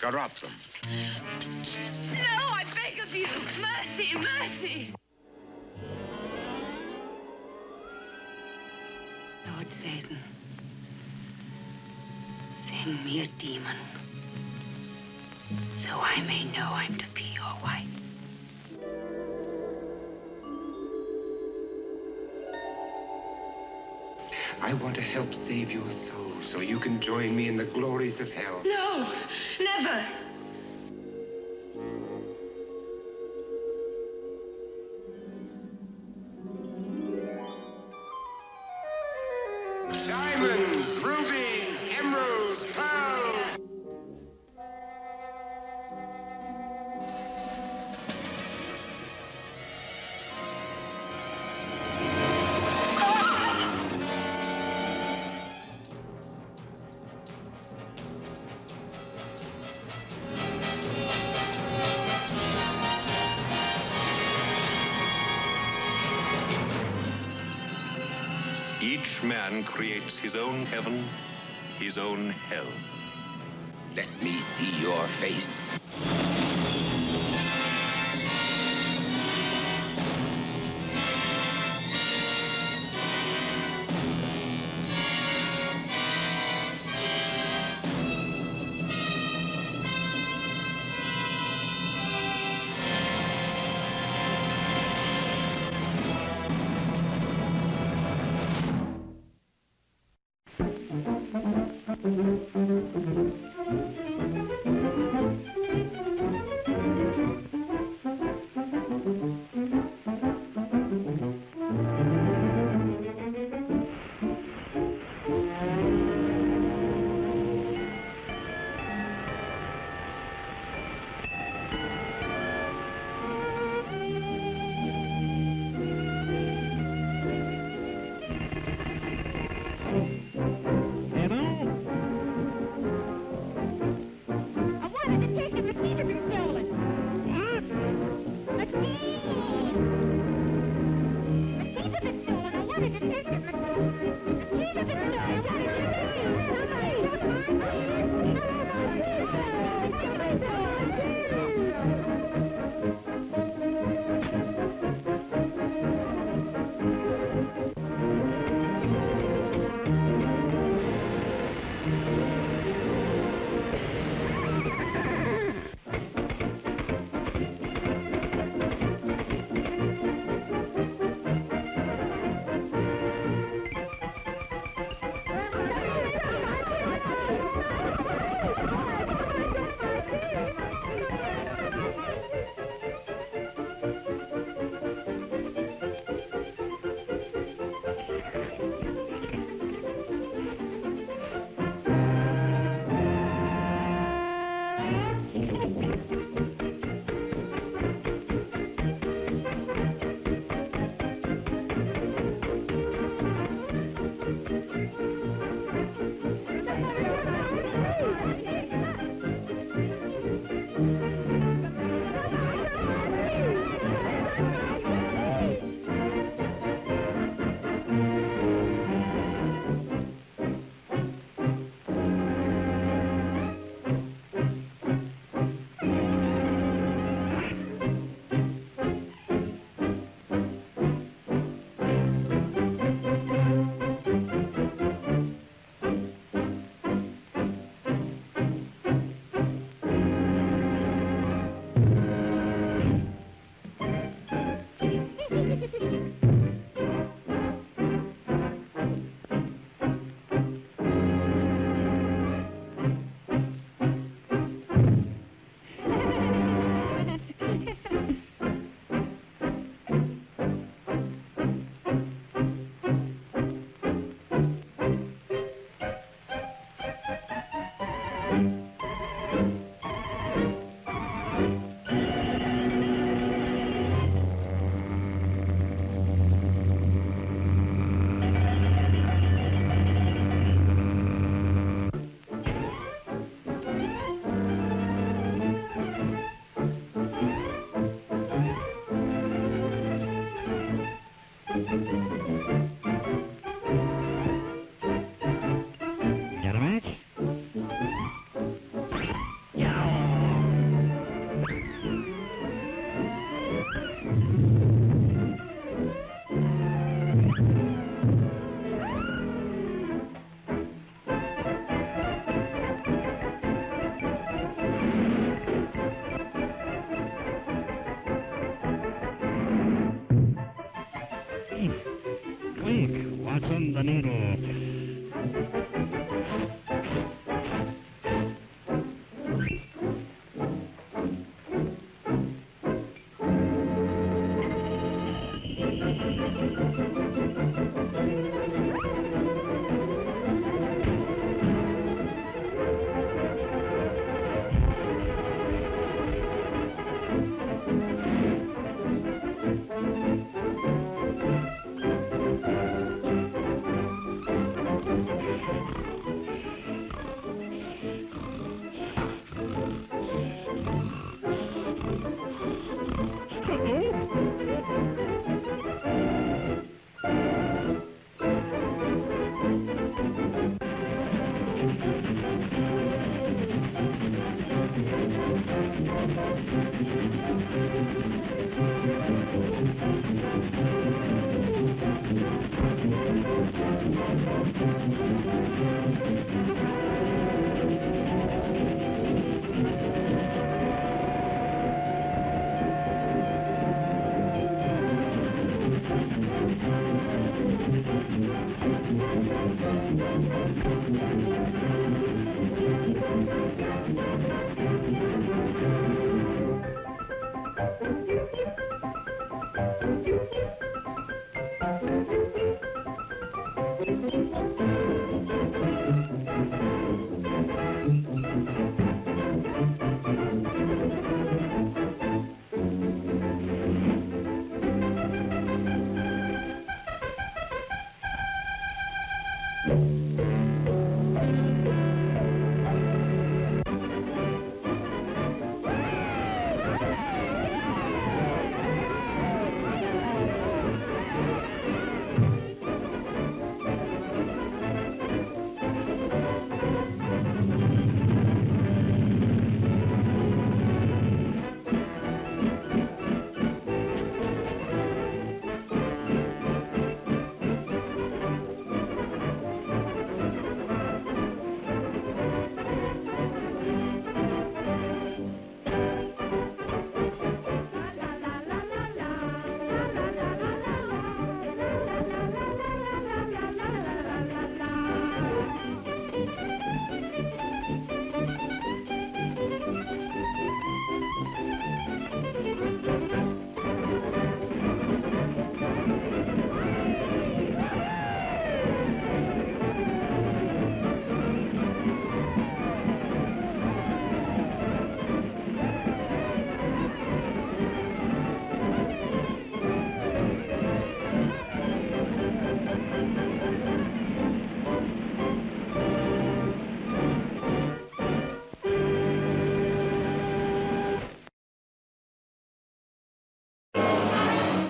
or rob them. No, I beg of you. Mercy, mercy. Lord Satan, send me a demon, so I may know I'm to be your wife. I want to help save your soul so you can join me in the glories of hell. No, never. Diamonds, rubies, emeralds, pearls. Each man creates his own heaven, his own hell. Let me see your face. Got a match? Yeah. corazón danero.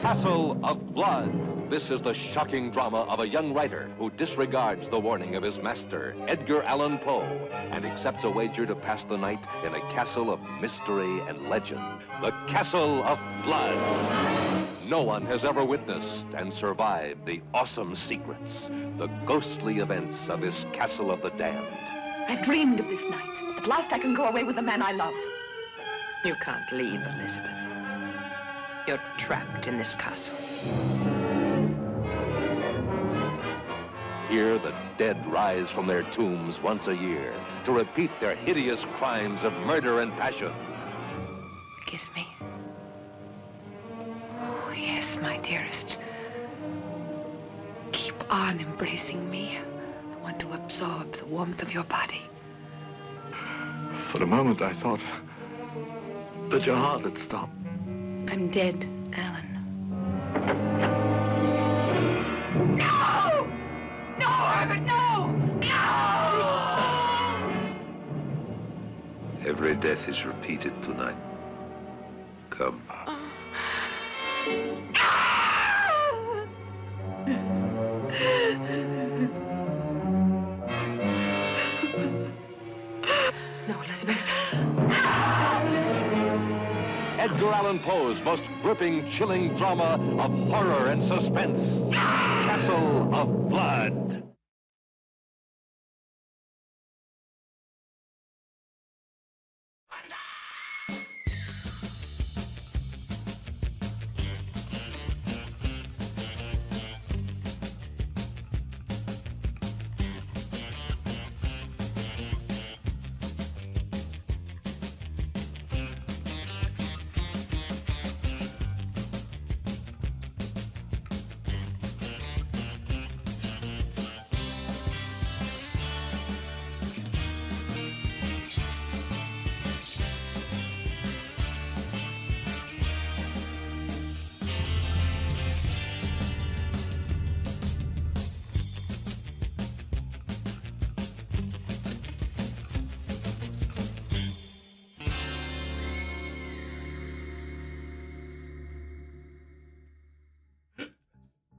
Castle of Blood. This is the shocking drama of a young writer who disregards the warning of his master, Edgar Allan Poe, and accepts a wager to pass the night in a castle of mystery and legend. The Castle of Blood. No one has ever witnessed and survived the awesome secrets, the ghostly events of this Castle of the Damned. I've dreamed of this night. At last I can go away with the man I love. You can't leave, Elizabeth. You're trapped in this castle. Here, the dead rise from their tombs once a year to repeat their hideous crimes of murder and passion. Kiss me. Oh, yes, my dearest. Keep on embracing me. I want to absorb the warmth of your body. For a moment, I thought that your heart had stopped. I'm dead, Alan. No! No, Herbert, no! No! Every death is repeated tonight. Come. No, Elizabeth. Edgar Allan Poe's most gripping, chilling drama of horror and suspense. Castle of Blood.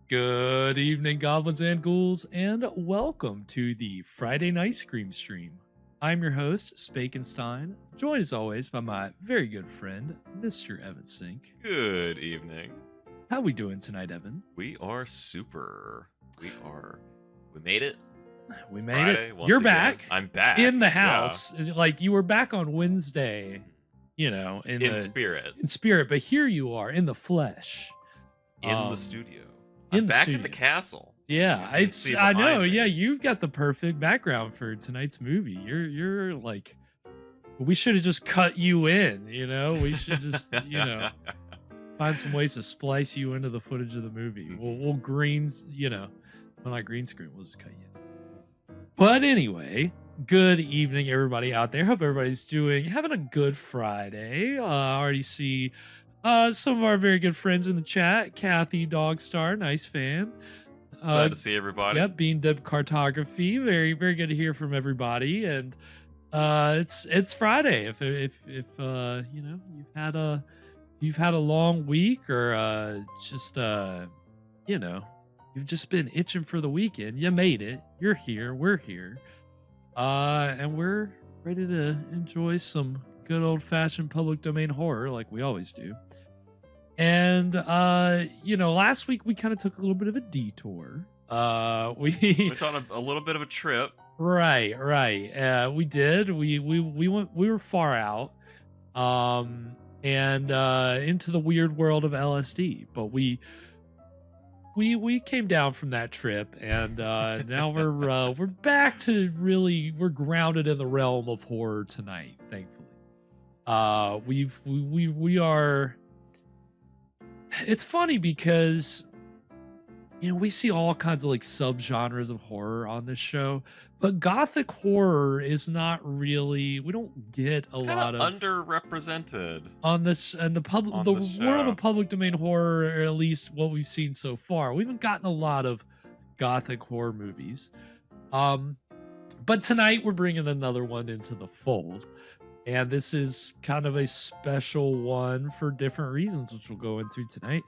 Good evening, goblins and ghouls, and welcome to the Friday Night Scream stream. I'm your host, Spakenstein, joined as always by my very good friend, Mr. Evan Sink. Good evening. How we doing tonight, Evan? We are super. We made it. We It's made Friday, it. once You're again. back. I'm back. In the Yeah. house. Like, you were back on Wednesday, you know. In spirit. In spirit, but here you are, in the flesh. In the studio. in I'm the back studio. in the castle. Yeah, As you can see I know. behind me. Yeah, you've got the perfect background for tonight's movie. You're like, we should have just cut you in. You know, we should just find some ways to splice you into the footage of the movie. We'll green, well, not green screen. We'll just cut you in. But anyway, good evening, everybody out there. Hope everybody's having a good Friday. I already see some of our very good friends in the chat. Kathy Dogstar, nice fan. Glad to see everybody. Yep, Bean Dip Cartography. Very, very good to hear from everybody. And it's Friday. If you've had a long week, or you've just been itching for the weekend, you made it. You're here. We're here. And we're ready to enjoy some good old-fashioned public domain horror like we always do. And last week we kind of took a little bit of a detour. We went on a little bit of a trip. Right. We did. We were far out, and into the weird world of LSD. But we came down from that trip, and now we're back to we're grounded in the realm of horror tonight. Thankfully, we are. It's funny because, we see all kinds of like subgenres of horror on this show, but Gothic horror is not really, we don't get a lot of underrepresented on this, and the world of public domain horror, or at least what we've seen so far. We haven't gotten a lot of Gothic horror movies. But tonight we're bringing another one into the fold. And this is kind of a special one for different reasons, which we'll go into tonight.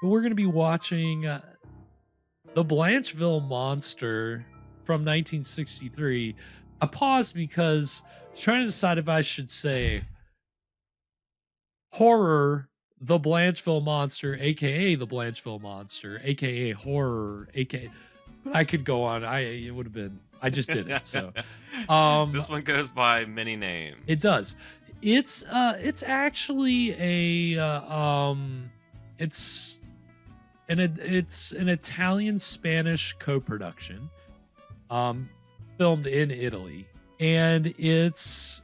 But we're going to be watching The Blancheville Monster from 1963. I paused because I was trying to decide if I should say horror, The Blancheville Monster, a.k.a. The Blancheville Monster, a.k.a. horror, a.k.a. But I could go on. It would have been... I just did it. So this one goes by many names. It does. It's actually it's an Italian Spanish co-production, filmed in Italy, and it's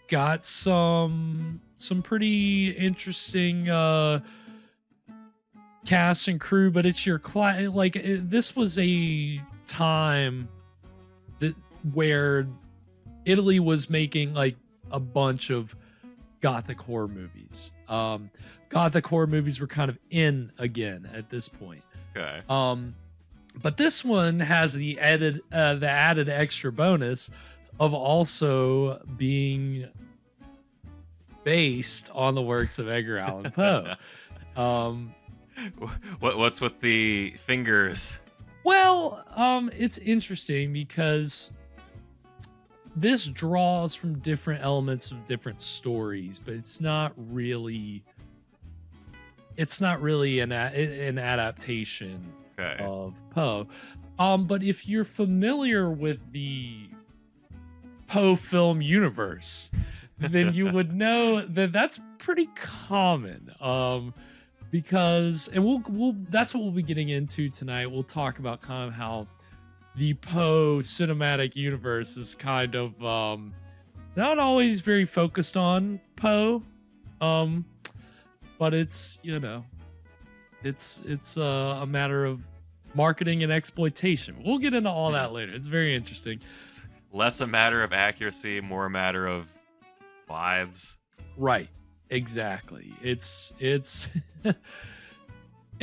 got some pretty interesting cast and crew. But it's your this was a time where Italy was making like a bunch of Gothic horror movies. Gothic horror movies were kind of in again at this point. Okay. But this one has the added extra bonus of also being based on the works of Edgar Allan Poe. What's with the fingers? Well, it's interesting because this draws from different elements of different stories, but it's not really an adaptation of Poe. But if you're familiar with the Poe film universe, then you would know that that's pretty common. Because, and we'll that's what we'll be getting into tonight. We'll talk about kind of how the Poe cinematic universe is kind of not always very focused on Poe, but it's it's a matter of marketing and exploitation. We'll get into all that later. It's very interesting. It's less a matter of accuracy, more a matter of vibes. Right. Exactly. It's it's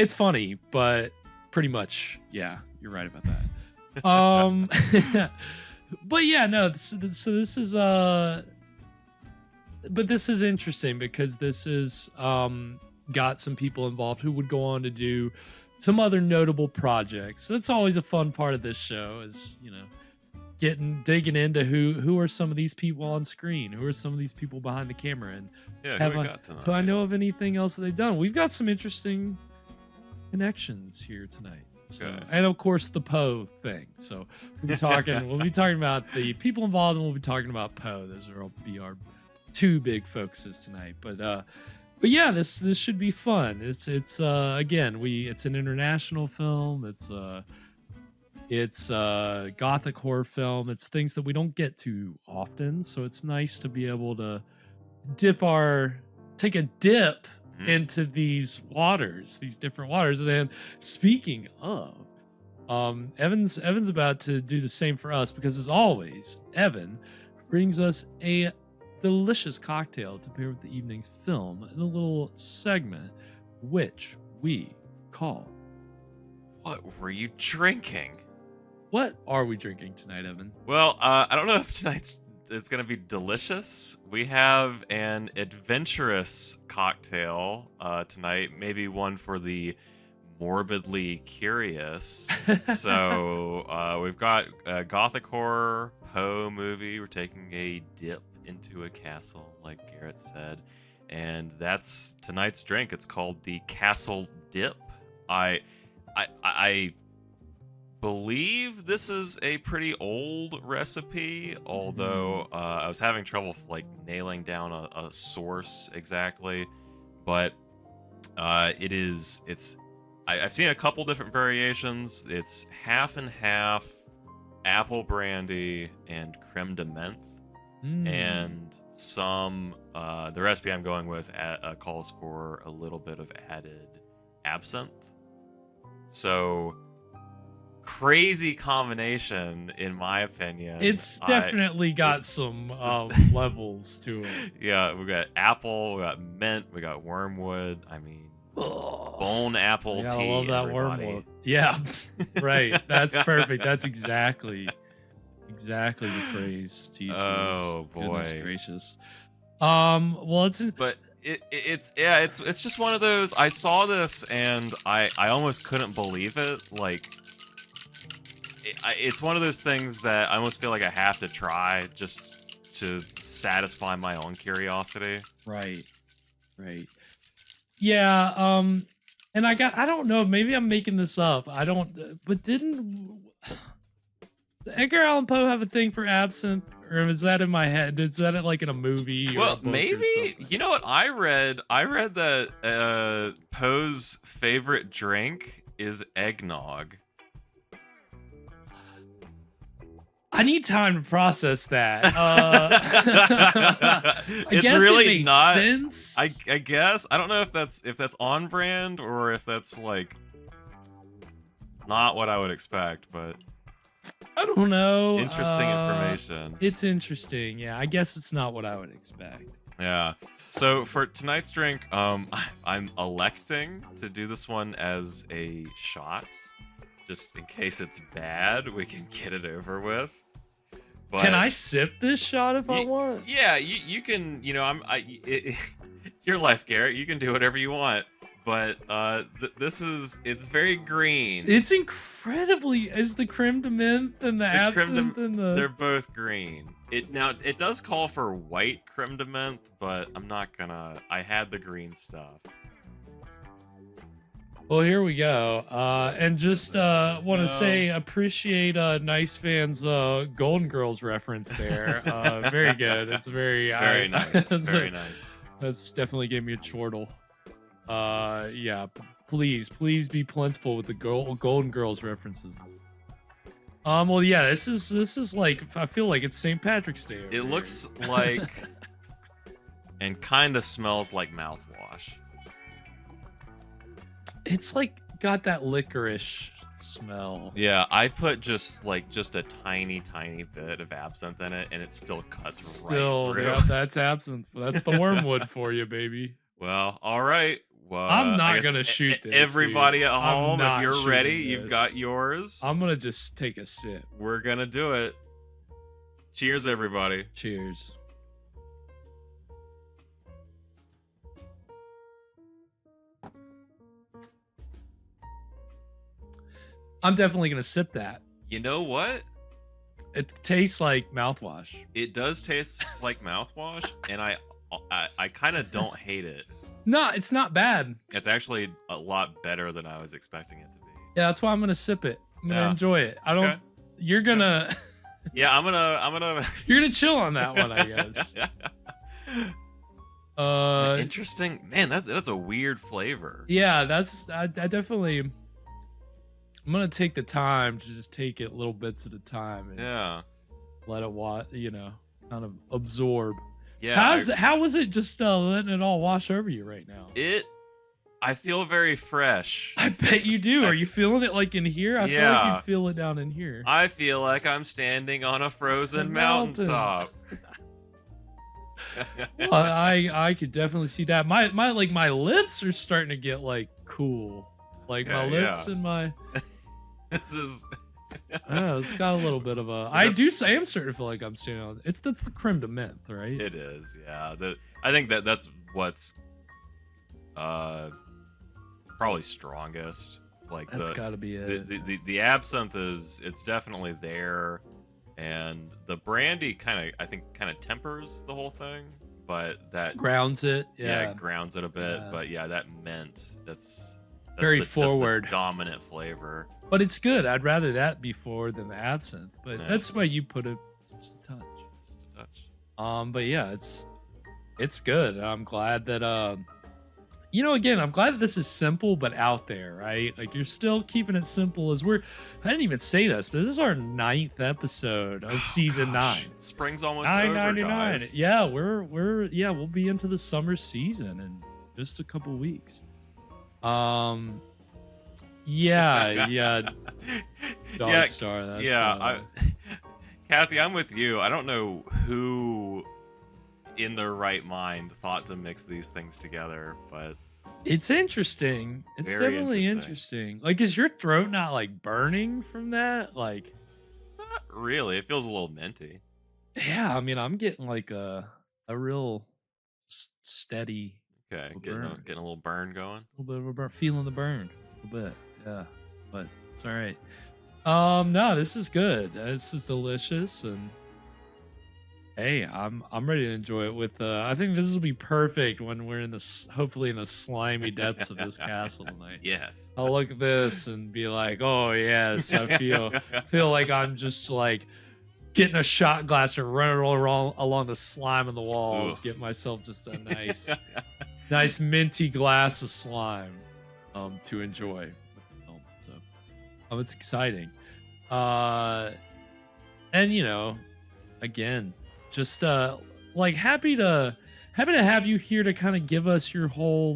funny, but pretty much, yeah, you're right about that. But yeah, no. So this is but this is interesting because this is got some people involved who would go on to do some other notable projects. That's always a fun part of this show, is, you know, digging into who are some of these people on screen, who are some of these people behind the camera, and do I know of anything else that they've done? We've got some interesting connections here tonight. So, and of course the Poe thing. So we'll be talking about the people involved, and we'll be talking about Poe. Those will be our two big focuses tonight. But yeah, this should be fun. It's again, it's an international film. It's a Gothic horror film. It's things that we don't get to often, so it's nice to be able to take a dip into these different waters. And speaking of, Evan's about to do the same for us, because as always, Evan brings us a delicious cocktail to pair with the evening's film in a little segment, which we call What Were You Drinking? What are we drinking tonight, Evan? Well, I don't know if tonight's it's going to be delicious. We have an adventurous cocktail tonight, maybe one for the morbidly curious. So we've got a Gothic horror Poe movie. We're taking a dip into a castle, like Garrett said. And that's tonight's drink. It's called the Castle Dip. I believe this is a pretty old recipe, although I was having trouble like nailing down a source exactly, but I've seen a couple different variations. It's half and half apple brandy and creme de menthe, and some the recipe I'm going with calls for a little bit of added absinthe. So crazy combination, in my opinion. It's definitely got some levels to it. Yeah, we got apple, we got mint, we got wormwood. I mean, bone apple tea. I love that everybody. wormwood. Yeah, right. That's perfect. That's exactly the phrase to use. Oh boy, goodness gracious. Well, it's just one of those. I saw this and I almost couldn't believe it. Like, it's one of those things that I almost feel like I have to try just to satisfy my own curiosity. Right. Yeah, and I don't know, maybe I'm making this up. But didn't Edgar Allan Poe have a thing for absinthe? Or is that in my head? Is that like in a movie? Or well, maybe. You know what I read? I read that Poe's favorite drink is eggnog. I need time to process that. It's guess really it makes not sense. I guess I don't know if that's on brand or if that's like not what I would expect, but I don't know. Interesting information. It's interesting. Yeah, I guess it's not what I would expect. Yeah. So for tonight's drink, I'm electing to do this one as a shot, just in case it's bad. We can get it over with. But can I sip this shot if I want? Yeah, you can. You know, it's your life, Garrett. You can do whatever you want. But it's very green. It's incredibly. Is the creme de menthe and the absinthe and the? They're both green. It does call for white creme de menthe, but I'm not gonna. I had the green stuff. Well, here we go. And just want to say, appreciate Nice Fan's Golden Girls reference there. Very good. It's very nice. Very nice. That's definitely gave me a chortle. Yeah, please be plentiful with the Golden Girls references. Well, yeah, this is like, I feel like it's St. Patrick's Day. It looks like and kind of smells like mouthwash. It's like got that licorice smell. Yeah, I put just a tiny bit of absinthe in it, and it still cuts right through. Yeah, that's absinthe. That's the wormwood for you, baby. Well, all right. Well, I'm not gonna shoot this. Everybody dude. at home, if you're ready, this. you've got yours. I'm gonna just take a sip. We're gonna do it. Cheers, everybody. Cheers. I'm definitely gonna sip that. You know what? It tastes like mouthwash. It does taste like mouthwash, and I kind of don't hate it. No, it's not bad. It's actually a lot better than I was expecting it to be. Yeah, that's why I'm gonna sip it. I'm gonna Yeah. enjoy it. I don't. Okay. You're gonna. Yeah, I'm gonna. You're gonna chill on that one, I guess. Interesting, man. That's a weird flavor. Yeah, I definitely. I'm gonna take the time to just take it little bits at a time. And Yeah. let it kind of absorb. Yeah. How was it just letting it all wash over you right now? I feel very fresh. I bet you do. Are you feeling it like in here? I feel like Yeah. you feel it down in here. I feel like I'm standing on a frozen A mountain. mountaintop. I could definitely see that. My lips are starting to get like cool. Like my lips and my This is it's got a little bit of a. I am starting to feel like I'm standing on. That's the creme de menthe, right? It is, yeah. I think that's what's probably strongest. Like That's got to be it. The absinthe it's definitely there, and the brandy kind of tempers the whole thing, but that grounds it. Yeah, it grounds it a bit. Yeah. But yeah, that mint that's very forward, that's the dominant flavor. But it's good. I'd rather that be forward than the absinthe. But that's why you put it just a touch. Just a touch. But yeah, it's good. I'm glad that again, I'm glad that this is simple but out there, right? Like you're still keeping it simple I didn't even say this, but this is our 9th episode of season 9. Spring's almost over, guys. Yeah, we'll be into the summer season in just a couple weeks. Yeah. Dog Star. That's, Kathy, I'm with you. I don't know who in their right mind thought to mix these things together, but it's interesting. It's definitely interesting. Like, is your throat not like burning from that? Like, not really. It feels a little minty. Yeah, I mean, I'm getting like a real steady. Okay, getting a little burn going. A little bit of a burn, feeling the burn a little bit. Yeah, but it's all right. No, this is good. This is delicious, and hey, I'm ready to enjoy it. With I think this will be perfect when we're hopefully in the slimy depths of this castle tonight. Yes, I'll look at this and be like, oh yes, I feel like I'm just like getting a shot glass and running along the slime in the walls. Ooh. Get myself just a nice minty glass of slime to enjoy. So it's exciting. And again, just like happy to have you here to kind of give us your whole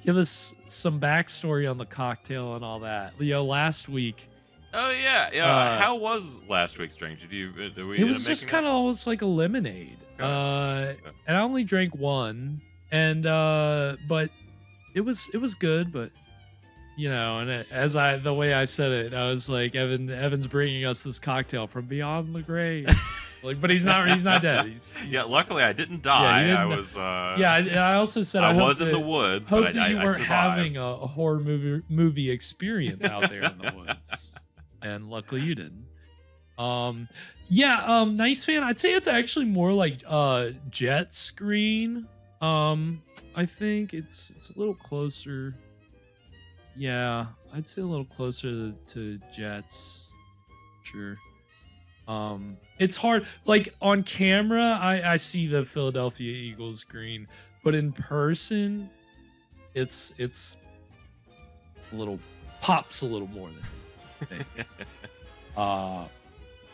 give us some backstory on the cocktail and all that. Last week. Oh yeah. How was last week's drink? It was just kind of almost like a lemonade. And I only drank one, and but it was good, but. And the way I said it, I was like, Evan's bringing us this cocktail from beyond the grave. But he's not dead. Luckily I didn't die. Yeah, I was. I also said I was in the woods, but I you weren't survived. having a horror movie experience out there in the woods, and luckily you didn't. Nice fan. I'd say it's actually more like jet screen. I think it's a little closer. Yeah, I'd say a little closer to Jets. Sure. It's hard. Like on camera, I see the Philadelphia Eagles green, but in person, it's pops a little more than.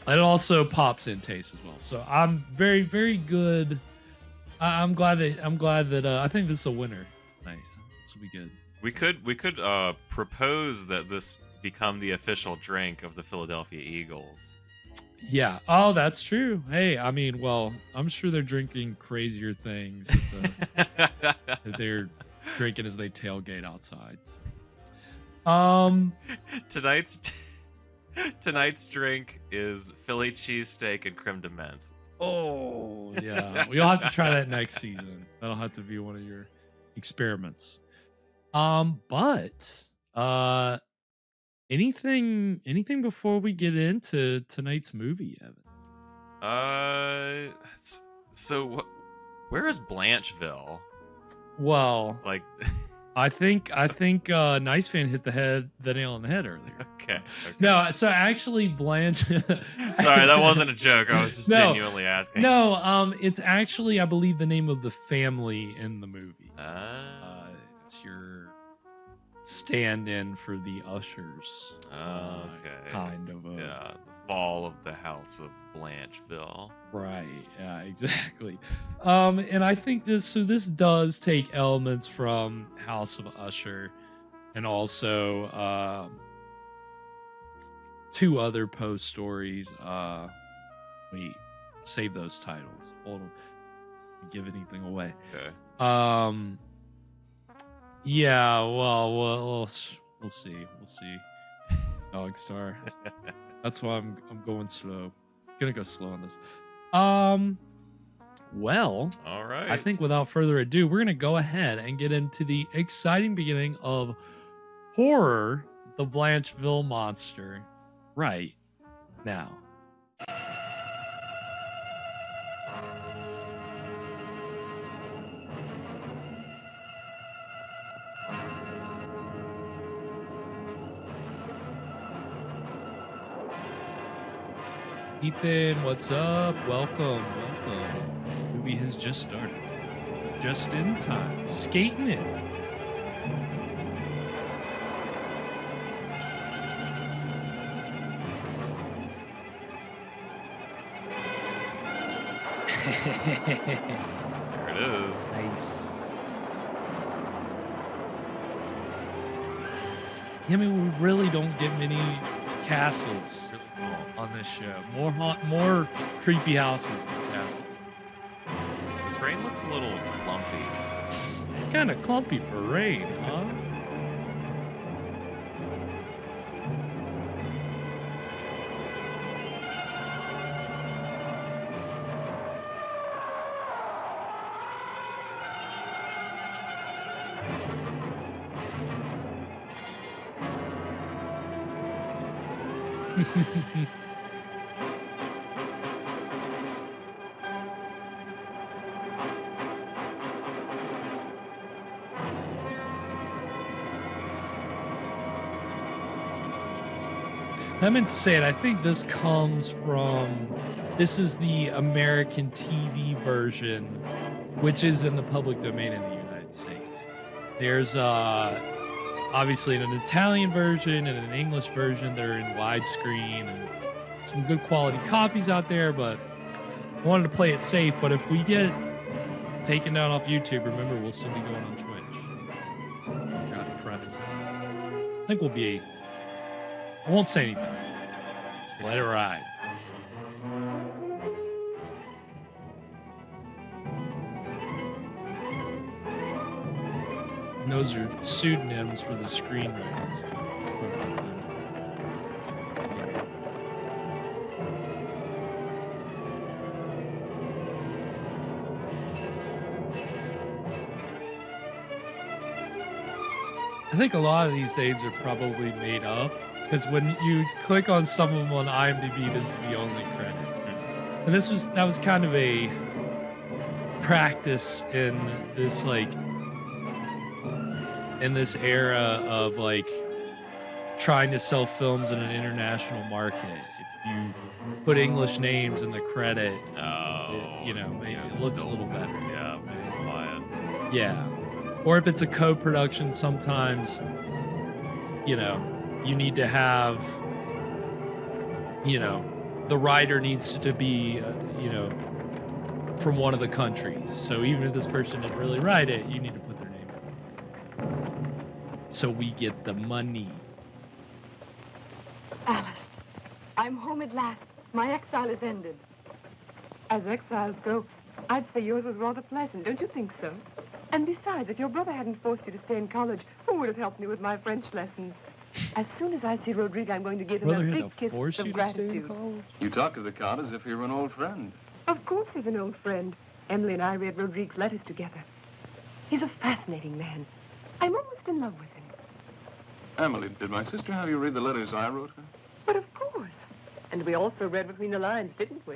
It also pops in taste as well. So I'm very, very good. I'm glad that I think this is a winner tonight. This will be good. We could propose that this become the official drink of the Philadelphia Eagles. Yeah. Oh, that's true. Hey, I mean, well, I'm sure they're drinking crazier things that they're drinking as they tailgate outside. Tonight's drink is Philly cheesesteak and creme de menthe. Oh, yeah. We'll have to try that next season. That'll have to be one of your experiments. But anything before we get into tonight's movie, Evan? So where is Blancheville? Well, like, I think Nice Fan hit the nail on the head earlier. Okay. No, so actually Blanche. Sorry, that wasn't a joke. I was just genuinely asking. No, it's actually, I believe, the name of the family in the movie. It's your stand-in for the ushers. Okay. Kind of a... Yeah, the fall of the House of Blancheville. Right. Yeah, exactly. And I think this does take elements from House of Usher and also two other Poe stories. Wait, save those titles. Hold on. Give anything away. Okay. Yeah, well, we'll see. We'll see. Dog Star. That's why I'm going slow. Gonna go slow on this. Well, all right. I think without further ado, we're gonna go ahead and get into the exciting beginning of Horror, the Blancheville Monster, right now. Ethan, what's up? Welcome. The movie has just started. Just in time. Skating in. There it is. Nice. I mean, we really don't get many castles on this show. More creepy houses than castles. This rain looks a little clumpy. It's kind of clumpy for rain, huh? I meant to say it. I think this comes from. This is the American TV version, which is in the public domain in the United States. There's obviously an Italian version and an English version that are in widescreen and some good quality copies out there, but I wanted to play it safe. But if we get taken down off YouTube, remember, we'll still be going on Twitch. Got to preface that. I think we'll be. I won't say anything. Just let it ride. And those are pseudonyms for the screenwriters. I think a lot of these names are probably made up. Because when you click on some of them on IMDb, this is the only credit. And that was kind of a practice in this era of trying to sell films in an international market. If you put English names in the credit, it looks a little better. Yeah, maybe I'll buy it. Yeah. Or if it's a co-production, sometimes, you need to have, the writer needs to be, from one of the countries. So even if this person didn't really write it, you need to put their name in. So we get the money. Alice, I'm home at last. My exile is ended. As exiles go, I'd say yours was rather pleasant, don't you think so? And besides, if your brother hadn't forced you to stay in college, who would have helped me with my French lessons? As soon as I see Rodrigo, I'm going to give him a big kiss of gratitude. You talk to the Count as if he were an old friend. Of course he's an old friend. Emily and I read Rodrigue's letters together. He's a fascinating man. I'm almost in love with him. Emily, did my sister have you read the letters I wrote her? But of course. And we also read between the lines, didn't we?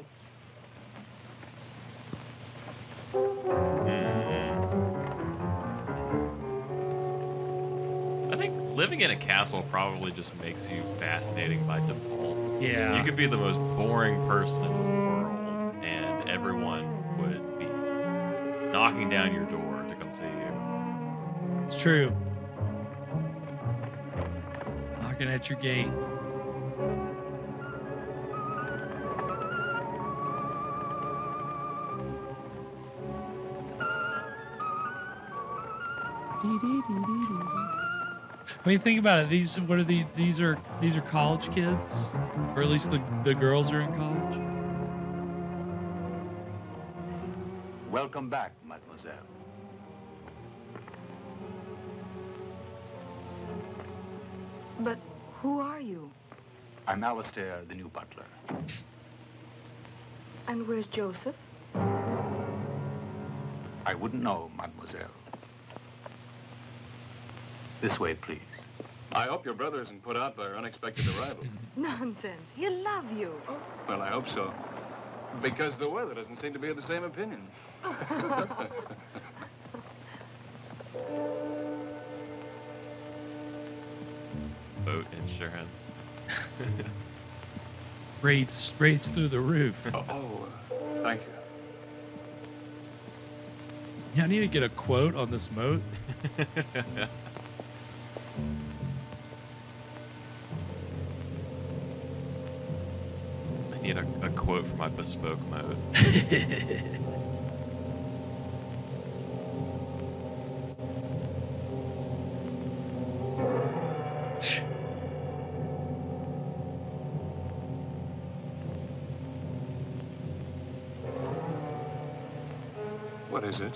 I think living in a castle probably just makes you fascinating by default. Yeah. You could be the most boring person in the world, and everyone would be knocking down your door to come see you. It's true. Knocking at your gate. I mean, think about it. These are college kids, or at least the girls are in college. Welcome back, mademoiselle. But who are you? I'm Alistair, the new butler. And where's Joseph? I wouldn't know, mademoiselle. This way, please. I hope your brother isn't put out by our unexpected arrival. Nonsense. He'll love you. Well, I hope so. Because the weather doesn't seem to be of the same opinion. Boat insurance. Rates through the roof. Thank you. Yeah, I need to get a quote on this moat. I need a quote for my bespoke mode. What is it?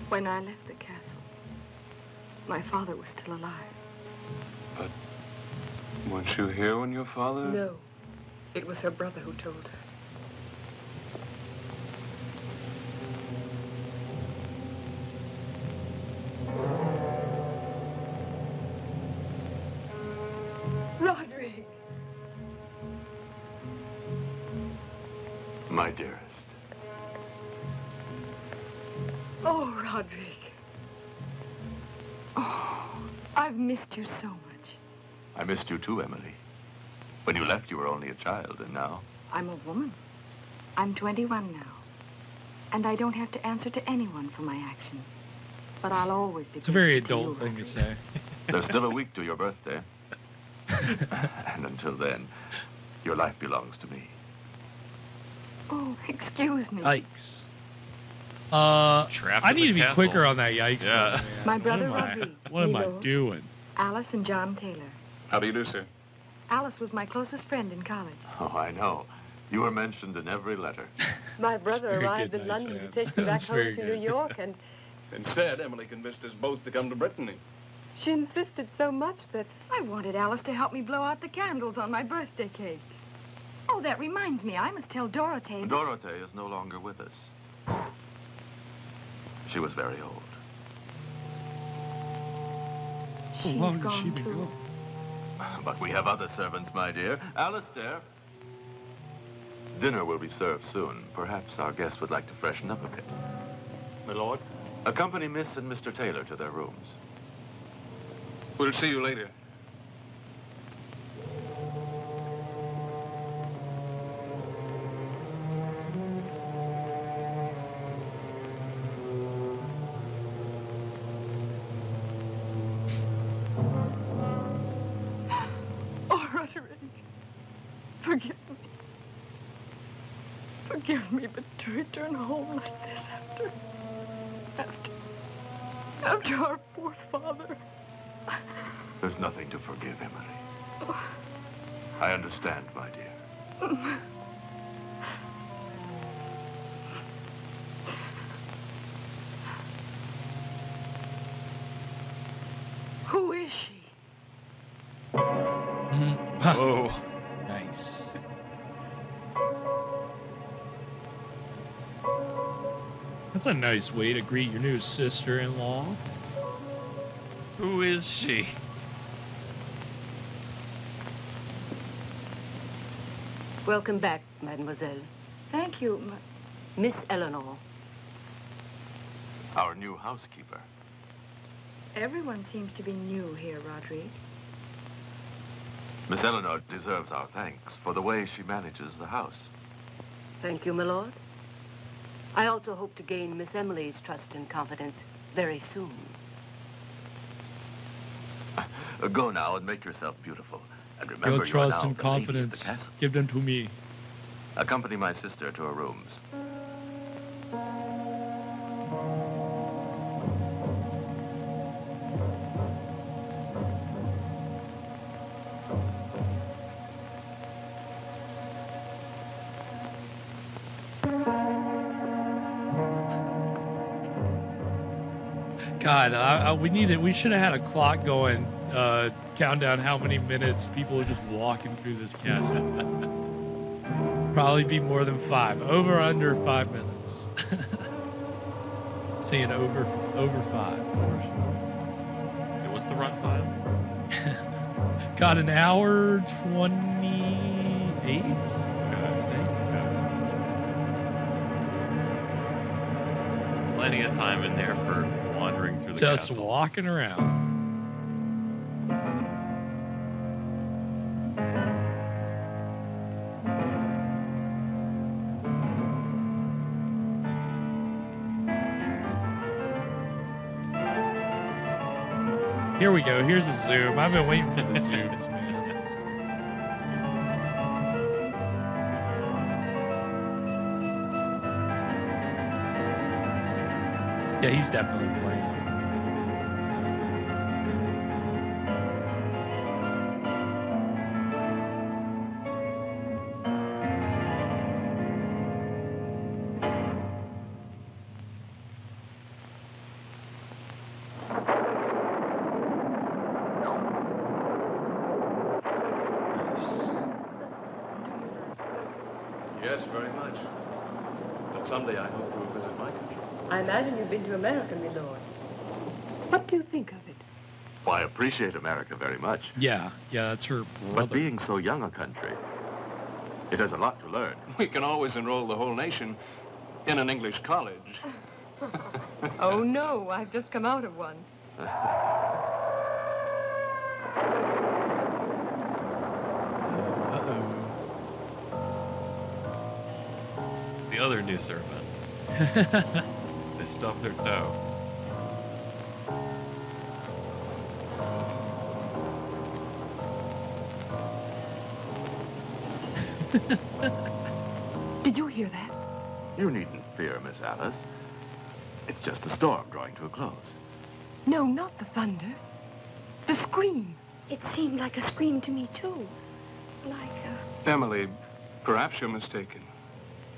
When I left the castle, my father was still alive. But weren't you here when your father... No. It was her brother who told her. Roderick! My dearest. Oh, Roderick. Oh, I've missed you so much. I missed you too, Emily. When you left, you were only a child, and now... I'm a woman. I'm 21 now. And I don't have to answer to anyone for my actions. But I'll always be... It's a very adult thing to say. There's still a week to your birthday. And until then, your life belongs to me. Oh, excuse me. Yikes. Trapped I in need the to be castle. quicker on that yikes. Yeah. My brother, Roderick. What am I doing? Alice and John Taylor. How do you do, sir? Alice was my closest friend in college. Oh, I know. You were mentioned in every letter. My brother very arrived good, in nice London man. to take me back That's home very to good. New York, and Instead, Emily convinced us both to come to Brittany. she insisted so much that I wanted Alice to help me blow out the candles on my birthday cake. Oh, that reminds me, I must tell Dorothea. Dorothea is no longer with us. She was very old. How long has she been too. gone? But we have other servants, my dear. Alistair. Dinner will be served soon. Perhaps our guests would like to freshen up a bit. My lord? Accompany Miss and Mr. Taylor to their rooms. We'll see you later. Oh, Roderick, forgive me. Forgive me, but to return home like this after our poor father. There's nothing to forgive, Emily. I understand, my dear. Who is she? Whoa. Nice. That's a nice way to greet your new sister-in-law. Who is she? Welcome back, mademoiselle. Thank you. Miss Eleanor. Our new housekeeper. Everyone seems to be new here, Roderick. Miss Eleanor deserves our thanks for the way she manages the house. Thank you, my lord. I also hope to gain Miss Emily's trust and confidence very soon. Go now and make yourself beautiful. And remember, Your trust you are now and the lady of the confidence, castle. give them to me. Accompany my sister to her rooms. God, we should have had a clock going, count down how many minutes people are just walking through this castle. Probably be more than 5. Over or under 5 minutes. I'm saying over 5 for sure. What's the runtime? Got an hour 28. Plenty of time in there for wandering through the Just castle. walking around. Here we go. Here's a zoom. I've been waiting for the zooms, man. Yeah, he's definitely playing. Yes, very much. But someday I hope to visit my country. I imagine you've been to America, my lord. What do you think of it? Well, I appreciate America very much. Yeah, that's her brother. But being so young a country, it has a lot to learn. We can always enroll the whole nation in an English college. Oh, no, I've just come out of one. The other new servant. They stubbed their toe. Did you hear that? You needn't fear, Miss Alice. It's just a storm drawing to a close. No, not the thunder. The scream. It seemed like a scream to me, too. Like a... Emily, perhaps you're mistaken.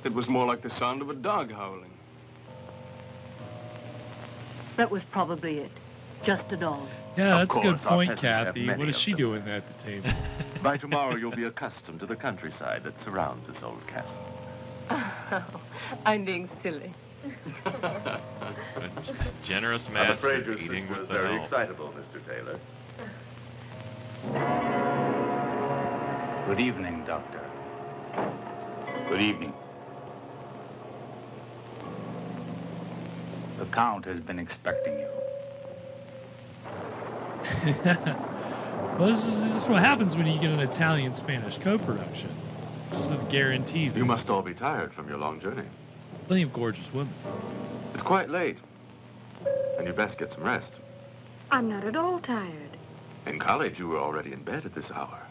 It was more like the sound of a dog howling. That was probably it. Just a dog. Yeah, that's a good Of course, our point, peasants have Kathy. many What is of she them. doing at the table? By tomorrow, you'll be accustomed to the countryside that surrounds this old castle. I'm being silly. A generous I'm master afraid your eating sister with is the very help. excitable, Mr. Taylor. Good evening, Doctor. Good evening. The Count has been expecting you. Well, this is what happens when you get an Italian-Spanish co-production. This is guaranteed. You must all be tired from your long journey. Plenty of gorgeous women. It's quite late, and you best get some rest. I'm not at all tired. In college, you were already in bed at this hour.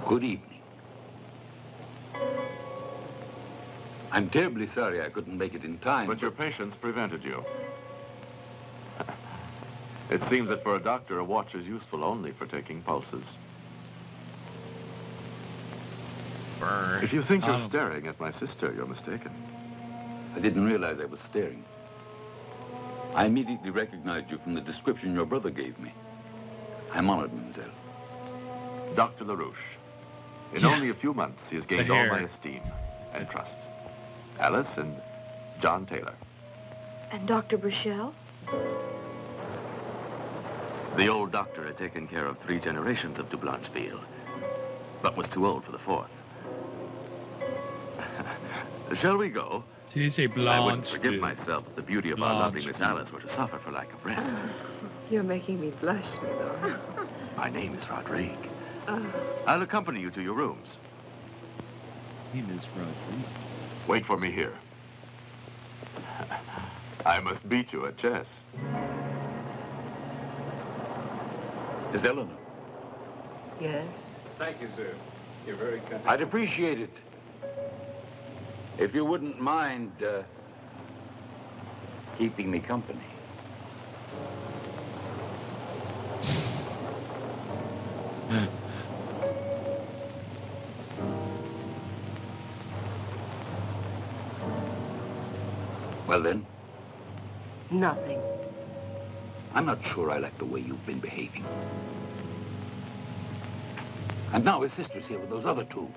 Good evening. I'm terribly sorry I couldn't make it in time. But your patience prevented you. It seems that for a doctor, a watch is useful only for taking pulses. Burn. If you think you're staring at my sister, you're mistaken. I didn't realize I was staring. I immediately recognized you from the description your brother gave me. I'm honored, mademoiselle. Dr. LaRouche, In only a few months, he has gained all my esteem and trust. Alice and John Taylor. And Dr. Burchell? The old doctor had taken care of 3 generations of de Blancheville, but was too old for the 4th. Shall we go? Did you say Blancheville? I wouldn't forgive myself if the beauty of our lovely Miss Alice were to suffer for lack of rest. You're making me blush, my lord. My name is Rodrigue. I'll accompany you to your rooms. Name is Rodrigue. Wait for me here. I must beat you at chess. Is Eleanor? Yes? Thank you, sir. You're very kind. I'd appreciate it. If you wouldn't mind, keeping me company. Well, then? Nothing. I'm not sure I like the way you've been behaving. And now his sister's here with those other 2.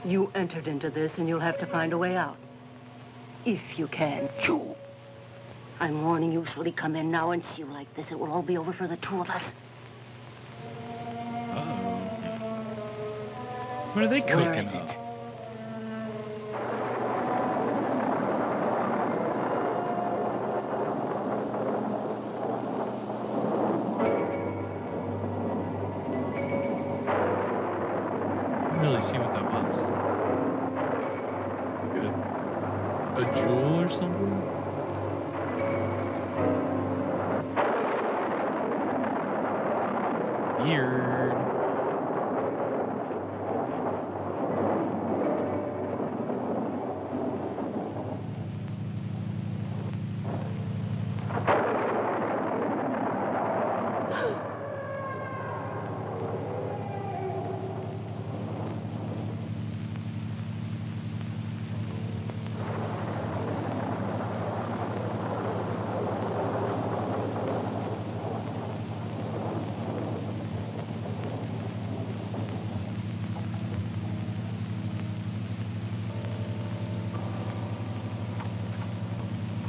You entered into this, and you'll have to find a way out. If you can. You! I'm warning you, should he come in now and see you like this, it will all be over for the 2 of us. What are they cooking up? Really see what that was. A jewel or something? Weird.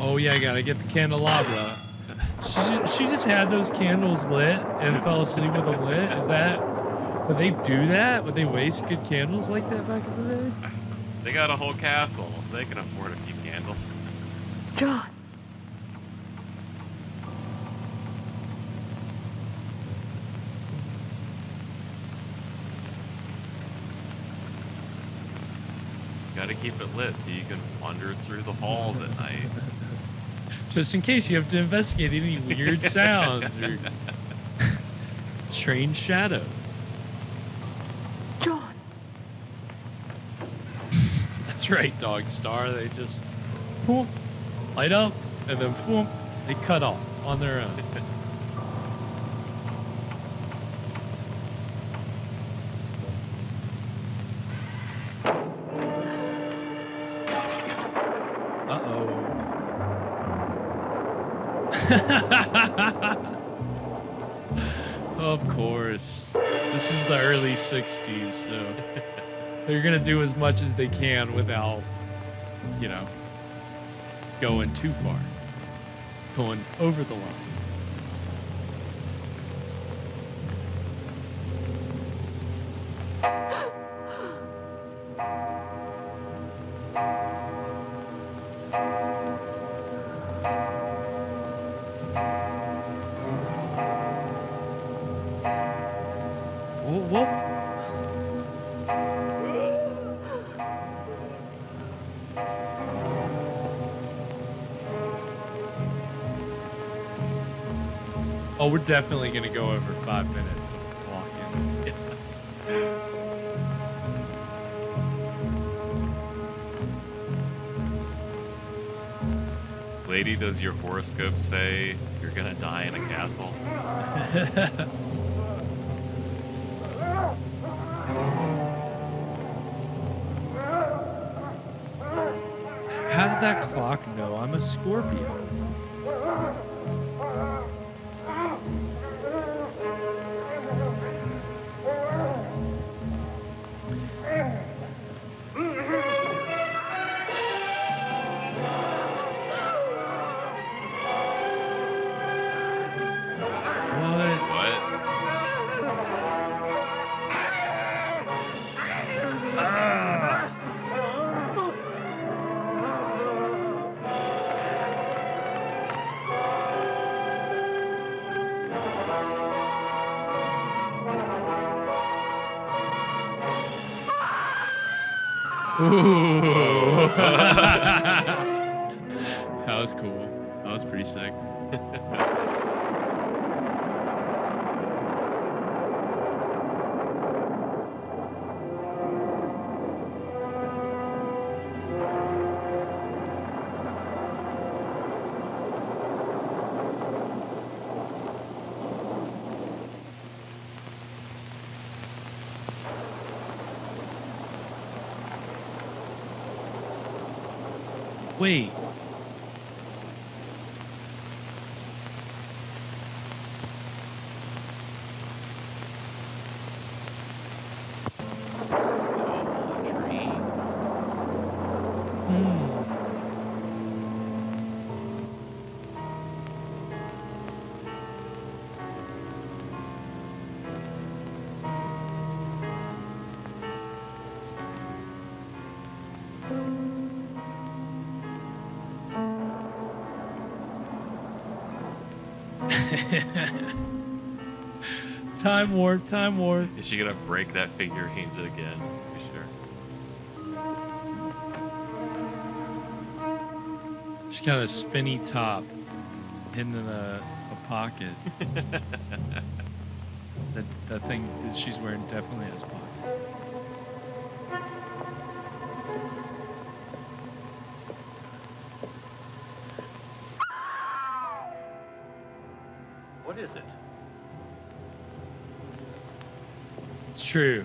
Oh yeah, I gotta get the candelabra. She just had those candles lit and fell asleep with them lit. Is that? Would they do that? Would they waste good candles like that back in the day? They got a whole castle. They can afford a few candles. John. Gotta keep it lit so you can wander through the halls at night. Just in case you have to investigate any weird sounds or strange shadows. John. That's right, Dog Star. They just boom, light up and then boom, they cut off on their own. Of course. This is the early 60s, so they're gonna do as much as they can without, you know, going too far. Going over the line. Oh, we're definitely going to go over 5 minutes of walking. Lady, does your horoscope say you're going to die in a castle? How did that clock know I'm a Scorpio? Ooh. That was cool. That was pretty sick. Wait. Time warp, time warp. Is she gonna break that figure hinge again, just to be sure? She's got a spinny top hidden in a pocket. that thing that she's wearing definitely has pocket. What is it? It's true.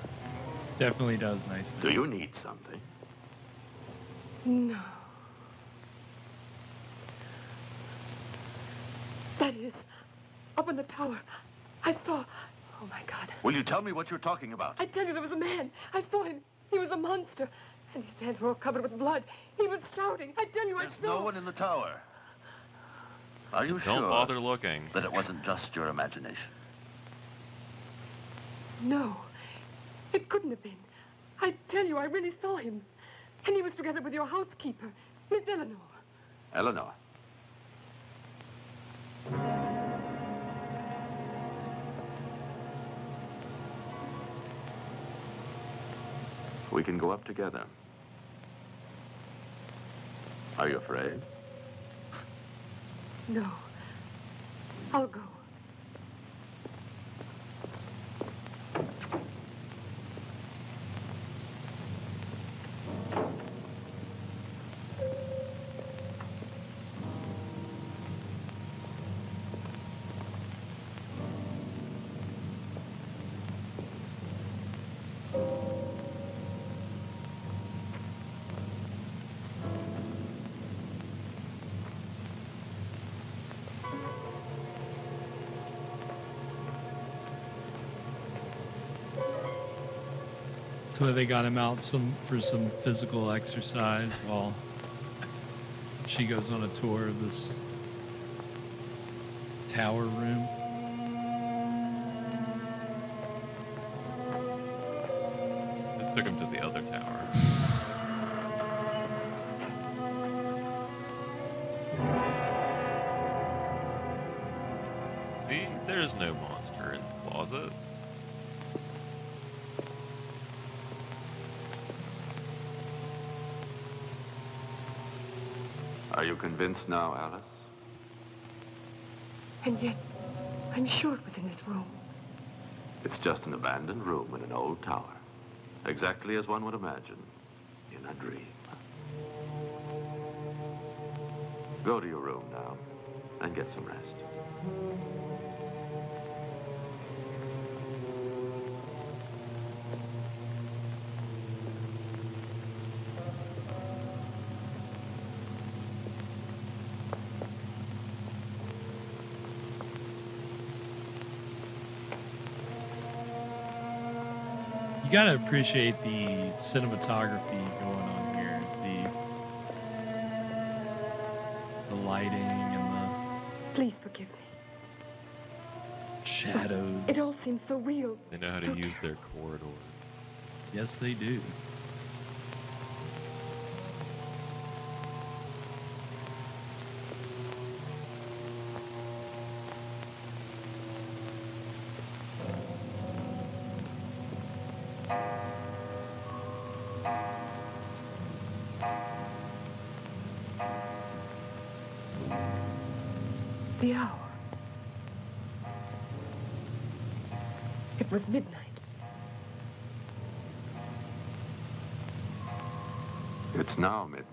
Definitely does nice. Do you need something? No. That is, up in the tower, I saw... Oh, my God. Will you tell me what you're talking about? I tell you, there was a man. I saw him. He was a monster. And his hands were all covered with blood. He was shouting. I tell you, There's I saw... no one in the tower. Are you Don't sure bother looking. that it wasn't just your imagination? No. It couldn't have been. I tell you, I really saw him. And he was together with your housekeeper, Miss Eleanor. Eleanor. We can go up together. Are you afraid? No. I'll go. So they got him out for some physical exercise while she goes on a tour of this tower room. This took him to the other tower. See, there's no monster in the closet. Are you convinced now, Alice? And yet, I'm sure it was in this room. It's just an abandoned room in an old tower. Exactly as one would imagine in a dream. Go to your room now and get some rest. You gotta appreciate the cinematography going on here. The lighting and Please forgive me. the shadows. It all seems so real. They know how to use their corridors. Yes, they do. The hour. It was midnight. It's now midnight.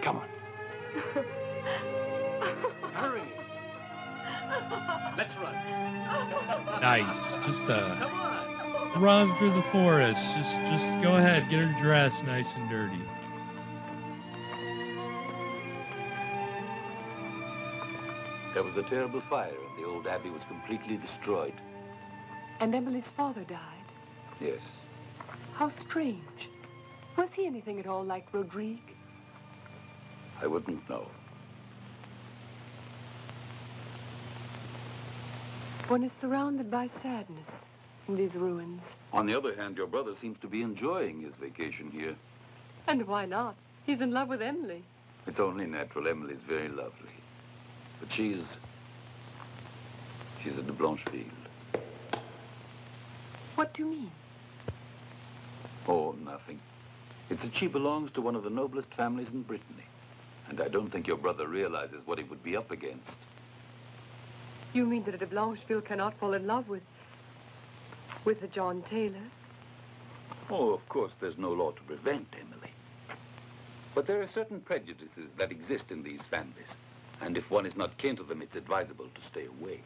Come on. Hurry. Let's run. Nice. Just run through the forest. Just go ahead, get her dressed nice and dirty. There was a terrible fire, and the old abbey was completely destroyed. And Emily's father died. Yes. How strange. Was he anything at all like Rodrigue? I wouldn't know. One is surrounded by sadness in these ruins. On the other hand, your brother seems to be enjoying his vacation here. And why not? He's in love with Emily. It's only natural. Emily's very lovely. But she's at the Blancheville. What do you mean? Oh, nothing. It's that she belongs to one of the noblest families in Brittany. And I don't think your brother realizes what he would be up against. You mean that a de Blancheville cannot fall in love with a John Taylor? Oh, of course, there's no law to prevent Emily. But there are certain prejudices that exist in these families. And if one is not kin to them, it's advisable to stay away.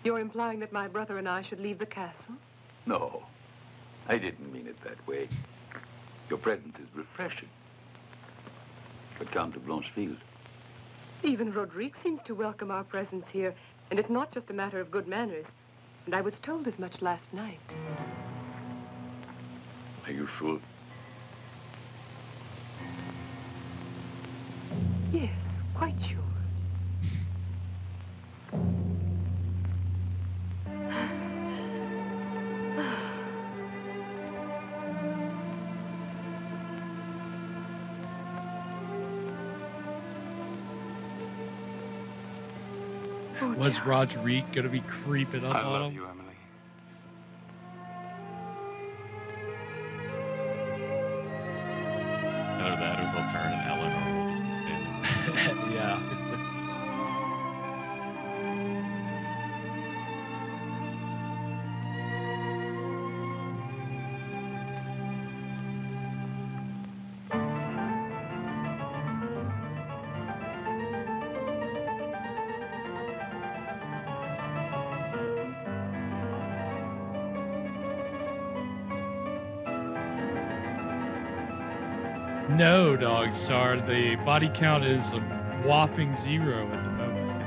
You're implying that my brother and I should leave the castle? No, I didn't mean it that way. Your presence is refreshing. But Count de Blancheville. Even Rodrigue seems to welcome our presence here, and it's not just a matter of good manners. And I was told as much last night. Are you sure? Yes, quite sure. Was Rodrigue gonna be creeping up on him? I love you, Emily. Either that or they'll turn and Eleanor will just be standing. Yeah. No, Dog Star. The body count is a whopping 0 at the moment.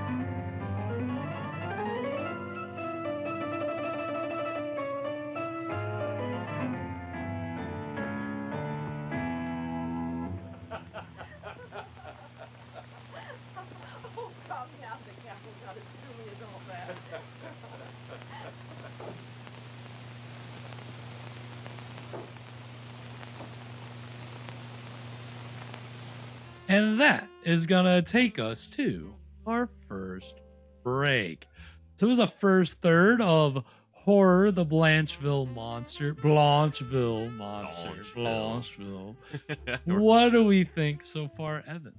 Oh, come now, the castle's not as gloomy as all that. And that is gonna take us to our first break. So it was a first third of Horror, the Blancheville Monster. Blancheville. What do we think so far, Evan?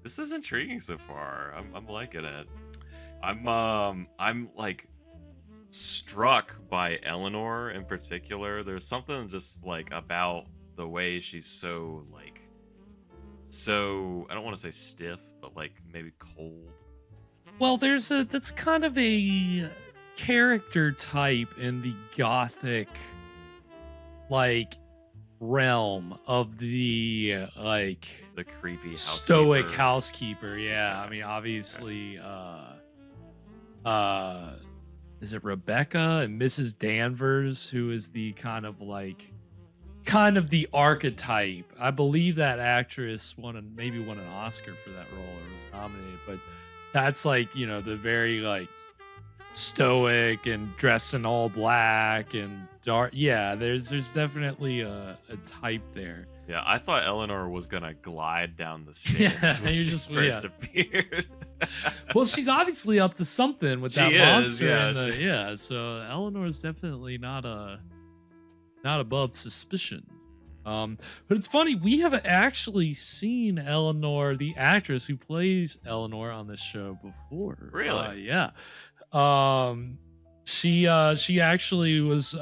This is intriguing so far. I'm liking it. I'm like struck by Eleanor in particular. There's something just like about the way she's so like I don't want to say stiff, but like maybe cold. Well, that's kind of a character type in the Gothic like realm of the like the creepy stoic housekeeper. Yeah, I mean obviously is it Rebecca and Mrs. Danvers, who is the kind of the archetype. I believe that actress won an Oscar for that role or was nominated, but that's like, you know, the very like stoic and dressed in all black and dark. Yeah, there's definitely a type there. Yeah, I thought Eleanor was gonna glide down the stairs when she first appeared. Well, she's obviously up to something with that monster. Yeah, So Eleanor is definitely not above suspicion. But it's funny, we have actually seen Eleanor, the actress who plays Eleanor, on this show before. Really? Yeah. She actually was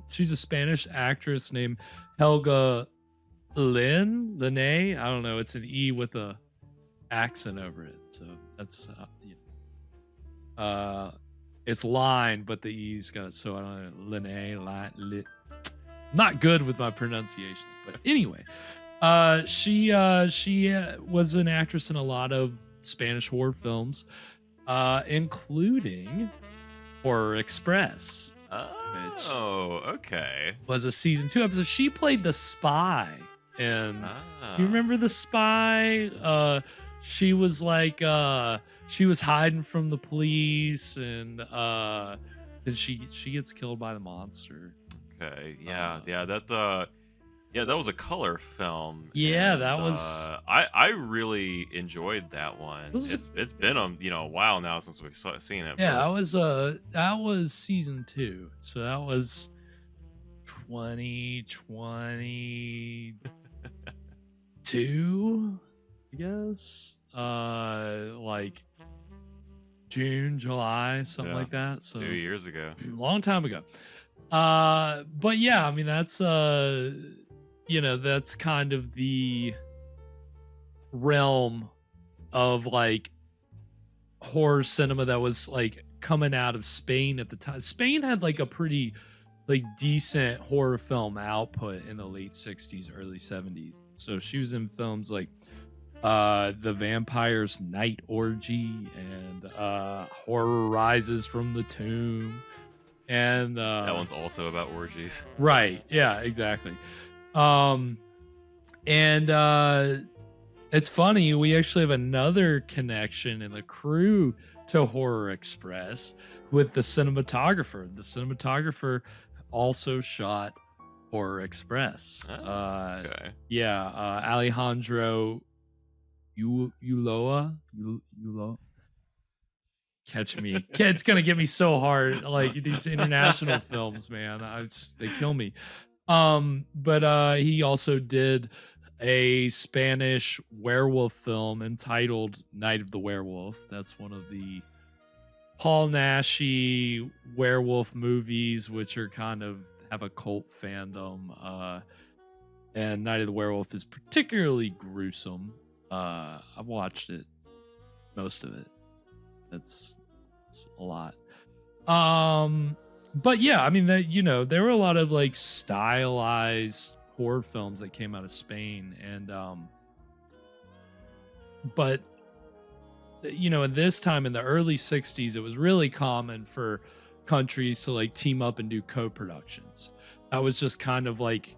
she's a Spanish actress named Helga Linne. I don't know. It's an E with a accent over it. So that's it's line, but the E's got it. So I don't know. Linne. Not good with my pronunciations, but anyway, she was an actress in a lot of Spanish horror films, including Horror Express. Oh, okay. Was a season 2 episode. She played the spy, and you remember the spy? She was like she was hiding from the police, and then she gets killed by the monster. Okay, that was a color film. Yeah, and, that was. I really enjoyed that one. It's been a while now since we've seen it. Yeah, that was season 2, so that was 2022, I guess. Like June, July, something like that. So 2 years ago, a long time ago. But yeah, I mean that's that's kind of the realm of like horror cinema that was like coming out of Spain at the time. Spain had like a pretty like decent horror film output in the late 60s, early 70s. So she was in films like The Vampire's Night Orgy and Horror Rises from the Tomb. And that one's also about orgies. Right. Yeah, exactly. And it's funny, we actually have another connection in the crew to Horror Express with the cinematographer. The cinematographer also shot Horror Express. Okay. Yeah, Alejandro Ulloa. Catch me. It's gonna get me so hard. Like these international films, man. They kill me. But he also did a Spanish werewolf film entitled Night of the Werewolf. That's one of the Paul Naschy werewolf movies, which are kind of have a cult fandom. And Night of the Werewolf is particularly gruesome. I've watched it, most of it. It's a lot. But yeah, I mean that there were a lot of like stylized horror films that came out of Spain, and but at this time in the early 60s, it was really common for countries to like team up and do co-productions. That was just kind of like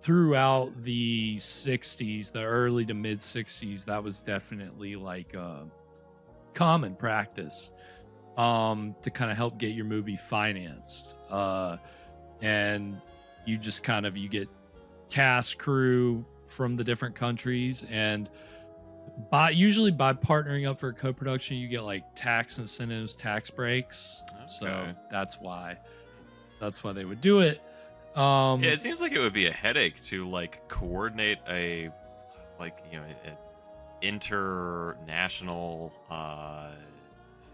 throughout the 60s, the early to mid 60s, that was definitely like common practice to kind of help get your movie financed. And you just kind of, you get cast, crew from the different countries, and usually by partnering up for a co-production, you get like tax incentives, tax breaks. Okay. So that's why they would do it. Yeah, it seems like it would be a headache to like coordinate a international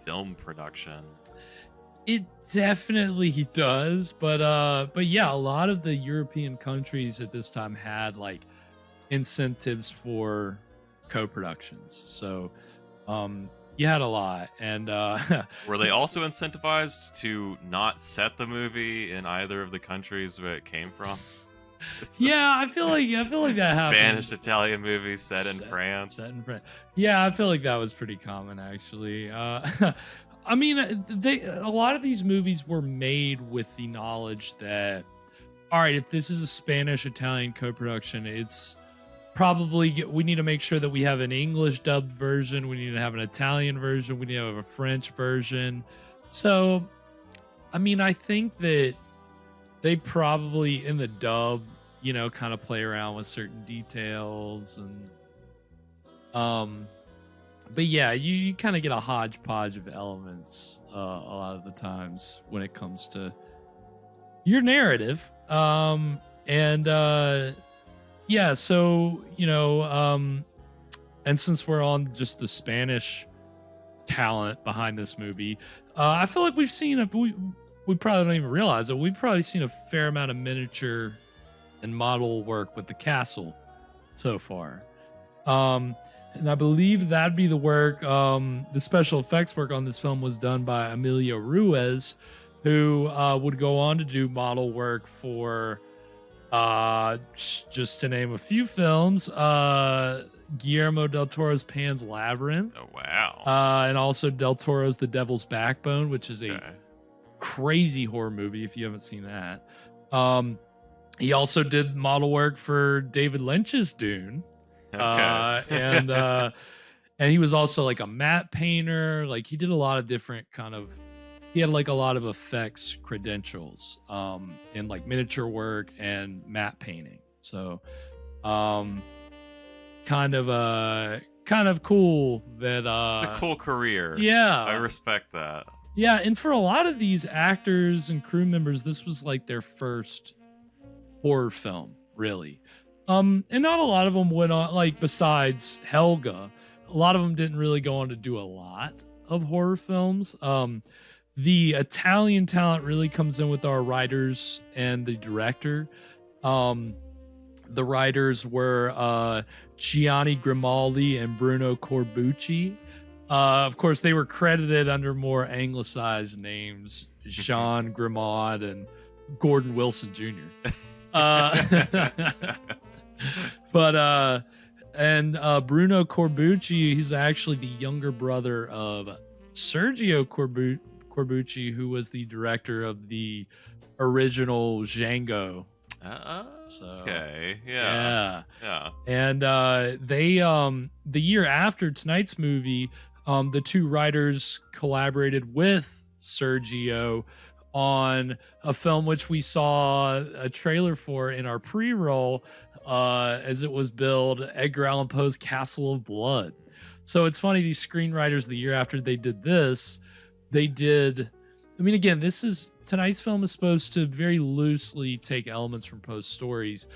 film production. It definitely does, but yeah, a lot of the European countries at this time had like incentives for co-productions. So you had a lot, and were they also incentivized to not set the movie in either of the countries where it came from? Yeah, I feel like that happened. Spanish Italian movies set in France. Yeah, I feel like that was pretty common, actually. I mean, a lot of these movies were made with the knowledge that, all right, if this is a Spanish-Italian co-production, it's probably, we need to make sure that we have an English dubbed version, we need to have an Italian version, we need to have a French version. So, I mean, I think that they probably, in the dub, you know, kind of play around with certain details and but yeah, you kind of get a hodgepodge of elements a lot of the times when it comes to your narrative. Yeah, so you know, and since we're on just the Spanish talent behind this movie, I feel like we've seen we probably don't even realize it. We've probably seen a fair amount of miniature and model work with the castle so far. And I believe that'd be the work. The special effects work on this film was done by Emilio Ruiz, who would go on to do model work for, just to name a few films, Guillermo del Toro's Pan's Labyrinth. Oh, wow. And also Del Toro's The Devil's Backbone, which is a crazy horror movie if you haven't seen that. He also did model work for David Lynch's Dune. And he was also like a matte painter. Like he did a lot of different he had like a lot of effects credentials in like miniature work and matte painting. So kind of cool that it's a cool career. Yeah, I respect that. Yeah, and for a lot of these actors and crew members, this was like their first horror film, really. And not a lot of them went on, like besides Helga, a lot of them didn't really go on to do a lot of horror films. The Italian talent really comes in with our writers and the director. The writers were Gianni Grimaldi and Bruno Corbucci. Of course, they were credited under more anglicized names, Jean Grimaud and Gordon Wilson Jr. But Bruno Corbucci, he's actually the younger brother of Sergio Corbucci, who was the director of the original Django. Okay, yeah. And they the year after tonight's movie, the two writers collaborated with Sergio on a film which we saw a trailer for in our pre-roll, as it was billed Edgar Allan Poe's Castle of Blood. So it's funny, these screenwriters the year after they did this, again, tonight's film is supposed to very loosely take elements from Poe's stories.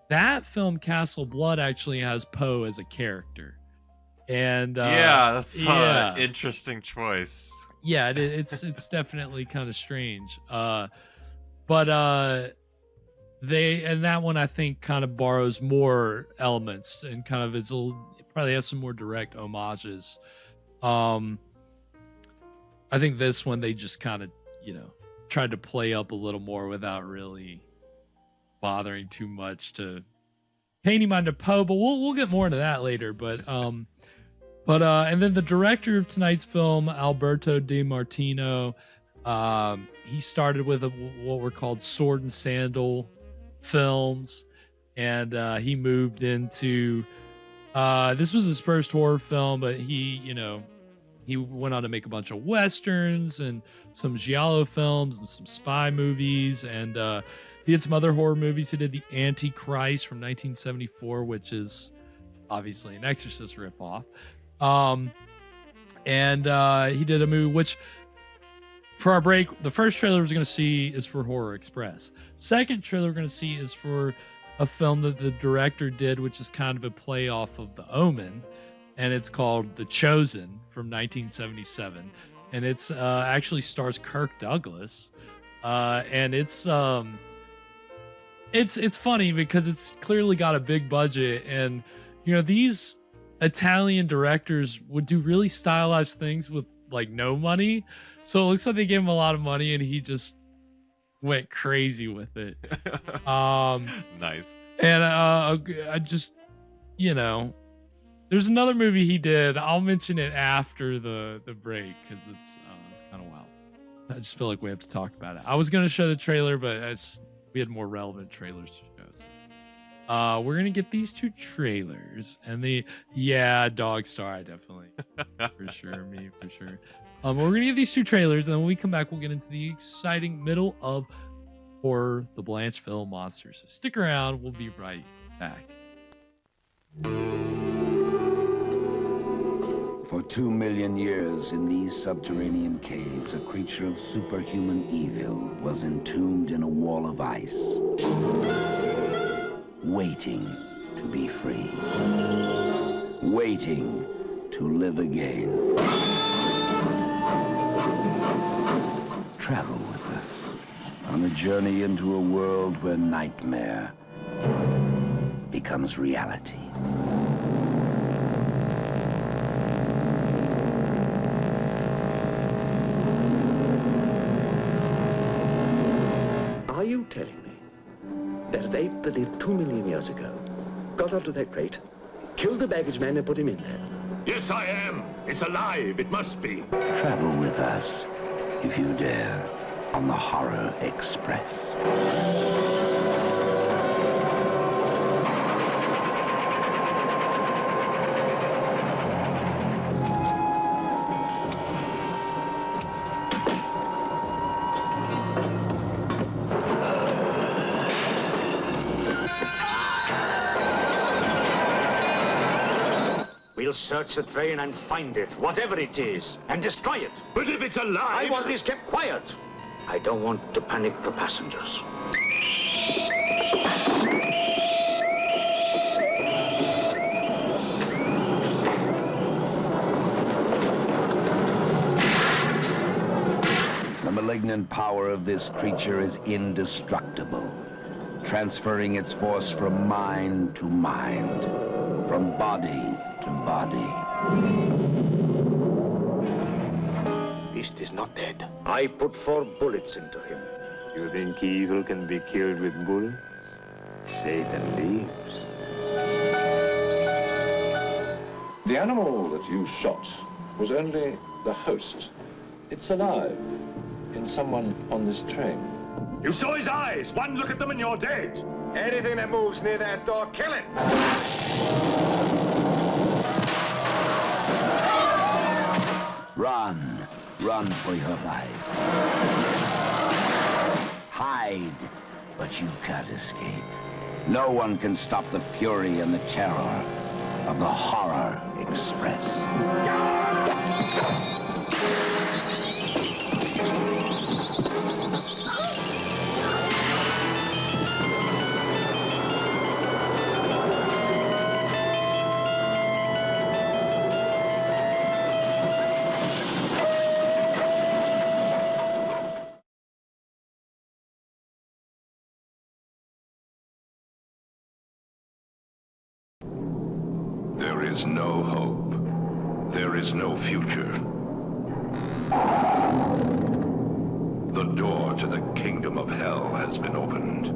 That film, Castle of Blood, actually has Poe as a character. And that's an interesting choice. Yeah, it's definitely kind of strange. But that one I think kind of borrows more elements and kind of probably has some more direct homages. I think this one they just kind of, tried to play up a little more without really bothering too much to pay any mind to Poe, but we'll get more into that later. But and then the director of tonight's film, Alberto Di Martino, he started with what were called sword and sandal films, and he moved into this was his first horror film, but he went on to make a bunch of westerns and some giallo films and some spy movies, and he did some other horror movies. He did The Antichrist from 1974, which is obviously an Exorcist ripoff. And he did a movie which, for our break, the first trailer we're going to see is for Horror Express. Second trailer we're going to see is for a film that the director did, which is kind of a play off of The Omen, and it's called The Chosen from 1977. And it's actually stars Kirk Douglas, and it's funny because it's clearly got a big budget, and these Italian directors would do really stylized things with like no money, so it looks like they gave him a lot of money and he just went crazy with it. Nice. And I just there's another movie he did. I'll mention it after the break because it's kind of wild. I just feel like we have to talk about it. I was going to show the trailer, but we had more relevant trailers to show. So. We're going to get these two trailers. And Dog Star, definitely. For sure, me, for sure. We're going to get these two trailers, and then when we come back, we'll get into the exciting middle of for the Blancheville Monster. So stick around. We'll be right back. For 2 million years in these subterranean caves, a creature of superhuman evil was entombed in a wall of ice, waiting to be free, waiting to live again. Travel with us on a journey into a world where nightmare becomes reality. Are you telling me that an ape that lived 2 million years ago got onto that crate, killed the baggage man and put him in there? Yes, I am. It's alive. It must be. Travel with us, if you dare, on the Horror Express. We'll search the train and find it, whatever it is, and destroy it. But if it's alive... I want this kept quiet. I don't want to panic the passengers. The malignant power of this creature is indestructible, transferring its force from mind to mind, from body to body. Beast is not dead. I put 4 bullets into him. You think evil can be killed with bullets? Satan lives. The animal that you shot was only the host. It's alive in someone on this train. You saw his eyes. One look at them and you're dead. Anything that moves near that door, kill it! Run. Run for your life. Hide, but you can't escape. No one can stop the fury and the terror of the Horror Express. There is no hope. There is no future. The door to the kingdom of hell has been opened.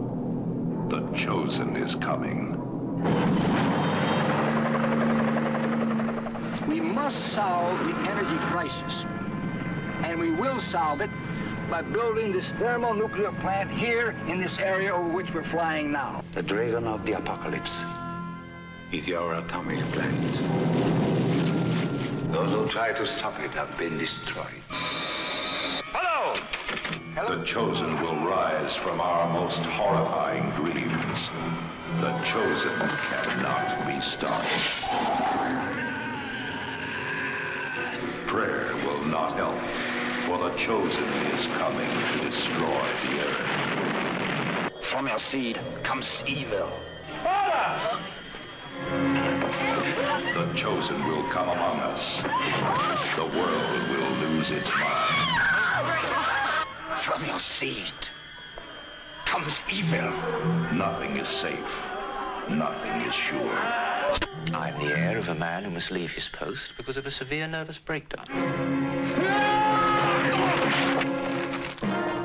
The chosen is coming. We must solve the energy crisis. And we will solve it by building this thermonuclear plant here in this area over which we're flying now. The dragon of the apocalypse is your atomic plant. Those who try to stop it have been destroyed. Hello! The chosen will rise from our most horrifying dreams. The chosen cannot be stopped. Prayer will not help, for the chosen is coming to destroy the earth. From your seed comes evil. Father! The chosen will come among us. The world will lose its mind. From your seed comes evil. Nothing is safe. Nothing is sure. I'm the heir of a man who must leave his post because of a severe nervous breakdown.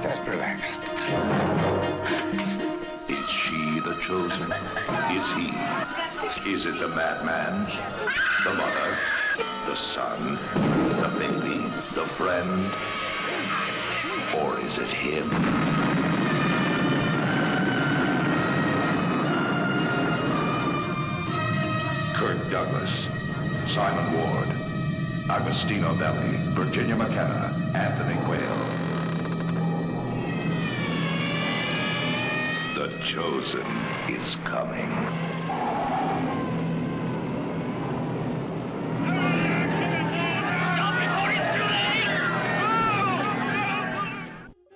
Just relax. Is she the chosen? Is he? Is it the madman? The mother? The son? The baby? The friend? Or is it him? Kirk Douglas, Simon Ward, Agostino Belli, Virginia McKenna, Anthony Quayle. The chosen is coming.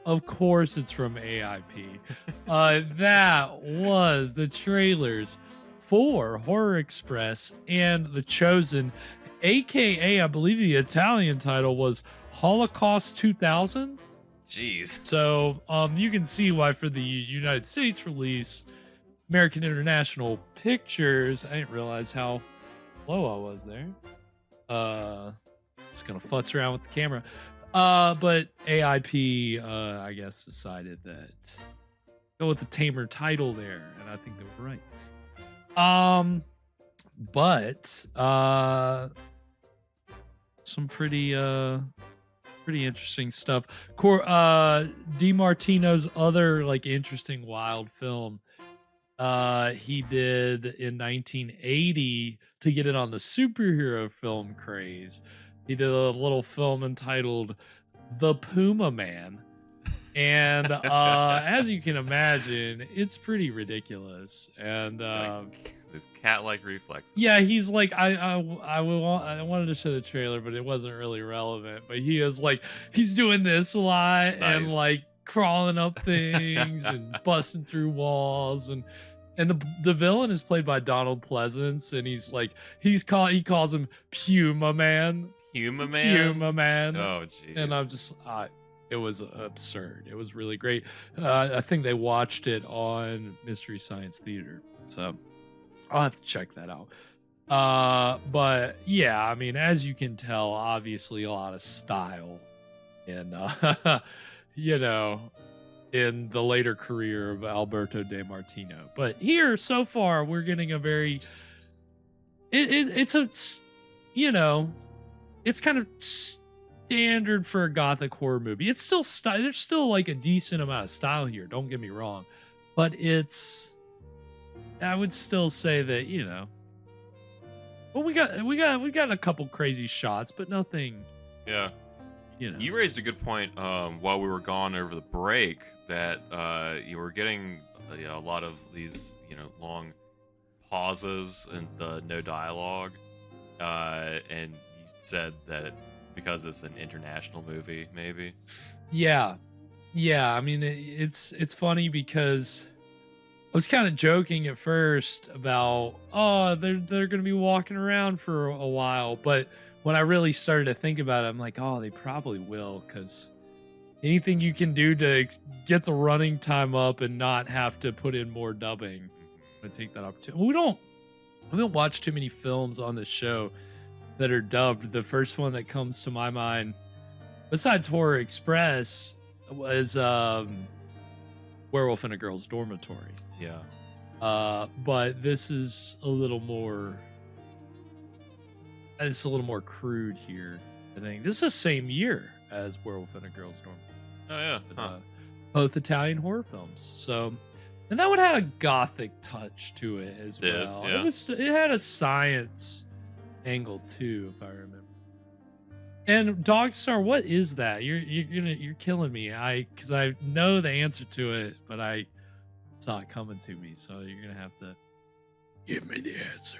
Of course it's from AIP. That was the trailers for Horror Express and The Chosen, aka I believe the Italian title was Holocaust 2000. Jeez. So you can see why for the United States release, American International Pictures, I didn't realize how low I was there. Just gonna futz around with the camera. But AIP, I guess, decided that go with the tamer title there, and I think they were right. But some pretty interesting stuff. DiMartino's other like interesting wild film he did in 1980 to get it on the superhero film craze. He did a little film entitled The Puma Man. And as you can imagine, it's pretty ridiculous. And there's cat-like reflexes. yeah, he's like, I wanted to show the trailer, but it wasn't really relevant. But he is like, he's doing this a lot and like crawling up things and busting through walls and the villain is played by Donald Pleasance, and he's like, he calls him Puma Man. Puma Man? Puma Man. Oh, jeez. And I'm just, it was absurd. It was really great. I think they watched it on Mystery Science Theater. So I'll have to check that out. But yeah, I mean, as you can tell, obviously a lot of style and, in the later career of Alberto De Martino. But here, so far, we're getting a very, it's kind of standard for a Gothic horror movie. It's still there's still like a decent amount of style here. Don't get me wrong, but I would still say that well, we got a couple crazy shots, but nothing. Yeah. You raised a good point while we were gone over the break that you were getting a lot of these long pauses and no dialogue, and you said that because it's an international movie, maybe. Yeah. I mean, it's funny because I was kind of joking at first about they're gonna be walking around for a while, but when I really started to think about it, I'm like, they probably will, because anything you can do to get the running time up and not have to put in more dubbing, I take that opportunity. We don't watch too many films on this show that are dubbed. The first one that comes to my mind, besides Horror Express, was Werewolf in a Girl's Dormitory. Yeah. But this is a little more. It's a little more crude here, I think. This is the same year as Werewolf in a Girl's Dormitory. Oh, yeah. Huh. Both Italian horror films. So, and that one had a Gothic touch to it as well. Yeah. It had a science angle too, if I remember. And Dogstar, what is that? You're killing me. Because I know the answer to it, but I saw it coming to me. So you're gonna have to give me the answer.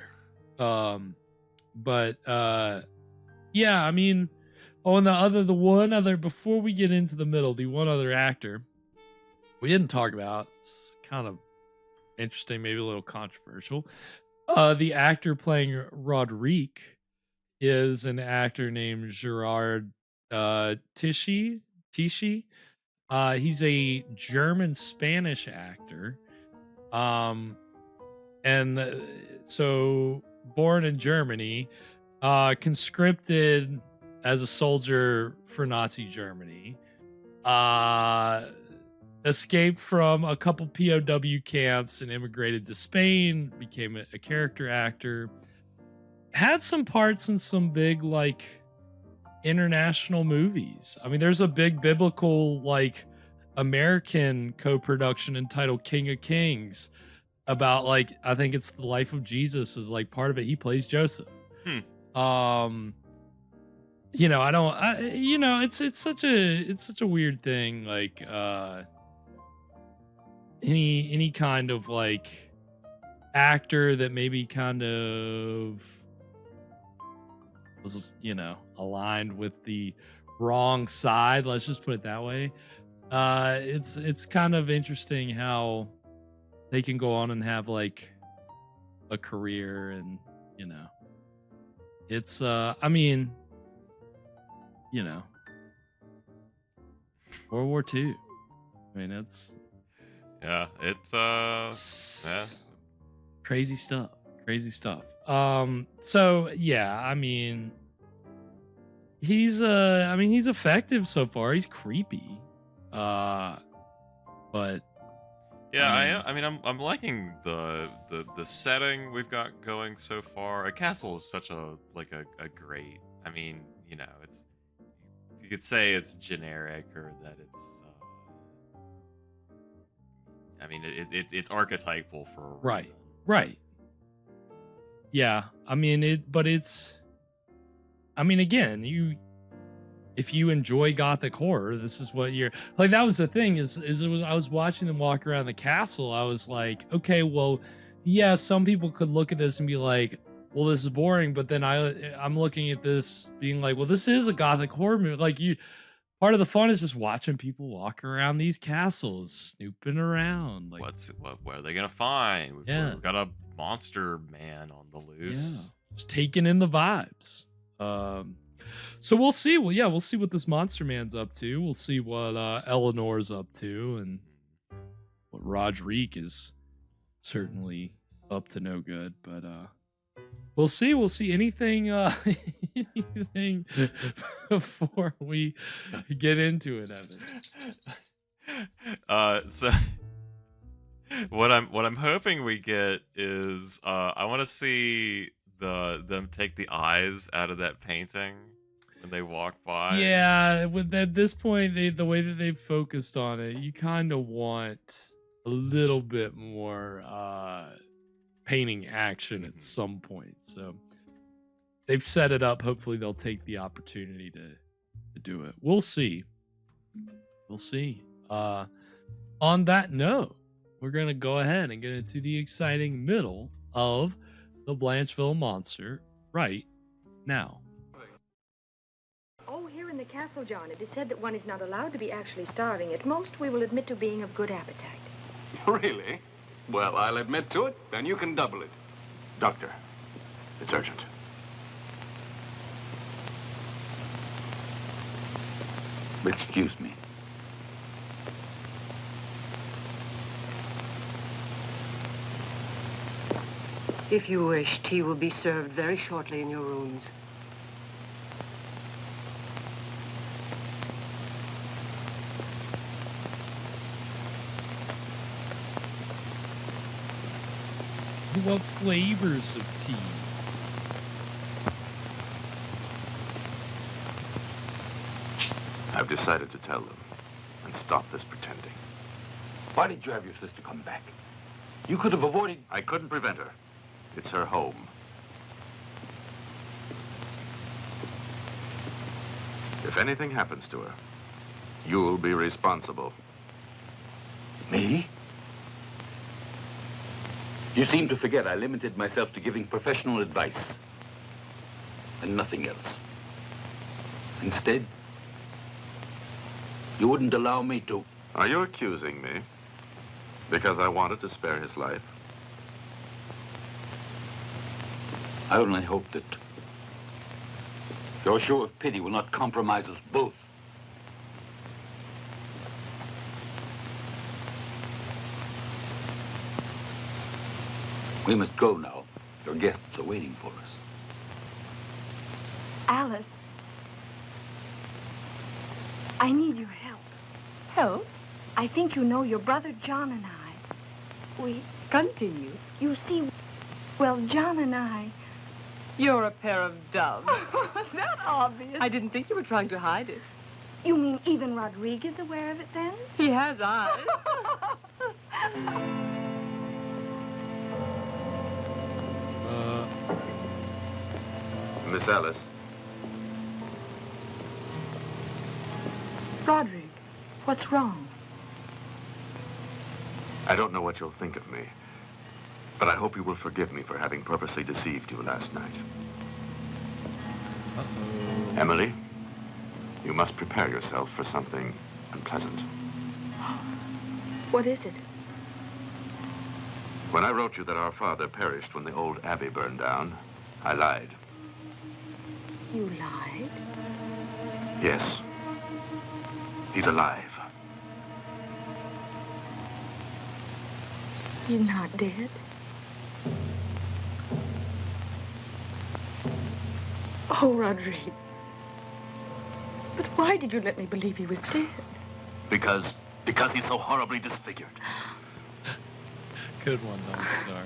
But yeah, I mean, the one other, before we get into the middle, the one other actor we didn't talk about, it's kind of interesting, maybe a little controversial. The actor playing Roderick is an actor named Gerard Tichy. He's a German-Spanish actor. And so born in Germany, conscripted as a soldier for Nazi Germany, escaped from a couple POW camps and immigrated to Spain, became a character actor, had some parts in some big like international movies. I mean, there's a big biblical like American co-production entitled King of Kings about like, I think it's the life of Jesus is like part of it. He plays Joseph. It's such a weird thing. Like, any kind of like actor that maybe kind of was, you know, aligned with the wrong side, let's just put it that way. It's kind of interesting how they can go on and have like a career, and you know, it's I mean, you know, World War II. I mean, it's crazy stuff. So yeah, I mean, he's effective so far. He's creepy. But yeah, I'm liking the setting we've got going so far. A castle is such a great. I mean, you know, it's, you could say it's generic, or that it's I mean, it's archetypal for a reason. Right. Yeah, I mean again, if you enjoy Gothic horror, this is what you're like. That was the thing I was watching them walk around the castle. I was like, okay, well, yeah, some people could look at this and be like, well, this is boring. But then I'm looking at this being like, well, this is a Gothic horror movie. Like, part of the fun is just watching people walk around these castles, snooping around. Like, what are they gonna find? We've got a monster man on the loose. Yeah, just taking in the vibes. So we'll see. Well, yeah, we'll see what this monster man's up to. We'll see what Eleanor's up to, and what Roderick is certainly up to no good. But we'll see. We'll see. Anything anything before we get into it, Evan? So what I'm hoping we get is I want to see them take the eyes out of that painting when they walk by. Yeah, at this point, the way that they've focused on it, you kind of want a little bit more painting action at some point. So they've set it up. Hopefully they'll take the opportunity to do it. We'll see. On that note, we're going to go ahead and get into the exciting middle of the Blancheville Monster right now. Oh, here in the castle, John, it is said that one is not allowed to be actually starving. At most, we will admit to being of good appetite. Really? Well, I'll admit to it, then you can double it. Doctor, it's urgent. Excuse me. If you wish, tea will be served very shortly in your rooms. What flavors of tea? I've decided to tell them and stop this pretending. Why did you have your sister come back? You could have avoided... I couldn't prevent her. It's her home. If anything happens to her, you'll be responsible. Me? You seem to forget I limited myself to giving professional advice and nothing else. Instead, you wouldn't allow me to... Are you accusing me because I wanted to spare his life? I only hope that your show of pity will not compromise us both. We must go now. Your guests are waiting for us. Alice, I need your help. Help? I think you know your brother John and I. We... Continue. You see, well, John and I... You're a pair of doves. That's obvious. I didn't think you were trying to hide it. You mean even Rodriguez is aware of it, then? He has eyes. Miss Alice. Roderick, what's wrong? I don't know what you'll think of me, but I hope you will forgive me for having purposely deceived you last night. Emily, you must prepare yourself for something unpleasant. What is it? When I wrote you that our father perished when the old abbey burned down, I lied. You lied? Yes. He's alive. He's not dead? Oh, Rodrigue. But why did you let me believe he was dead? Because he's so horribly disfigured. Good one, Don Star.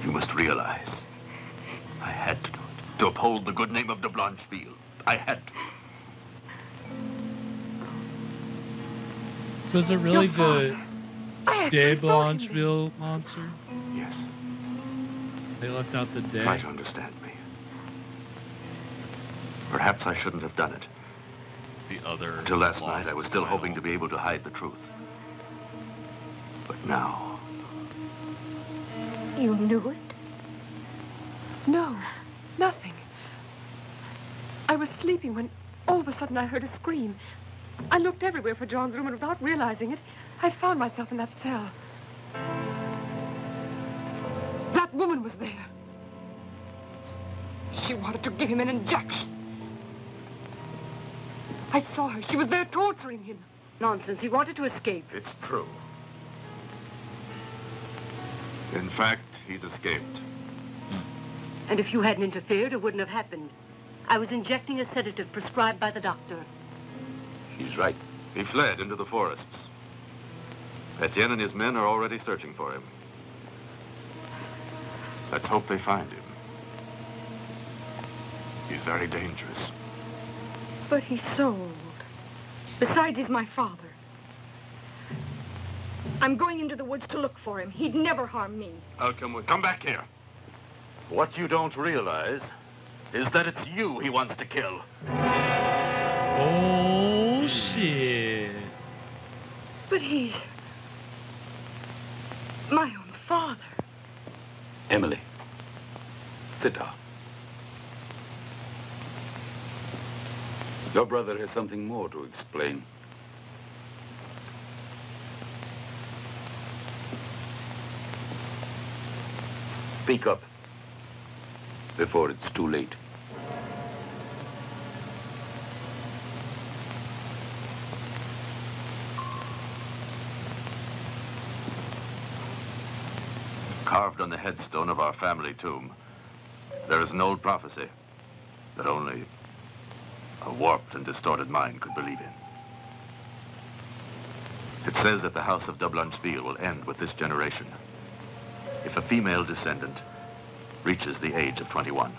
You must realize, I had to do it. To uphold the good name of de Blancheville. I had to. So is it really the de Blancheville monster? Yes. They left out the de. Try to understand me. Perhaps I shouldn't have done it. The other. Until last night, I was still hoping to be able to hide the truth. But now... You knew it? No, nothing. I was sleeping when all of a sudden I heard a scream. I looked everywhere for John's room, and without realizing it, I found myself in that cell. That woman was there. She wanted to give him an injection. I saw her. She was there torturing him. Nonsense. He wanted to escape. It's true. In fact, he's escaped. And if you hadn't interfered, it wouldn't have happened. I was injecting a sedative prescribed by the doctor. He's right. He fled into the forests. Etienne and his men are already searching for him. Let's hope they find him. He's very dangerous. But he's so old. Besides, he's my father. I'm going into the woods to look for him. He'd never harm me. I'll come with you. Come back here. What you don't realize is that it's you he wants to kill. Oh, shit. But he's my own father. Emily, sit down. Your brother has something more to explain. Speak up before it's too late. Carved on the headstone of our family tomb, there is an old prophecy that only a warped and distorted mind could believe in. It says that the house of de Blancheville will end with this generation if a female descendant reaches the age of 21.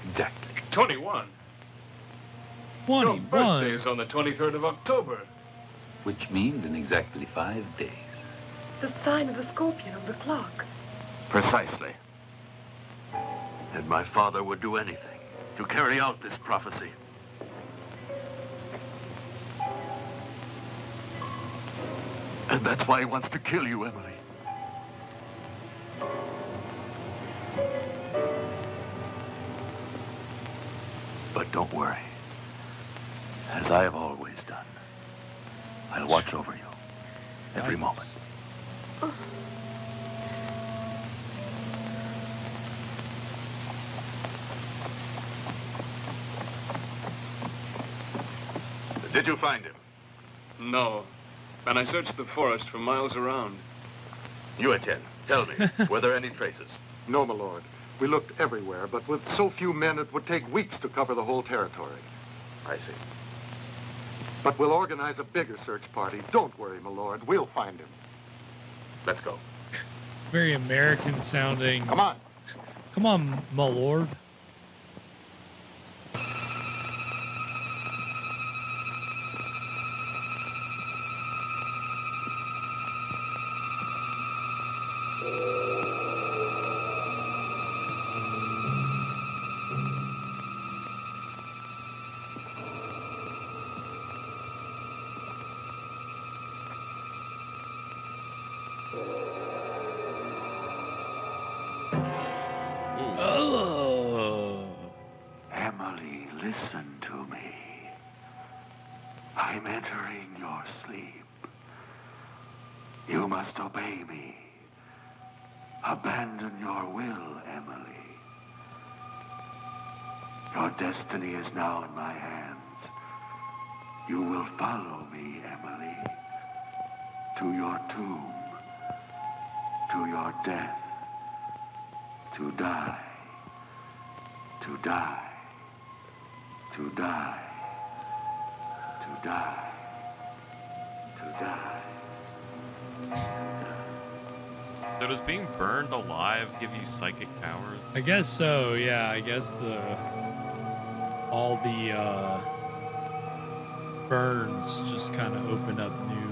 Exactly. 21? 21? Your birthday is on the 23rd of October. Which means in exactly 5 days. The sign of the scorpion on the clock. Precisely. And my father would do anything to carry out this prophecy. And that's why he wants to kill you, Emily. But don't worry. As I have always done, I'll watch over you every moment. Did you find him? No. And I searched the forest for miles around. You, Etienne, tell me, were there any traces? No, my lord. We looked everywhere, but with so few men, it would take weeks to cover the whole territory. I see. But we'll organize a bigger search party. Don't worry, my lord. We'll find him. Let's go. Very American sounding. Come on. Come on, my lord. Oh. Emily, listen to me. I'm entering your sleep. You must obey me. Abandon your will, Emily. Your destiny is now in my hands. You will follow me, Emily, to your tomb, to your death, to die, to die, to die, to die, to die. So does being burned alive give you psychic powers? I guess so, yeah. I guess all the burns just kind of open up new...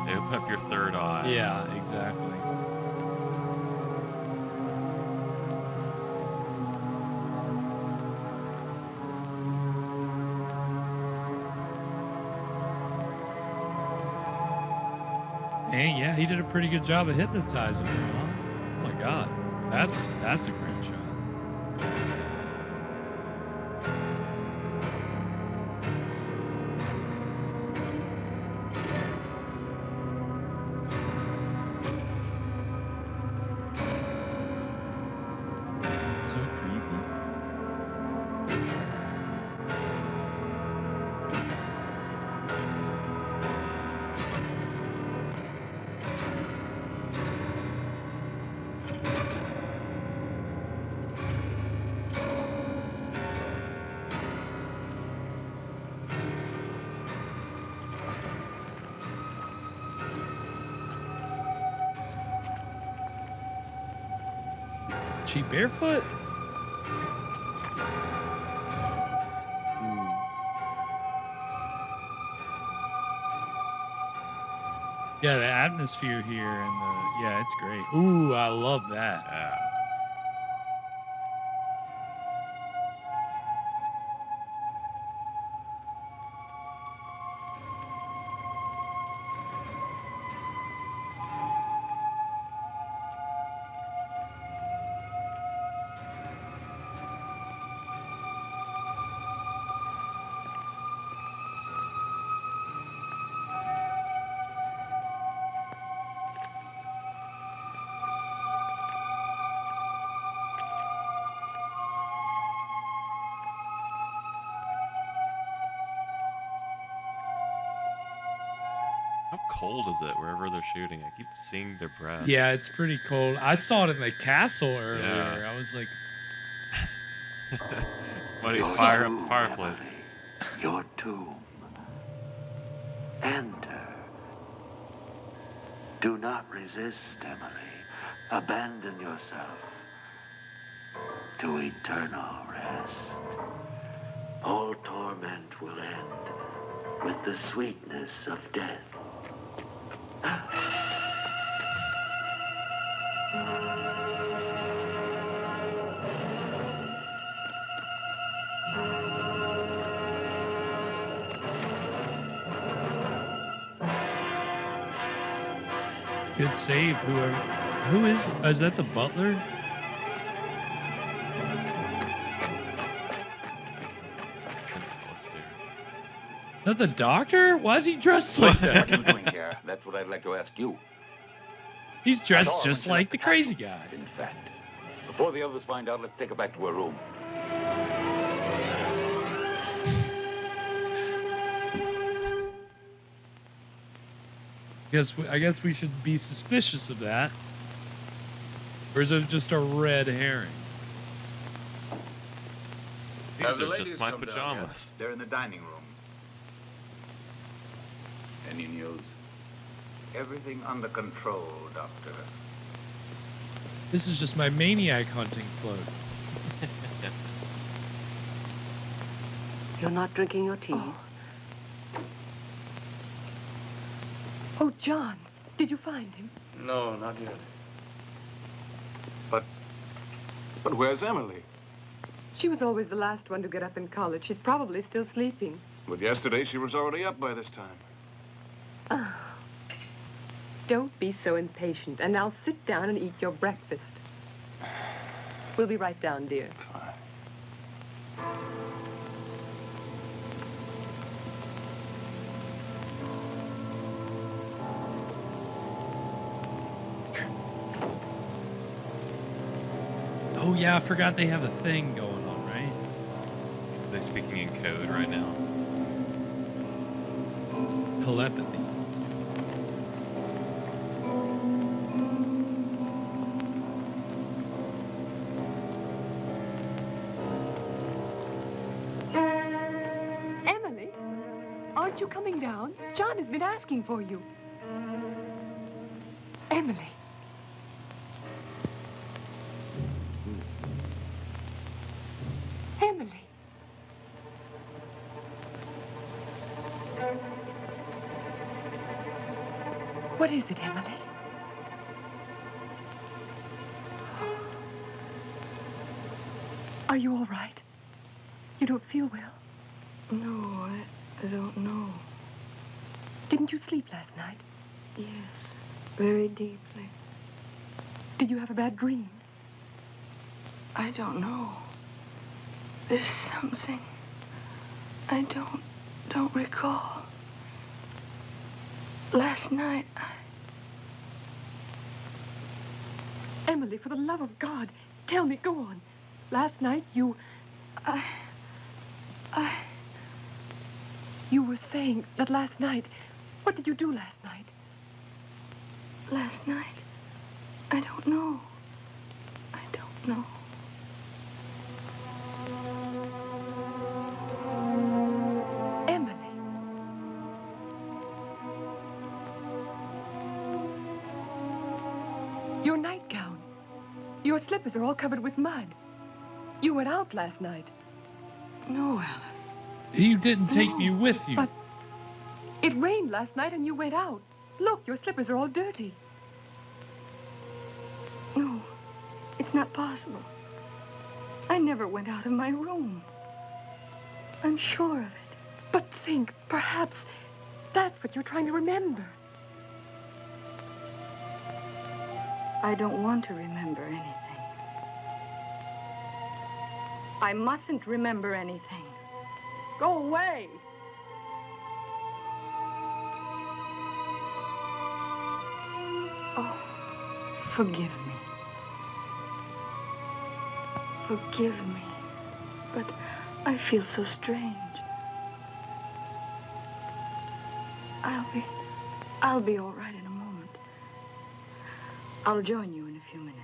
They open up your third eye. Yeah, exactly. Hey, yeah, he did a pretty good job of hypnotizing her, huh? Oh my god. That's a great shot. So creepy. She barefoot? Yeah, the atmosphere here and yeah, it's great. Ooh, I love that. Yeah. How cold is it wherever they're shooting? I keep seeing their breath. Yeah, it's pretty cold. I saw it in the castle earlier. Yeah. I was like... Somebody fire up the fireplace. Your tomb. Enter. Do not resist, Emily. Abandon yourself to eternal rest. All torment will end with the sweetness of death. Good save, whoever. Who is that the butler? Is that the doctor? Why is he dressed like that? What are you doing here? That's what I'd like to ask you. He's dressed just like the crazy guy. In fact, before the others find out, let's take her back to her room. I guess we should be suspicious of that. Or is it just a red herring? These the are just ladies my come down pajamas. here. They're in the dining room. Any news? Everything under control, Doctor. This is just my maniac hunting float. You're not drinking your tea? Oh, John, did you find him? No, not yet. But where's Emily? She was always the last one to get up in college. She's probably still sleeping. But yesterday she was already up by this time. Don't be so impatient, and now sit down and eat your breakfast. We'll be right down, dear. Oh yeah, I forgot they have a thing going on, right? Are they speaking in code right now? Telepathy. Emily, aren't you coming down? John has been asking for you. Emily. Emily. What is it, Emily? Are you all right? You don't feel well? No, I don't know. Didn't you sleep last night? Yes, very deeply. Did you have a bad dream? I don't know. There's something I don't recall. Last night, Emily, for the love of God, tell me, go on. Last night you were saying that last night. What did you do last night? Last night? I don't know. I don't know. Your nightgown. Your slippers are all covered with mud. You went out last night. No, Alice. You didn't take me with you. But it rained last night and you went out. Look, your slippers are all dirty. No, it's not possible. I never went out of my room. I'm sure of it. But think, perhaps that's what you're trying to remember. I don't want to remember anything. I mustn't remember anything. Go away. Oh, forgive me. Forgive me. But I feel so strange. I'll be all right in a moment. I'll join you in a few minutes.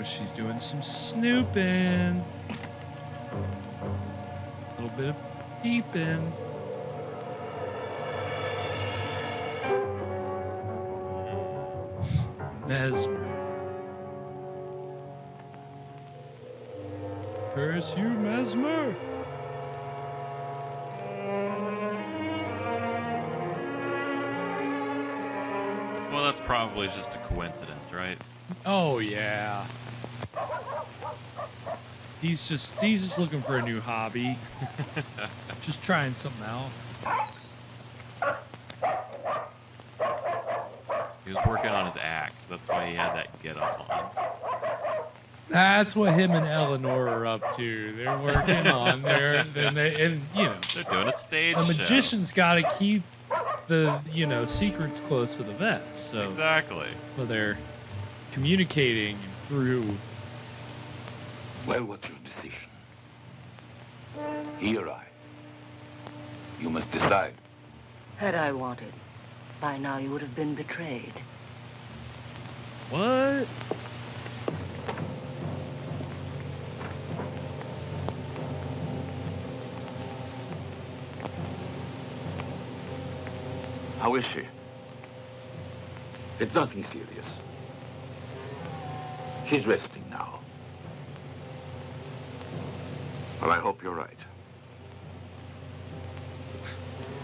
She's doing some snooping. A little bit of peeping. Mesmer. Curse you, Mesmer. Well, that's probably just a coincidence, right? Oh yeah. He's just looking for a new hobby. Just trying something out. He was working on his act. That's why he had that get up on. That's what him and Eleanor are up to. They're working on their, and you know, they're doing a stage show. A magician's got to keep the, secrets close to the vest. So exactly. So they're communicating through. Well, what's your decision? Here I. You must decide. Had I wanted, by now you would have been betrayed. What? How is she? It's nothing serious. She's resting now. Well, I hope you're right.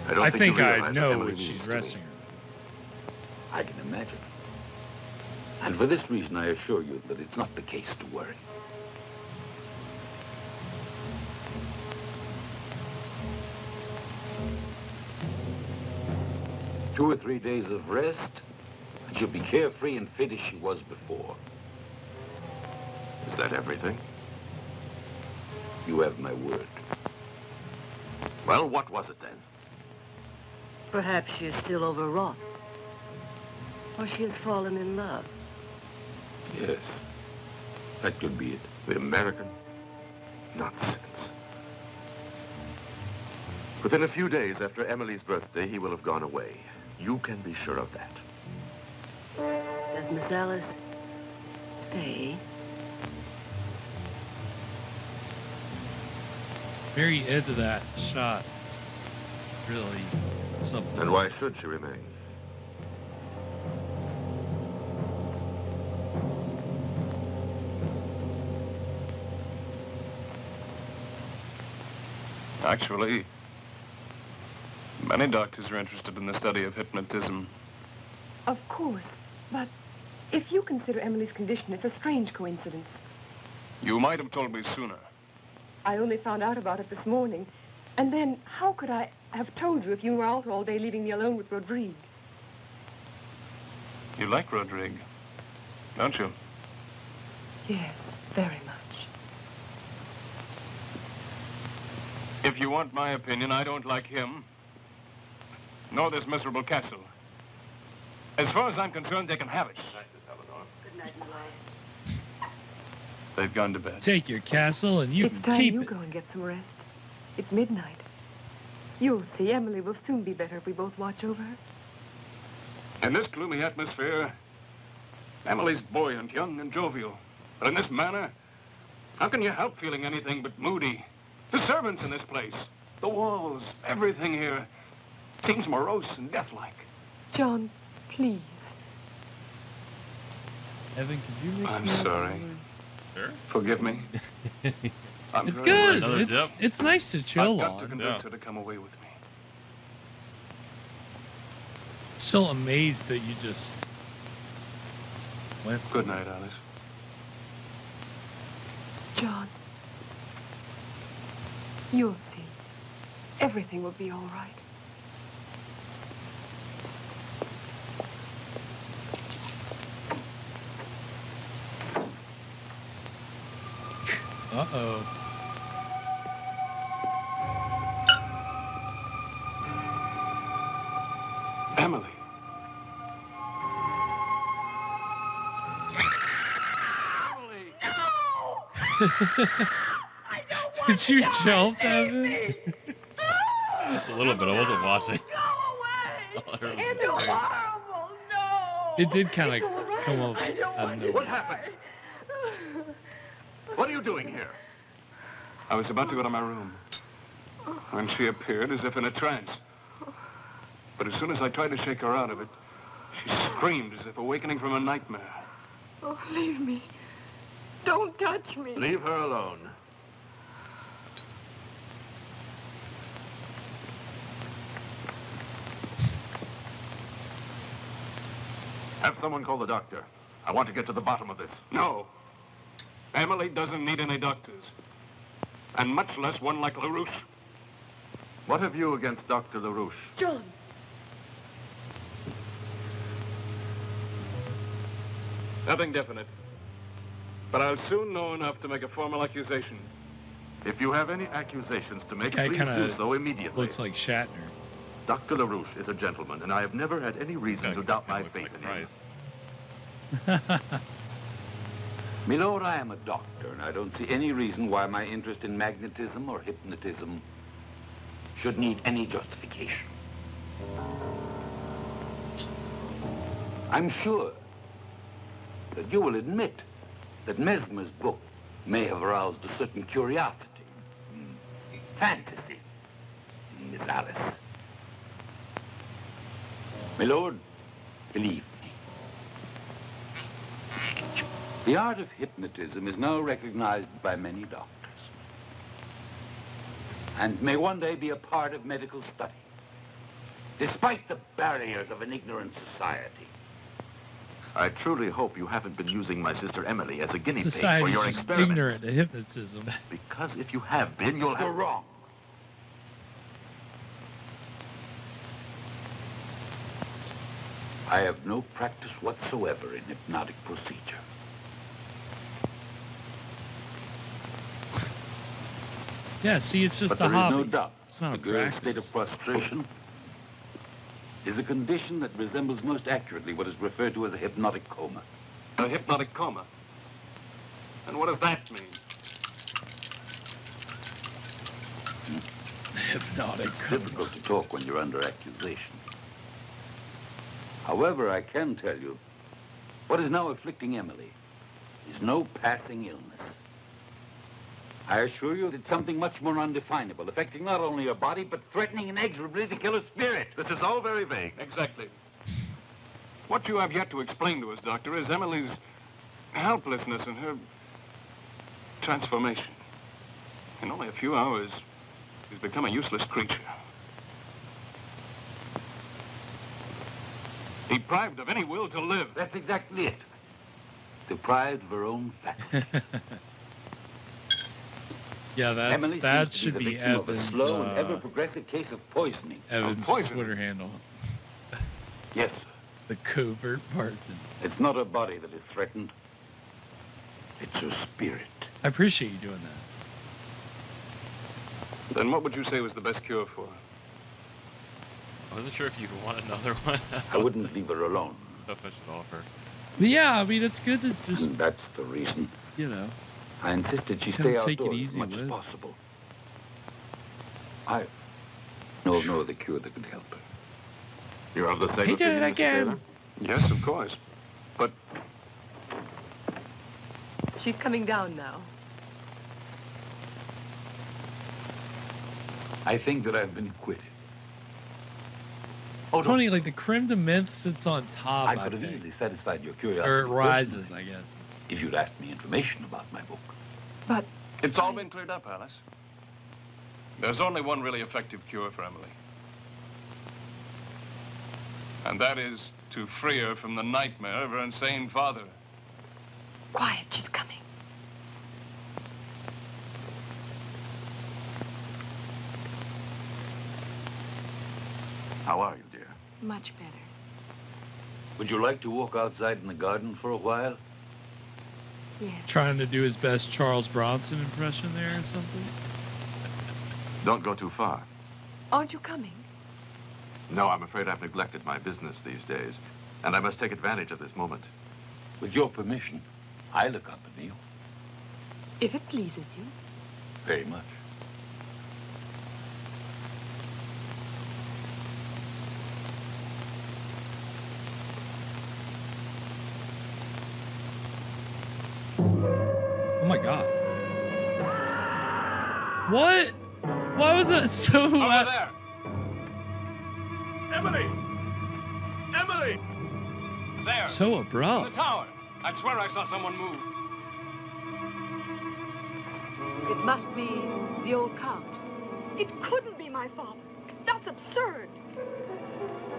I think I realize know what Emily if she's means to me. resting her. I can imagine. And for this reason, I assure you that it's not the case to worry. Two or 3 days of rest, and she'll be carefree and fit as she was before. Is that everything? You have my word. Well, what was it then? Perhaps she is still overwrought. Or she has fallen in love. Yes, that could be it. The American? Nonsense. Within a few days after Emily's birthday, he will have gone away. You can be sure of that. Does Miss Alice stay? Very end of that shot is really something. And why should she remain? Actually, many doctors are interested in the study of hypnotism. Of course, but if you consider Emily's condition, it's a strange coincidence. You might have told me sooner. I only found out about it this morning. And then, how could I have told you if you were out all day leaving me alone with Rodrigue? You like Rodrigue, don't you? Yes, very much. If you want my opinion, I don't like him. Nor this miserable castle. As far as I'm concerned, they can have it. Good night, my lord. They've gone to bed. Take your castle and you It's can time keep you it. go and get some rest. It's midnight. You'll see, Emily will soon be better if we both watch over her. In this gloomy atmosphere, Emily's buoyant, young, and jovial. But in this manner, how can you help feeling anything but moody? The servants in this place, the walls, everything here seems morose and deathlike. John, please. Evan, could you mix I'm me up sorry. another- Sure. Forgive me. I'm It's very good. Another It's, dip. it's nice to chill I've got to on. convince her to come away with me. Still amazed that you just went. Good night, Alice. John, you'll see. Everything will be all right. Uh-oh. Emily. Did you jump, Evan? A little bit. I wasn't watching. It's horrible. No. It did kind of come up I don't out of want nowhere. What happened? What are you doing here? I was about to go to my room when she appeared as if in a trance. But as soon as I tried to shake her out of it, she screamed as if awakening from a nightmare. Oh, leave me. Don't touch me. Leave her alone. Have someone call the doctor. I want to get to the bottom of this. No. Emily doesn't need any doctors. And much less one like LaRouche. What have you against Dr. LaRouche? John. Nothing definite. But I'll soon know enough to make a formal accusation. If you have any accusations to make, Guy please kind do so immediately. looks like Shatner. Dr. LaRouche is a gentleman, and I have never had any reason to doubt my faith in him. Milord, I am a doctor, and I don't see any reason why my interest in magnetism or hypnotism should need any justification. I'm sure that you will admit that Mesmer's book may have aroused a certain curiosity, fantasy, in Miss Alice. My lord, believe me. The art of hypnotism is now recognized by many doctors and may one day be a part of medical study, despite the barriers of an ignorant society. I truly hope you haven't been using my sister Emily as a guinea pig for Society's your just experiment. ignorant to hypnotism. Because if you have been, you'll have... You're wrong. I have no practice whatsoever in hypnotic procedure. Yeah, see, it's just But a there is hobby. no doubt It's not the a girl's practice. state of prostration is a condition that resembles most accurately what is referred to as a hypnotic coma. A hypnotic coma? And what does that mean? Hypnotic It's difficult to talk when you're under accusation. However, I can tell you, what is now afflicting Emily is no passing illness. I assure you it's something much more undefinable, affecting not only her body, but threatening inexorably to kill her spirit. This is all very vague. Exactly. What you have yet to explain to us, Doctor, is Emily's helplessness and her transformation. In only a few hours, she's become a useless creature. Deprived of any will to live. That's exactly it. Deprived of her own faculty. Yeah, Emily that seems to should the be victim of a Evan's, slow and ever-progressive case of poisoning. Evan's Poison? Twitter handle. Yes. The covert part. It's not her body that is threatened. It's her spirit. I appreciate you doing that. Then what would you say was the best cure for her? I wasn't sure if you'd want another one. I wouldn't leave her alone. I don't know if I should offer. But yeah, I mean, it's good to just, And that's the reason. you know. I insisted she Kinda stay take it outdoors easy as much with as it. possible. I know of no other cure that can help her. You're of the same He did opinion, it Mr. again. Taylor? Yes, of course. But She's coming down now. I think that I've been acquitted. It's funny, like the creme de menthe sits on top, I I could have think. easily satisfied your curiosity. Or it rises, personally, I guess. If you'd asked me information about my book. But it's all been cleared up, Alice. There's only one really effective cure for Emily. And that is to free her from the nightmare of her insane father. Quiet, she's coming. How are you, dear? Much better. Would you like to walk outside in the garden for a while? Yes. Trying to do his best Charles Bronson impression there or something. Don't go too far. Aren't you coming? No, I'm afraid I've neglected my business these days, and I must take advantage of this moment. With your permission, I'll accompany you. If it pleases you. Very much. Oh my god. What? Why was that so... Over there! Emily! Emily! There! So In abrupt. the tower! I swear I saw someone move. It must be the old Count. It couldn't be my father. That's absurd.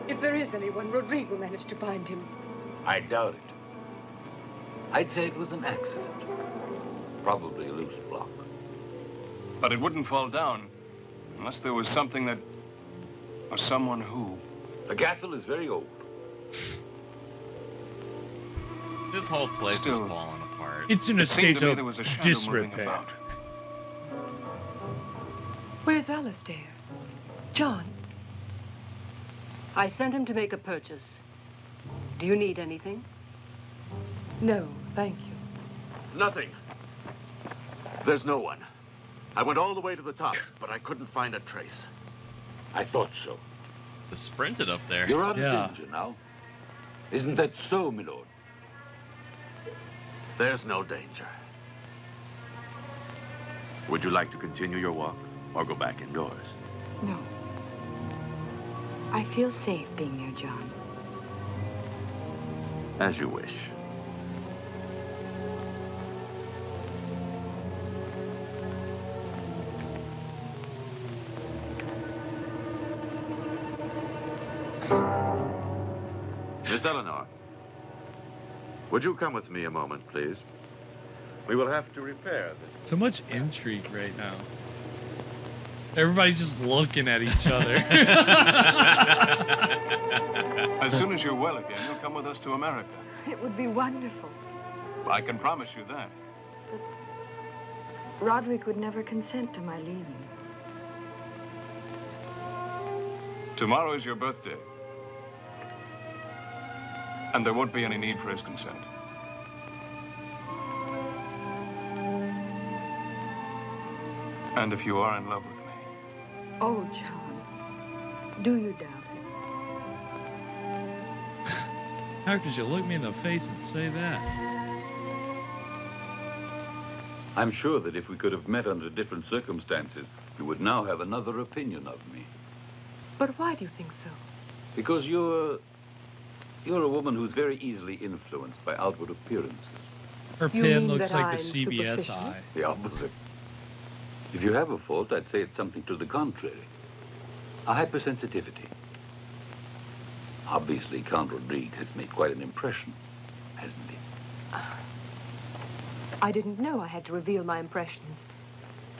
If there is anyone, Rodrigo managed to find him. I doubt it. I'd say it was an accident. Probably a loose block. But it wouldn't fall down unless there was something that... or someone who... The castle is very old. This whole place is Still, falling apart. It's in a It seemed state to me of there was a shadow moving disrepair. about. Where's Alistair? John? I sent him to make a purchase. Do you need anything? No, thank you. Nothing. There's no one. I went all the way to the top, but I couldn't find a trace. I thought so. Just sprinted up there. You're out of danger now. Isn't that so, my lord? There's no danger. Would you like to continue your walk or go back indoors? No. I feel safe being near John. As you wish. Miss Eleanor, would you come with me a moment, please? We will have to repair this. So much intrigue right now. Everybody's just looking at each other. As soon as you're well again, you'll come with us to America. It would be wonderful. I can promise you that. Roderick would never consent to my leaving. Tomorrow is your birthday. And there won't be any need for his consent. And if you are in love with me. Oh, John. Do you doubt it? How could you look me in the face and say that? I'm sure that if we could have met under different circumstances, you would now have another opinion of me. But why do you think so? Because you're a woman who's very easily influenced by outward appearances. Her pin looks like the CBS eye. The opposite. If you have a fault, I'd say it's something to the contrary. A hypersensitivity. Obviously, Count Rodrigue has made quite an impression, hasn't he? I didn't know I had to reveal my impressions.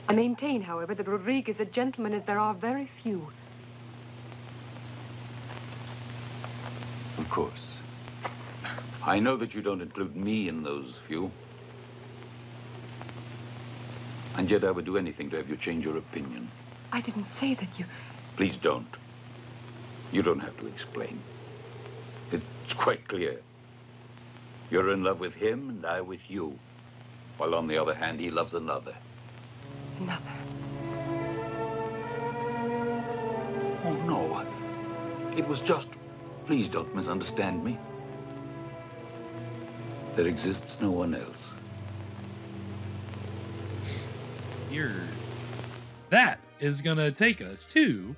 I maintain, however, that Rodrigue is a gentleman as there are very few. Of course. I know that you don't include me in those few. And yet I would do anything to have you change your opinion. I didn't say that you... Please don't. You don't have to explain. It's quite clear. You're in love with him and I with you. While on the other hand, he loves another. Another? Oh, no. It was just... Please don't misunderstand me. There exists no one else. Weird. That is gonna take us to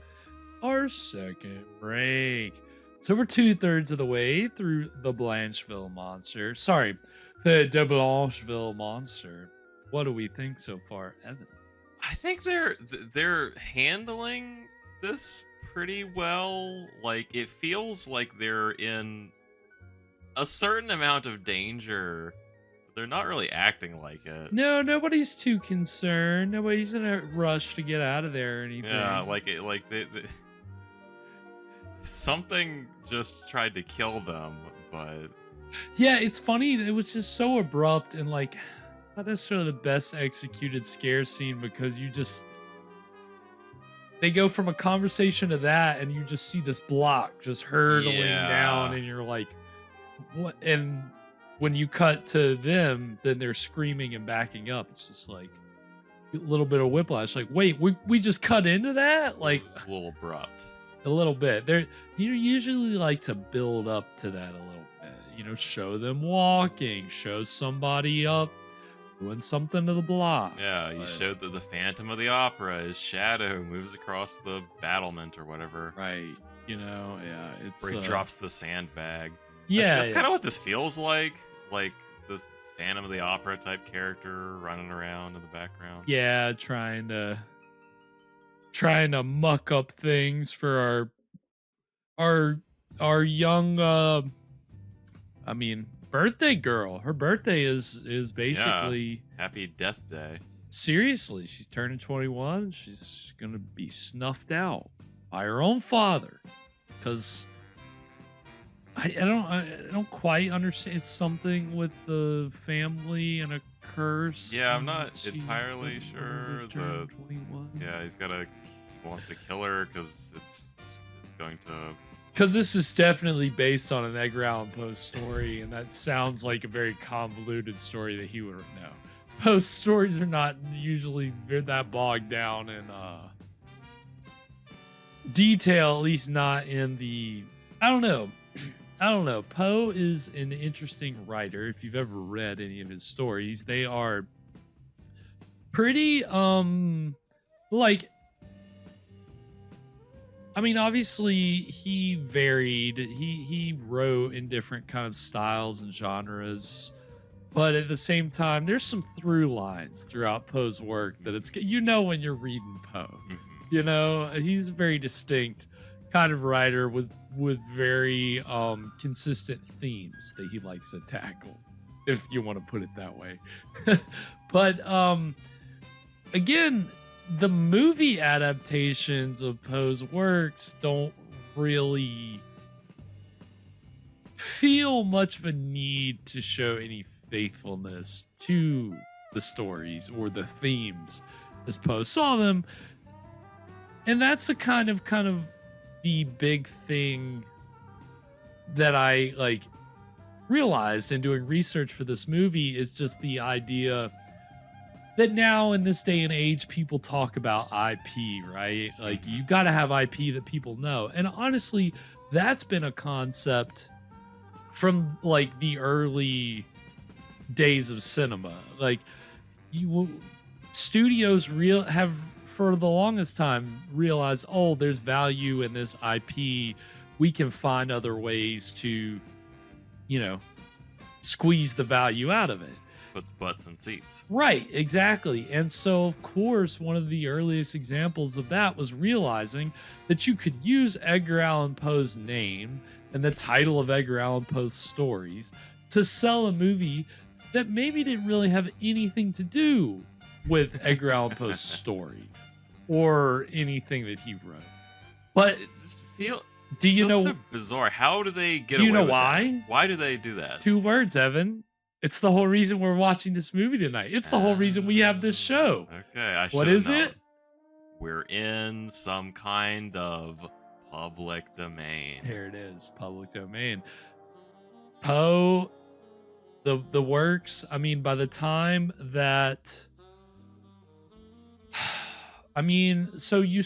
our second break. So we're 2/3 of the way through the Blancheville Monster. Sorry, the Blancheville Monster. What do we think so far, Evan? I think they're handling this pretty well. Like, it feels like they're in a certain amount of danger. They're not really acting like it. No, nobody's too concerned. Nobody's in a rush to get out of there or anything. Yeah, something just tried to kill them, but yeah, it's funny. It was just so abrupt and like not necessarily the best executed scare scene because they go from a conversation to that and you just see this block just hurtling down and you're like, what? And when you cut to them, then they're screaming and backing up. It's just like a little bit of whiplash. Like, wait, we just cut into that? Like a little abrupt. A little bit. You usually like to build up to that a little bit. You know, show them walking, show somebody up doing something to the block. Yeah, you showed the Phantom of the Opera, his shadow moves across the battlement or whatever. Right. You know, yeah, it's where he drops the sandbag. Yeah, that's kind of what this feels like this Phantom of the Opera type character running around in the background. Yeah, trying to muck up things for our young birthday girl. Her birthday is basically happy death day. Seriously, she's turning 21. She's gonna be snuffed out by her own father because I don't quite understand. It's something with the family and a curse. Yeah, I'm not entirely sure. Yeah, he wants to kill her because it's going to. Because this is definitely based on an Edgar Allan Poe story, and that sounds like a very convoluted story that he wouldn't know. Poe's stories are not usually that bogged down detail, at least not in the, I don't know. Poe is an interesting writer. If you've ever read any of his stories, they are pretty, like, I mean, obviously he varied. He wrote in different kind of styles and genres, but at the same time, there's some through lines throughout Poe's work that it's, you know, when you're reading Poe, you know, he's a very distinct kind of writer with very consistent themes that he likes to tackle, if you want to put it that way. But again, the movie adaptations of Poe's works don't really feel much of a need to show any faithfulness to the stories or the themes as Poe saw them. And that's the kind of the big thing that I like realized in doing research for this movie, is just the idea that now in this day and age, people talk about IP, right? Like, you got to have IP that people know. And honestly, that's been a concept from like the early days of cinema. Like, studios have for the longest time realized, oh, there's value in this IP. We can find other ways to, you know, squeeze the value out of it. Puts butts in seats. Right, exactly. And so, of course, one of the earliest examples of that was realizing that you could use Edgar Allan Poe's name and the title of Edgar Allan Poe's stories to sell a movie that maybe didn't really have anything to do with Edgar Allan Poe's story or anything that he wrote. But it just feels so bizarre. How do they get away with that? Do you know why? Why do they do that? 2 words, Evan. It's the whole reason we're watching this movie tonight. It's the whole reason we have this show. Okay, what is it? We're in some kind of public domain. Here it is, public domain. Poe, the works. I mean, by the time that, I mean, so you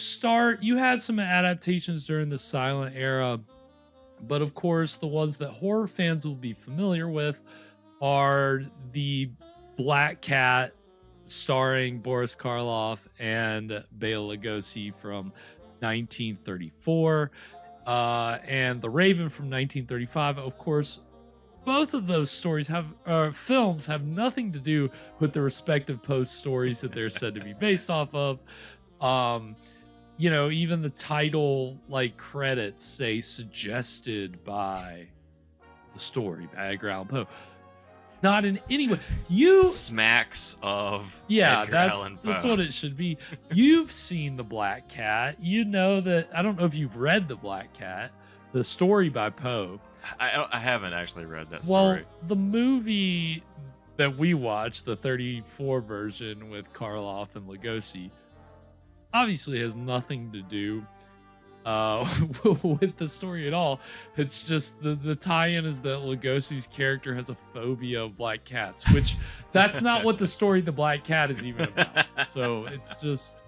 had some adaptations during the silent era, but of course, the ones that horror fans will be familiar with are the Black Cat starring Boris Karloff and Bela Lugosi from 1934, and The Raven from 1935. Of course, both of those stories films have nothing to do with the respective Poe stories that they're said to be based off of. You know, even the title like credits say suggested by the story by Edgar Allan Poe. Not in any way. Smacks of Edgar Allan Poe. That's what it should be. You've seen The Black Cat. You know that. I don't know if you've read The Black Cat, the story by Poe. I haven't actually read that Well, story. the movie that we watched, the 34 version with Karloff and Lugosi, obviously has nothing to do with the story at all. It's just the tie-in is that Lugosi's character has a phobia of black cats, which that's not what the story of The Black Cat is even about. So it's just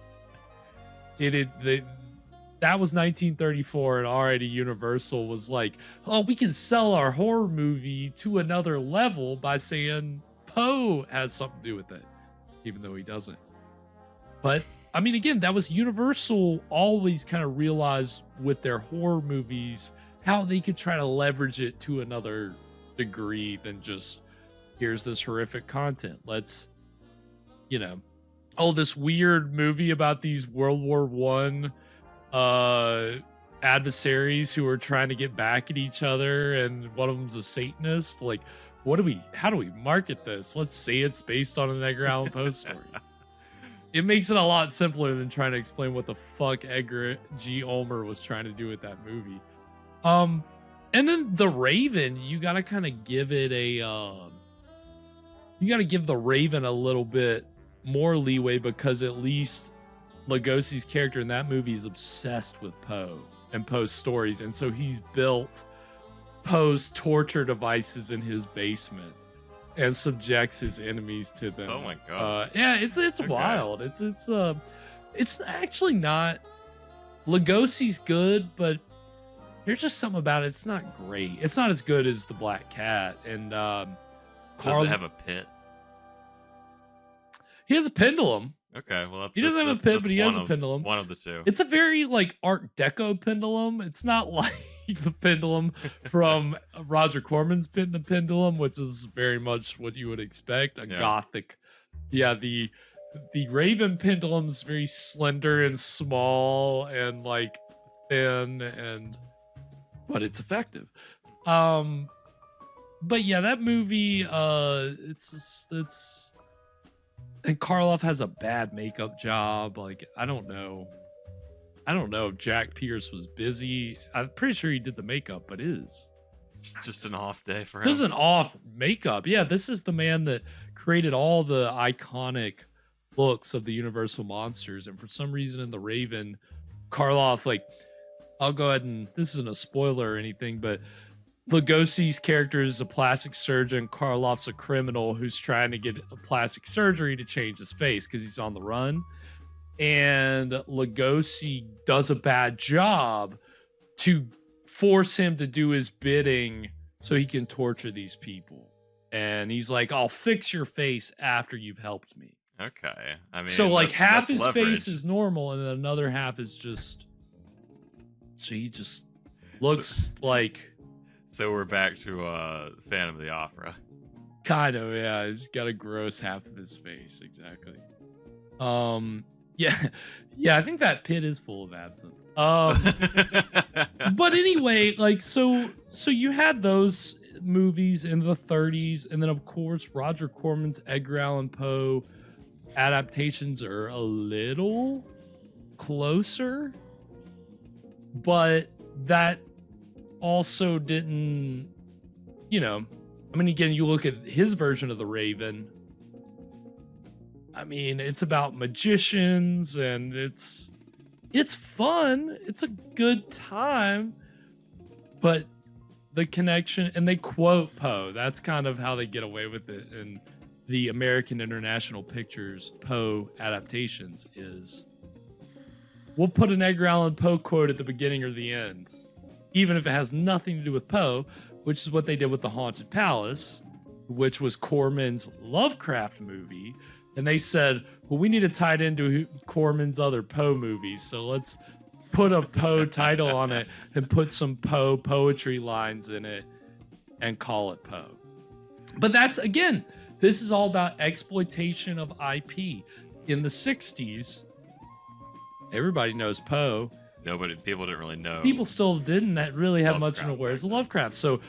that was 1934, and already Universal was like, oh, we can sell our horror movie to another level by saying Poe has something to do with it, even though he doesn't. But I mean, again, that was Universal always kind of realized with their horror movies how they could try to leverage it to another degree than just, here's this horrific content. Let's, you know, oh, this weird movie about these World War I adversaries who are trying to get back at each other, and one of them's a Satanist. Like, how do we market this? Let's say it's based on an Edgar Allan Poe story. It makes it a lot simpler than trying to explain what the fuck Edgar G. Ulmer was trying to do with that movie. And then The Raven, you gotta kind of give it you gotta give The Raven a little bit more leeway, because at least Lugosi's character in that movie is obsessed with Poe and Poe's stories, and so he's built Poe's torture devices in his basement and subjects his enemies to them. Oh my god! Yeah, it's okay. Wild. It's actually not Lugosi's good, but there's just something about it. It's not great. It's not as good as the Black Cat. And Does it have a pit? He has a pendulum. Okay, well, He doesn't have a pit, but he has a pendulum. One of the two. It's a very like Art Deco pendulum. It's not like the pendulum from Roger Corman's The Pendulum, which is very much what you would expect. Gothic. Yeah, the Raven pendulum's very slender and small and like thin, but it's effective. But yeah, that movie, it's and Karloff has a bad makeup job. Like, I don't know if Jack Pierce was busy. I'm pretty sure he did the makeup, but it is just an off day for him. This is an off makeup. Yeah, this is the man that created all the iconic looks of the Universal monsters. And for some reason in The Raven, Karloff, like, I'll go ahead and this isn't a spoiler or anything, but Lugosi's character is a plastic surgeon. Karloff's a criminal who's trying to get a plastic surgery to change his face because he's on the run. And Lugosi does a bad job to force him to do his bidding so he can torture these people. And he's like, I'll fix your face after you've helped me. Okay. I mean, so like half his leverage. face is normal and then another half is just, so he just looks like. So we're back to Phantom of the Opera. Kind of, yeah. He's got a gross half of his face, exactly. Yeah, I think that pit is full of absinthe. But anyway, like so you had those movies in the 30s, and then of course Roger Corman's Edgar Allan Poe adaptations are a little closer, but that also didn't, I mean, again, you look at his version of The Raven, I mean, it's about magicians and it's fun. It's a good time, but the connection, and they quote Poe. That's kind of how they get away with it. And the American International Pictures Poe adaptations is, we'll put an Edgar Allan Poe quote at the beginning or the end, even if it has nothing to do with Poe, which is what they did with The Haunted Palace, which was Corman's Lovecraft movie. And they said, well, we need to tie it into Corman's other Poe movies, so let's put a Poe title on it and put some Poe poetry lines in it and call it Poe. But that's, again, this is all about exploitation of IP. In the 60s, everybody knows Poe. People didn't really know. People still didn't really have much in awareness of Lovecraft. So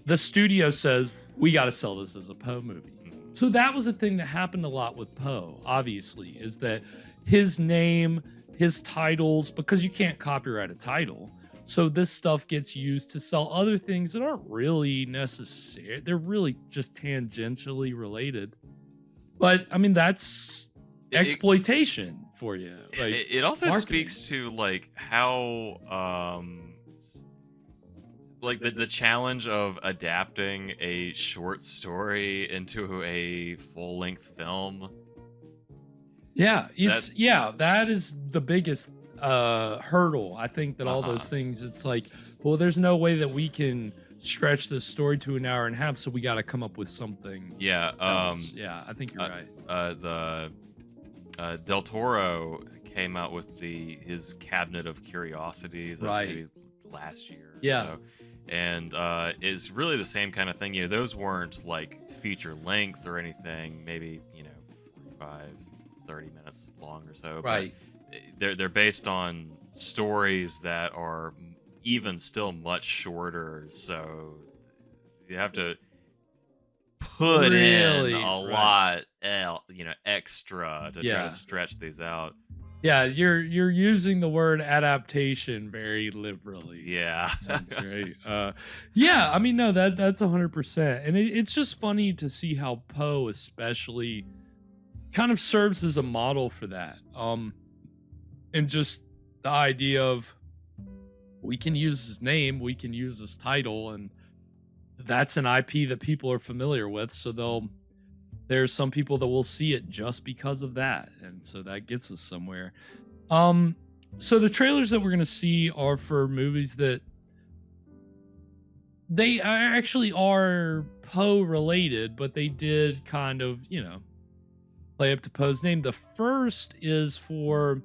the studio says, we got to sell this as a Poe movie. So that was a thing that happened a lot with Poe, obviously, is that his name, his titles, because you can't copyright a title. So this stuff gets used to sell other things that aren't really necessary. They're really just tangentially related. But I mean, that's exploitation for you. Like, it also marketing. speaks to like how like the challenge of adapting a short story into a full-length film. Yeah, that is the biggest hurdle. I think that all those things, it's like, well, there's no way that we can stretch this story to an hour and a half, so we got to come up with something. Yeah, yeah, I think you're right. The Del Toro came out with his Cabinet of Curiosities, maybe last year. Yeah. So, and it's really the same kind of thing. Those weren't like feature length or anything. Maybe 45, 30 minutes long or so. Right. But they're based on stories that are even still much shorter. So you have to put in a lot, extra to try to stretch these out. Yeah, you're using the word adaptation very liberally. Yeah. Sounds great. Yeah, I mean, no, that's 100%. And it's just funny to see how Poe especially kind of serves as a model for that. And just the idea of, we can use his name, we can use his title, and that's an IP that people are familiar with, so there's some people that will see it just because of that, and so that gets us somewhere. So the trailers that we're going to see are for movies that they actually are Poe related, but they did kind of, you know, play up to Poe's name. The first is for,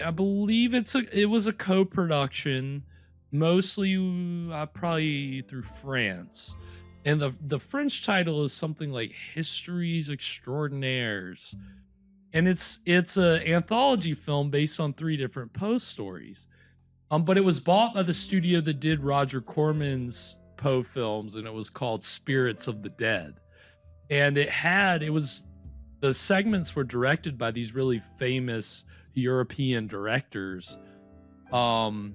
I believe it was a co-production, mostly probably through France. And the French title is something like Histories Extraordinaires. And it's an anthology film based on 3 different Poe stories. But it was bought by the studio that did Roger Corman's Poe films, and it was called Spirits of the Dead. And the segments were directed by these really famous European directors. And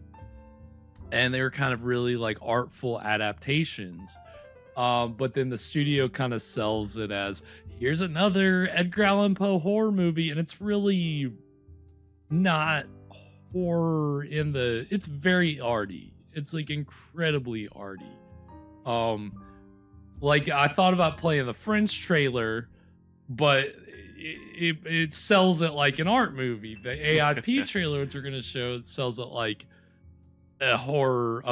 they were kind of really like artful adaptations. But then the studio kind of sells it as, here's another Edgar Allan Poe horror movie, and it's really not horror it's very arty. It's like incredibly arty. Like I thought about playing the French trailer, but it sells it like an art movie. The AIP trailer, which we're going to show, it sells it like a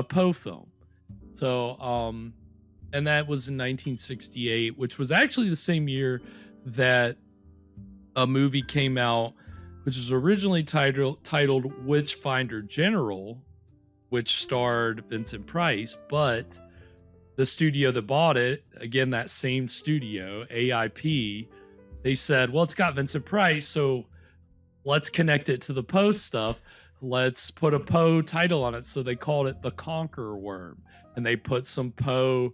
Poe film. So, and that was in 1968, which was actually the same year that a movie came out, which was originally titled Witchfinder General, which starred Vincent Price, but the studio that bought it, again, that same studio, AIP, they said, well, it's got Vincent Price, so let's connect it to the Poe stuff. Let's put a Poe title on it. So they called it The Conqueror Worm, and they put some Poe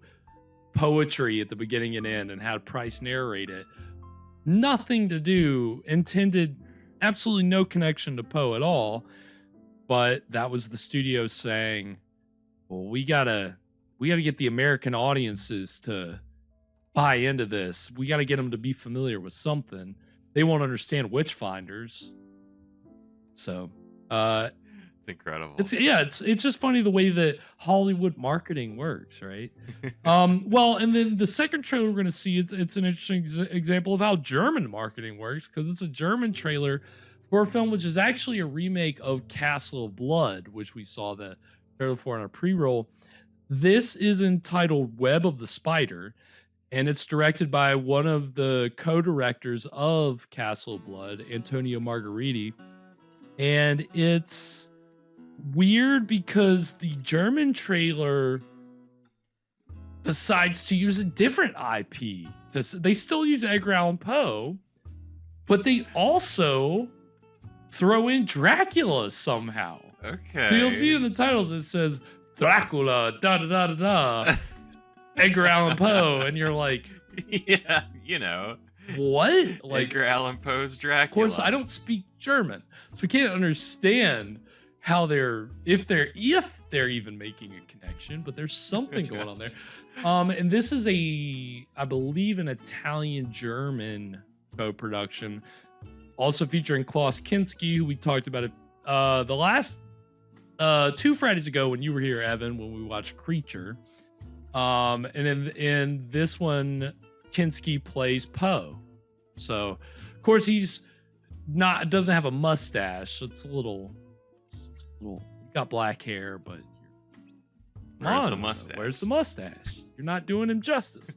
poetry at the beginning and end and had Price narrate it. Nothing to do, intended, absolutely no connection to Poe at all, but that was the studio saying, well, we gotta get the American audiences to buy into this. We gotta get them to be familiar with something. They won't understand Witchfinders. So it's incredible. It's just funny the way that Hollywood marketing works, right? Well, and then the second trailer we're going to see, it's an interesting example of how German marketing works, because it's a German trailer for a film which is actually a remake of Castle of Blood, which we saw the trailer for on a pre-roll. This is entitled Web of the Spider, and it's directed by one of the co-directors of Castle of Blood, Antonio Margheriti. And it's weird because the German trailer decides to use a different IP. They still use Edgar Allan Poe, but they also throw in Dracula somehow. Okay. So you'll see in the titles it says Dracula, da da da da da, Edgar Allan Poe, and you're like, yeah, you know, what? Like Edgar Allan Poe's Dracula. Of course, I don't speak German, so we can't understand how if they're even making a connection, but there's something going on there. And this is I believe an Italian-German co-production, also featuring Klaus Kinski, who we talked about the last 2 Fridays ago when you were here, Evan, when we watched Creature. And in this one, Kinski plays Poe. So, of course, he's doesn't have a mustache, so it's a little. He's got black hair, but where's the mustache? Where's the mustache? You're not doing him justice.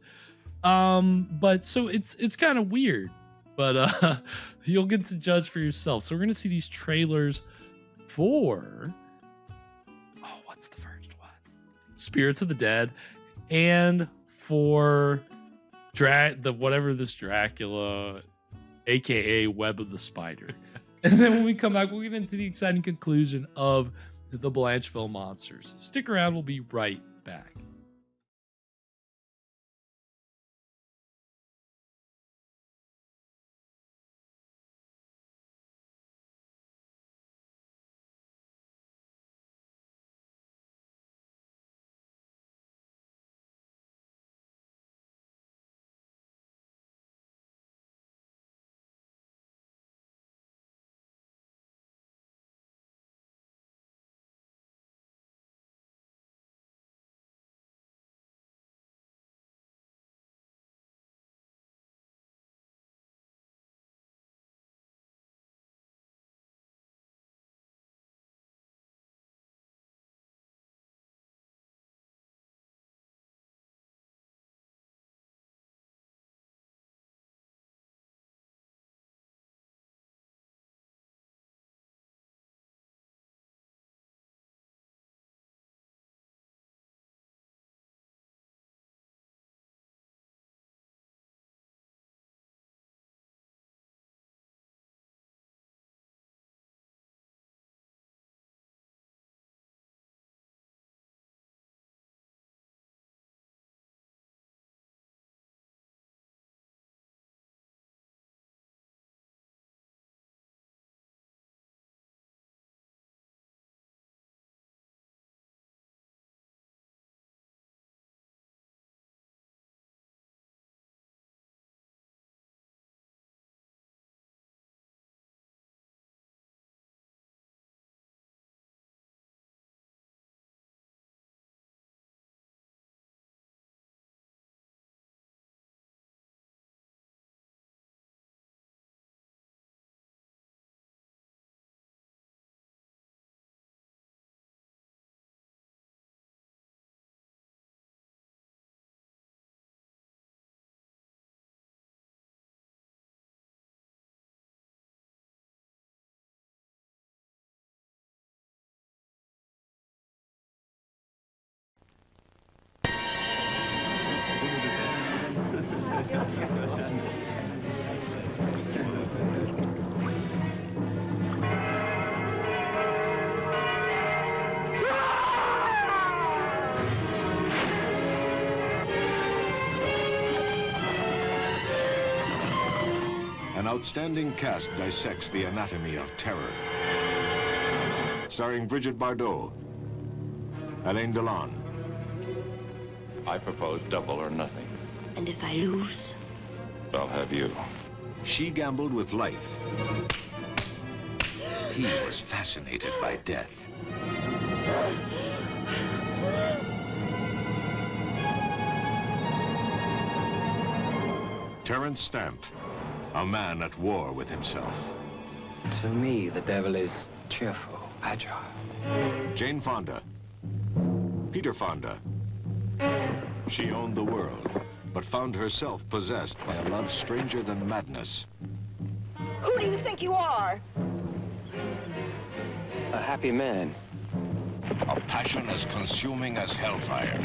But so it's kind of weird, but you'll get to judge for yourself. So we're gonna see these trailers for what's the first one? Spirits of the Dead, and for whatever this Dracula, aka Web of the Spider. And then when we come back, we'll get into the exciting conclusion of the Blancheville Monsters. Stick around, we'll be right back. outstanding cast dissects the anatomy of terror. Starring Brigitte Bardot, Alain Delon. I propose double or nothing. And if I lose? I'll have you. She gambled with life. He was fascinated by death. Terence Stamp, a man at war with himself. To me, the devil is cheerful, agile. Jane Fonda, Peter Fonda. She owned the world, but found herself possessed by a love stranger than madness. Who do you think you are? A happy man. A passion as consuming as hellfire.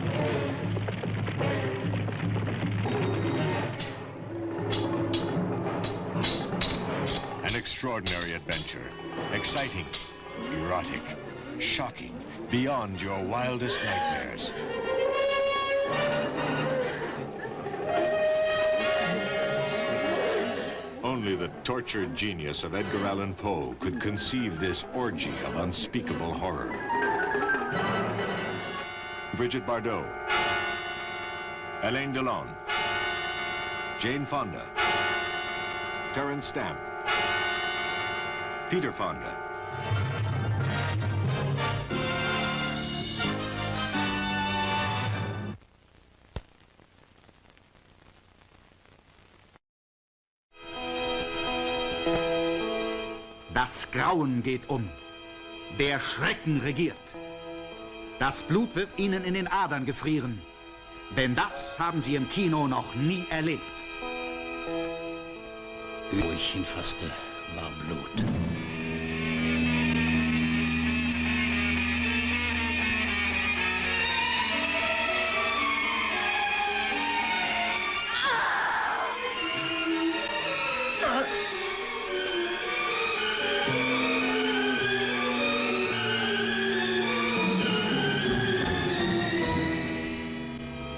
An extraordinary adventure. Exciting, erotic, shocking, beyond your wildest nightmares. Only the tortured genius of Edgar Allan Poe could conceive this orgy of unspeakable horror. Brigitte Bardot, Alain Delon, Jane Fonda, Terence Stamp, Peter Fonda. Das Grauen geht um. Der Schrecken regiert. Das Blut wird Ihnen in den Adern gefrieren. Denn das haben Sie im Kino noch nie erlebt. Wo ich hinfasste, war Blut.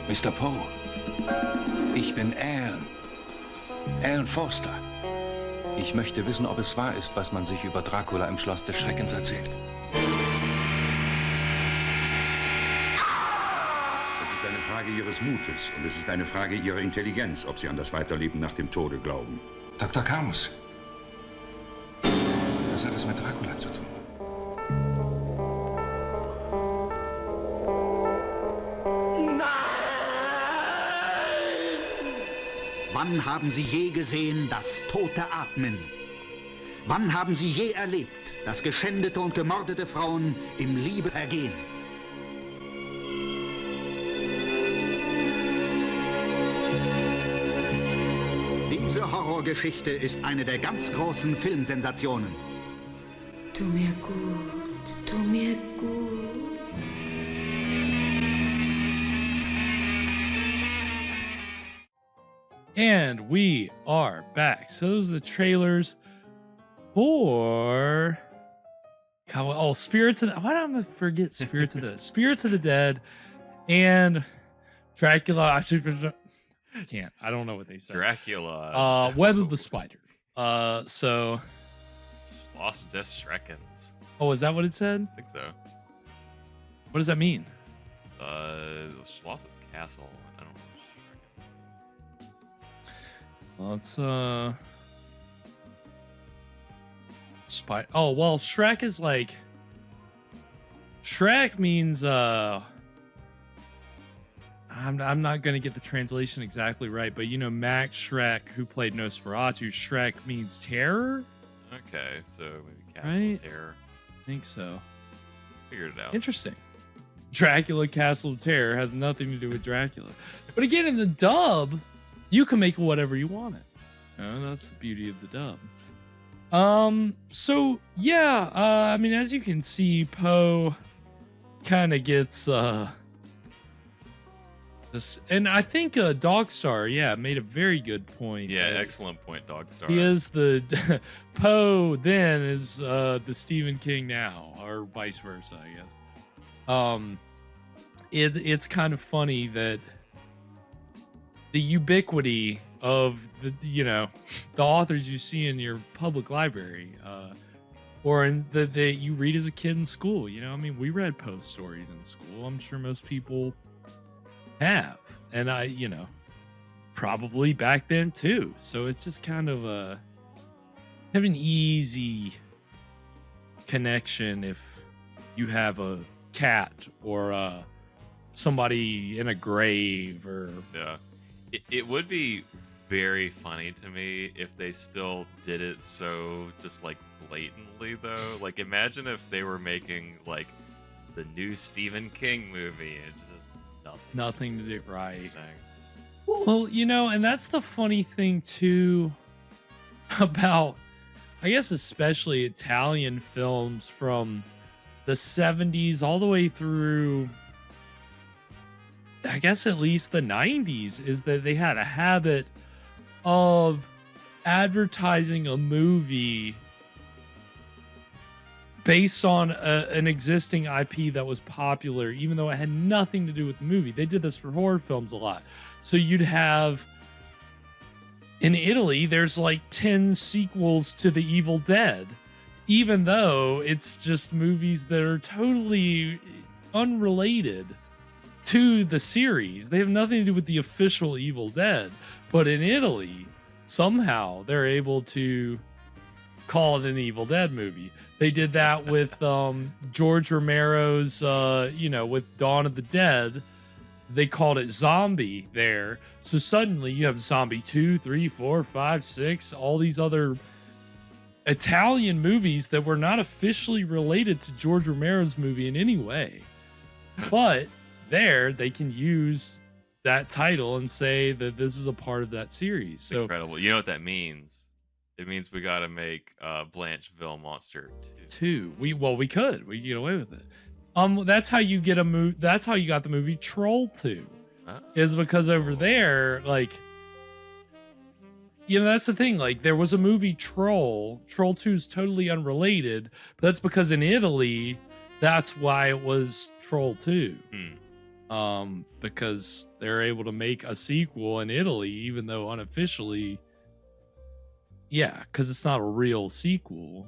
Mr. Poe, ich bin Alan Forster. Ich möchte wissen, ob es wahr ist, was man sich über Dracula im Schloss des Schreckens erzählt. Es ist eine Frage Ihres Mutes und es ist eine Frage Ihrer Intelligenz, ob Sie an das Weiterleben nach dem Tode glauben. Dr. Camus, was hat es mit Dracula zu tun? Wann haben Sie je gesehen das tote Atmen? Wann haben Sie je erlebt, dass geschändete und gemordete Frauen im Liebe vergehen? Diese Horrorgeschichte ist eine der ganz großen Filmsensationen. Tu mir gut, tu mir gut. And we are back. So those are the trailers for Spirits of the, why did I forget Spirits of the Spirits of the Dead and Dracula. I can't. I don't know what they say. Dracula. Web of the Spider. So Schloss des Schreckens. Oh, is that what it said? I think so. What does that mean? Schloss's castle. I don't know. Let's Oh well, Shrek is like Shrek means I'm not gonna get the translation exactly right, but you know Max Shrek, who played Nosferatu, Shrek means terror. Okay, so maybe Castle Right? of Terror. I think so. Figured it out. Interesting. Dracula Castle of Terror has nothing to do with Dracula. But again, in the dub, you can make whatever you want it. That's the beauty of the dub. So yeah, I mean, as you can see, Poe kind of gets this, and I think Dogstar, made a very good point. Yeah, excellent point, Dogstar. He is the Poe then is the Stephen King now, or vice versa, I guess. It's kind of funny that the ubiquity of the the authors you see in your public library, or in that you read as a kid in school. I mean, we read Poe stories in school. I'm sure most people have, and I probably back then too. So it's just kind of have an easy connection if you have a cat or somebody in a grave or It would be very funny to me if they still did it so just like blatantly though. Like imagine if they were making like the new Stephen King movie and it just has nothing to do right. Well, and that's the funny thing too about, I guess, especially Italian films from the 70s all the way through, I guess, at least the 90s, is that they had a habit of advertising a movie based on an existing IP that was popular, even though it had nothing to do with the movie. They did this for horror films a lot. So you'd have, in Italy, there's like 10 sequels to The Evil Dead, even though it's just movies that are totally unrelated to the series. They have nothing to do with the official Evil Dead. But in Italy, somehow they're able to call it an Evil Dead movie. They did that with George Romero's, with Dawn of the Dead. They called it Zombie there. So suddenly you have Zombie 2, 3, 4, 5, 6, all these other Italian movies that were not officially related to George Romero's movie in any way. But there they can use that title and say that this is a part of that series. So incredible. You know what that means? It means we got to make Blancheville Monster 2. We could get away with it. That's how you get that's how you got the movie Troll 2. Is because over there, like, that's the thing. Like, there was a movie Troll 2 is totally unrelated, but that's because in Italy, that's why it was Troll 2. Because they're able to make a sequel in Italy, even though unofficially, because it's not a real sequel.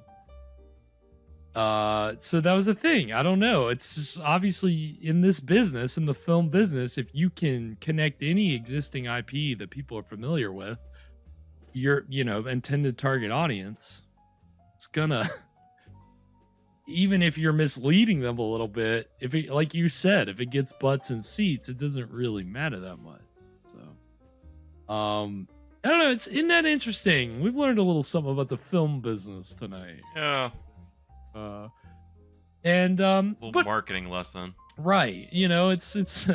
So that was a thing. I don't know. It's just obviously in this business, in the film business, if you can connect any existing IP that people are familiar with, your intended target audience, it's gonna, even if you're misleading them a little bit, if it, like you said, if it gets butts and seats, it doesn't really matter that much. So, I don't know. Isn't that interesting? We've learned a little something about the film business tonight. Yeah. And little marketing lesson. Right. It's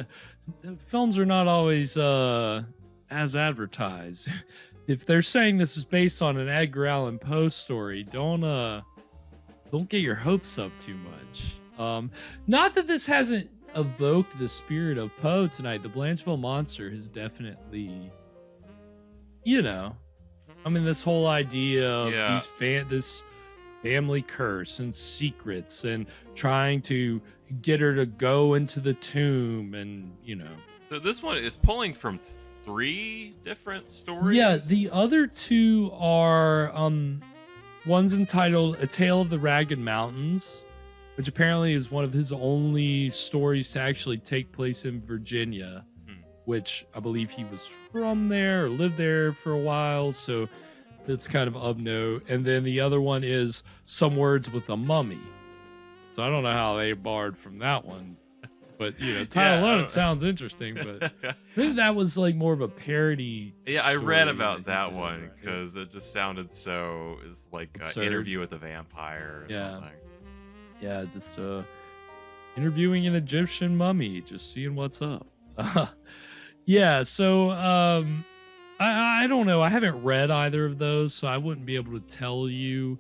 films are not always as advertised. If they're saying this is based on an Edgar Allan Poe story, don't get your hopes up too much. Not that this hasn't evoked the spirit of Poe tonight. The Blancheville Monster has definitely, this whole idea of this family curse and secrets and trying to get her to go into the tomb and So this one is pulling from 3 different stories. Yeah, the other 2 are one's entitled A Tale of the Ragged Mountains, which apparently is one of his only stories to actually take place in Virginia, which I believe he was from there or lived there for a while, so that's kind of note. And then the other one is Some Words with a Mummy. So I don't know how they barred from that one. But, title alone, it sounds interesting. But I think that was like more of a parody. Yeah, I read about that one because it just sounded so, it's like an interview with a vampire or something. Yeah, just interviewing an Egyptian mummy, just seeing what's up. Yeah, so I don't know. I haven't read either of those, so I wouldn't be able to tell you,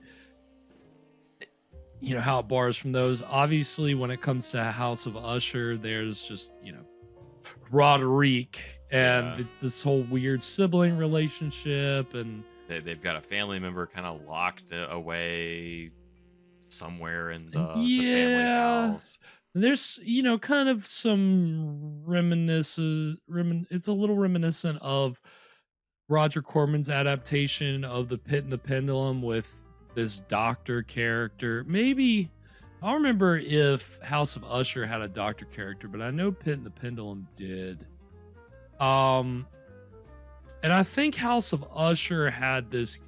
how it bars from those. Obviously, when it comes to House of Usher, there's just, Roderick and this whole weird sibling relationship, and they've got a family member kind of locked away somewhere in the family house. There's, kind of some reminiscences. It's a little reminiscent of Roger Corman's adaptation of The Pit and the Pendulum with this doctor character. Maybe, I don't remember if House of Usher had a doctor character, but I know Pit and the Pendulum did. And I think House of Usher had this,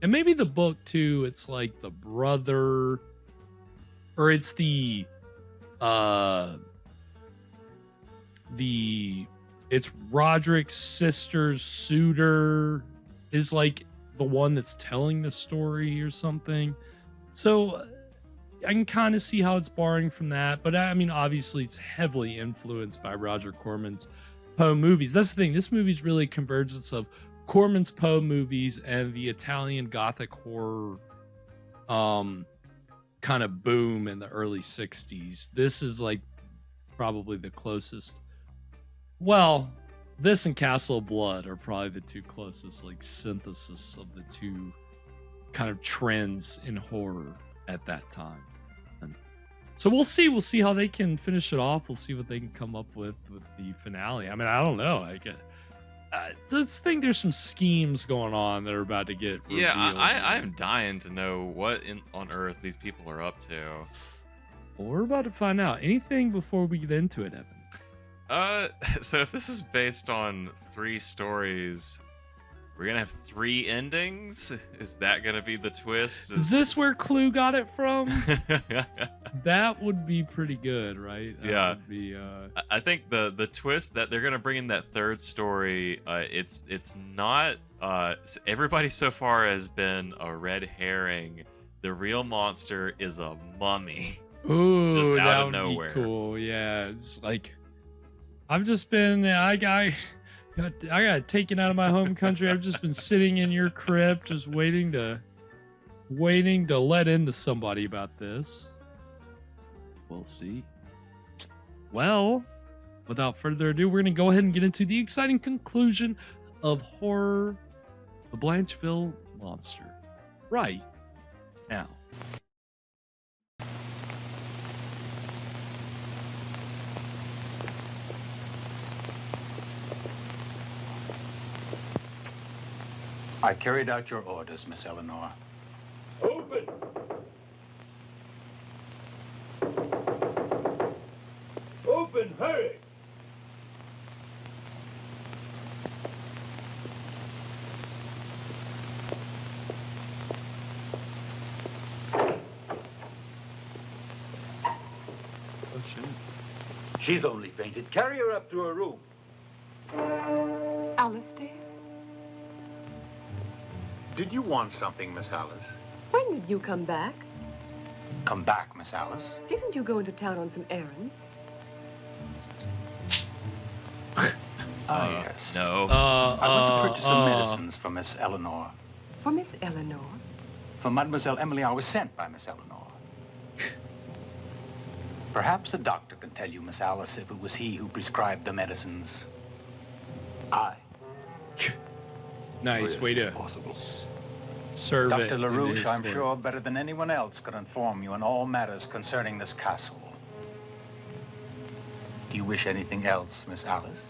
and maybe the book too, it's like the brother, or it's it's Roderick's sister's suitor is like the one that's telling the story or something. So I can kind of see how it's borrowing from that. But I mean, obviously it's heavily influenced by Roger Corman's Poe movies. That's the thing. This movie's really a convergence of Corman's Poe movies and the Italian Gothic horror kind of boom in the early 60s. This is like probably the closest. Well, this and Castle of Blood are probably the two closest like synthesis of the two kind of trends in horror at that time. And so we'll see how they can finish it off. We'll see what they can come up with the finale. I mean, I don't know. Let's think there's some schemes going on that are about to get revealed. Yeah, I'm dying to know what on earth these people are up to. Well, we're about to find out. Anything before we get into it, Evan? So if this is based on 3 stories, we're gonna have 3 endings? Is that gonna be the twist? Is this where Clue got it from? That would be pretty good, right? That would be, I think the twist that they're gonna bring in that 3rd story, it's not, everybody so far has been a red herring. The real monster is a mummy. Ooh, just out that of would nowhere. be cool. Yeah, it's like I've just been I got taken out of my home country. I've just been sitting in your crib, just waiting to let into somebody about this. We'll see. Well, without further ado, we're gonna go ahead and get into the exciting conclusion of Horror, the Blancheville Monster, right now. I carried out your orders, Miss Eleanor. Open! Open, hurry! Oh, shit. She's only fainted. Carry her up to her room. Alistair? Did you want something, Miss Alice? When did you come back? Come back, Miss Alice. Didn't you go into town on some errands? Yes. No. I went to purchase some medicines for Miss Eleanor. For Miss Eleanor? For Mademoiselle Emily, I was sent by Miss Eleanor. Perhaps a doctor can tell you, Miss Alice, if it was he who prescribed the medicines. I. Nice way to serve it. Dr. LaRouche, I'm sure, better than anyone else, could inform you on all matters concerning this castle. Do you wish anything else, Miss Alice?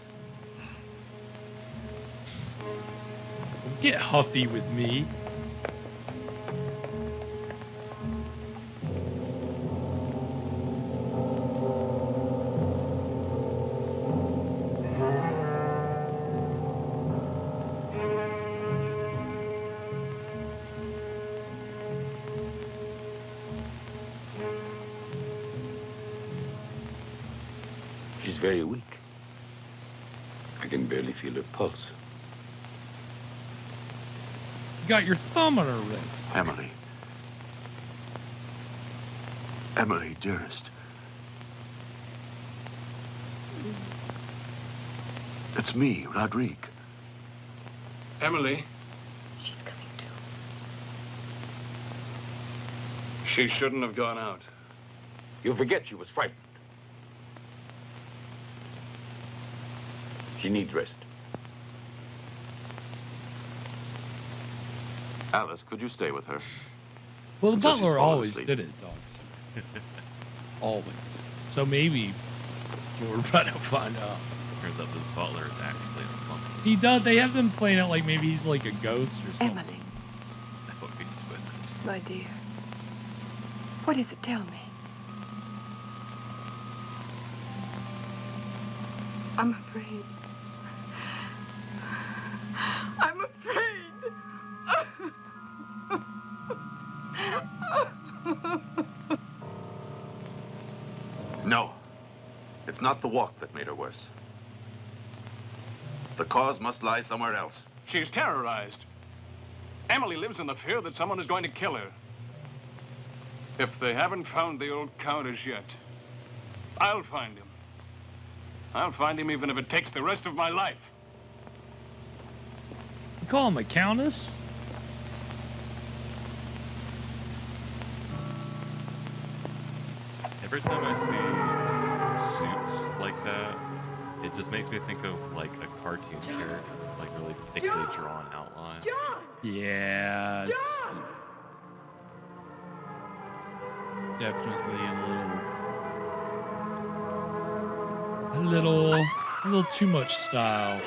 Get huffy with me. She's very weak. I can barely feel her pulse. You got your thumb on her wrist. Emily. Emily, dearest. It's me, Rodrigue. Emily. She's coming too. She shouldn't have gone out. You forget she was frightened. She needs rest. Alice, could you stay with her? Well, the Until she's butler fallen always asleep. did it, dogs. Always. So maybe that's what we're about to find out. turns out this butler is actually a mummy. He does. They have them playing it like maybe he's like a ghost or something. Emily, That would be a twist. my dear. What is it? Tell me. I'm afraid. I'm afraid. No. It's not the walk that made her worse. The cause must lie somewhere else. She's terrorized. Emily lives in the fear that someone is going to kill her. If they haven't found the old countess yet, I'll find him. I'll find him even if it takes the rest of my life. You call him a countess? Every time I see suits like that, it just makes me think of like a cartoon character, like really thickly drawn outline. Yeah, it's definitely a little too much style.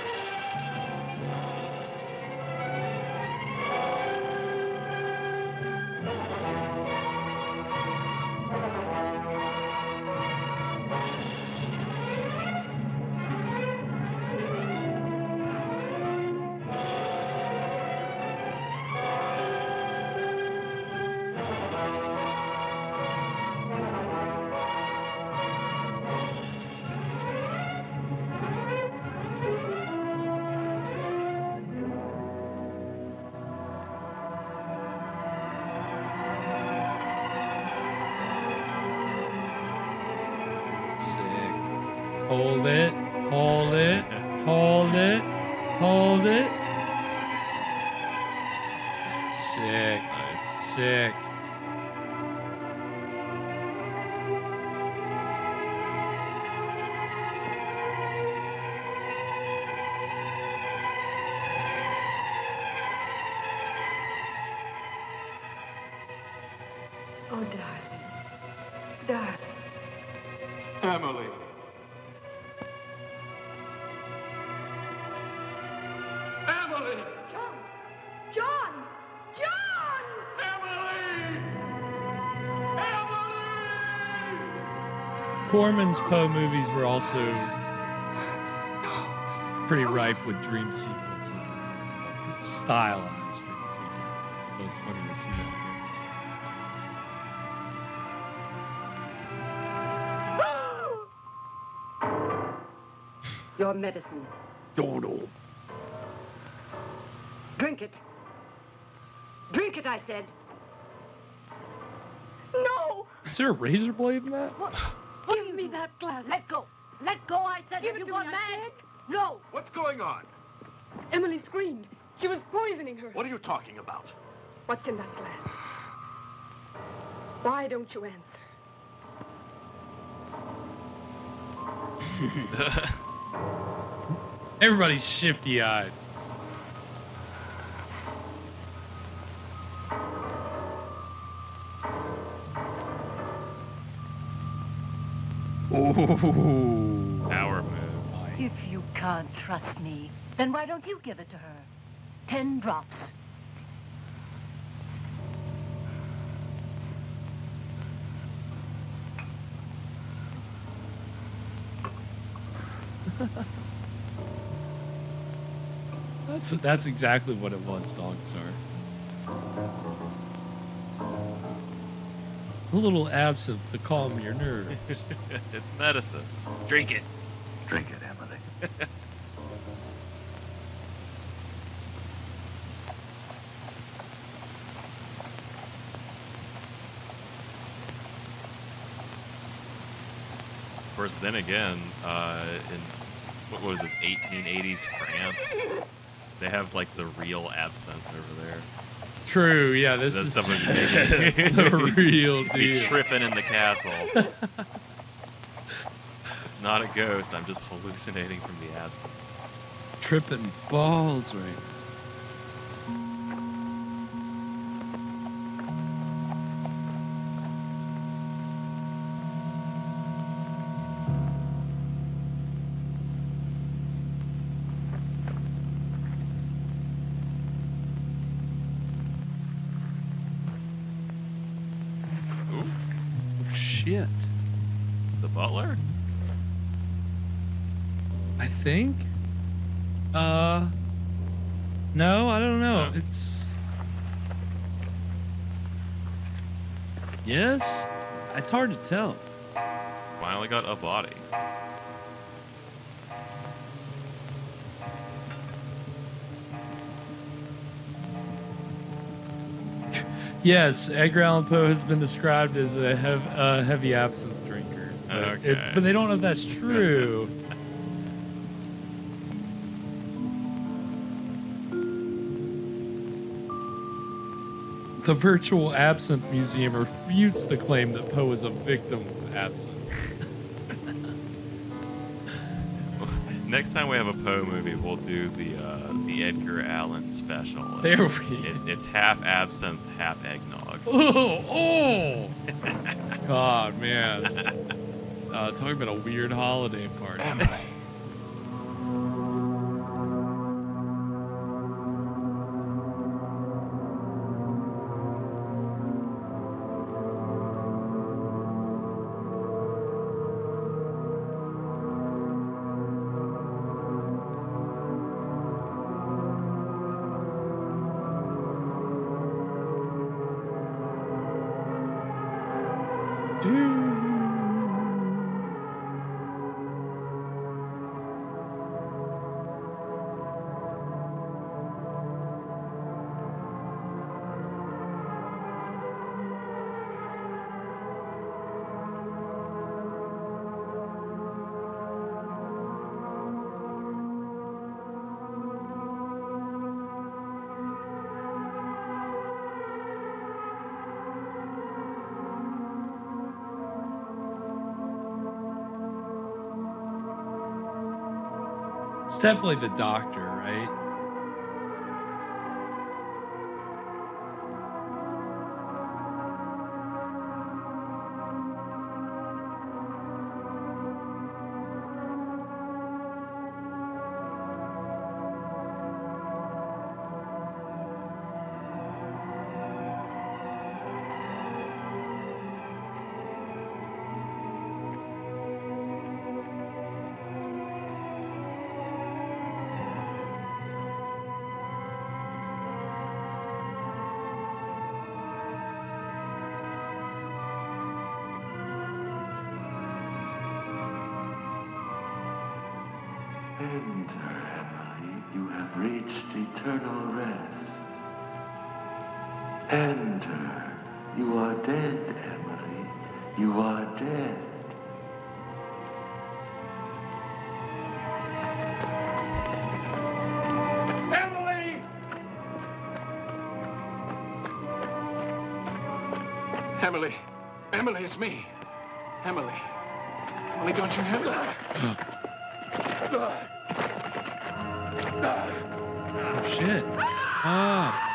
Hold it, hold it, hold it, hold it. Sick. Nice. Sick. Oh, darling. Darling. Emily. Emily! John! John! Corman's Poe movies were also pretty rife with dream sequences, stylized dream sequences. So it's funny to see that. Your medicine. Dodo. Drink it. Drink it, I said. No! Is there a razor blade in that? Give me that glass. Let go. Let go, I said. Give it you to want me, mad? I said. No. What's going on? Emily screamed. She was poisoning her. What are you talking about? What's in that glass? Why don't you answer? Everybody's shifty-eyed. Ooh. Power move. If you can't trust me, then why don't you give it to her? 10 drops. That's exactly what it was, dogs are. A little absinthe to calm your nerves. It's medicine. Drink it. Drink it, Emily. Of course, then again, in what was this, 1880s France, they have like the real absinthe over there. True, yeah, this That is stuff would be the real be deal. tripping in the castle. It's not a ghost. I'm just hallucinating from the absinthe. Tripping balls right shit. The butler? I think. No, I don't know. It's. Yes, it's hard to tell. Finally got a body. Yes, Edgar Allan Poe has been described as a heavy absinthe drinker. But they don't know if that's true. The Virtual Absinthe Museum refutes the claim that Poe is a victim of absinthe. Next time we have a Poe movie, we'll do the Edgar Allan special. There we It's half absinthe, half eggnog. Oh! God, man. Talking about a weird holiday party. It's definitely the doctor, right? Enter, Emily. You have reached eternal rest. Enter. You are dead, Emily. You are dead. Emily! Emily. Emily, it's me. Emily. Emily, don't you have that? Oh, shit. Ah.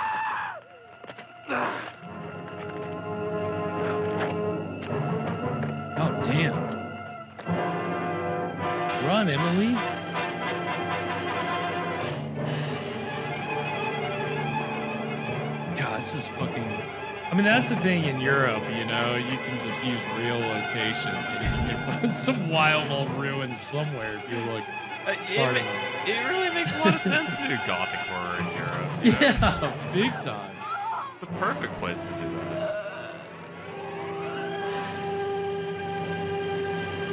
Oh, damn. Run, Emily. God, this is fucking... I mean, that's the thing in Europe, you know? You can just use real locations. And you can find some wild old ruins somewhere if you look hard enough. It really makes a lot of sense to do Gothic horror in Europe. You know? Yeah, big time. It's the perfect place to do that.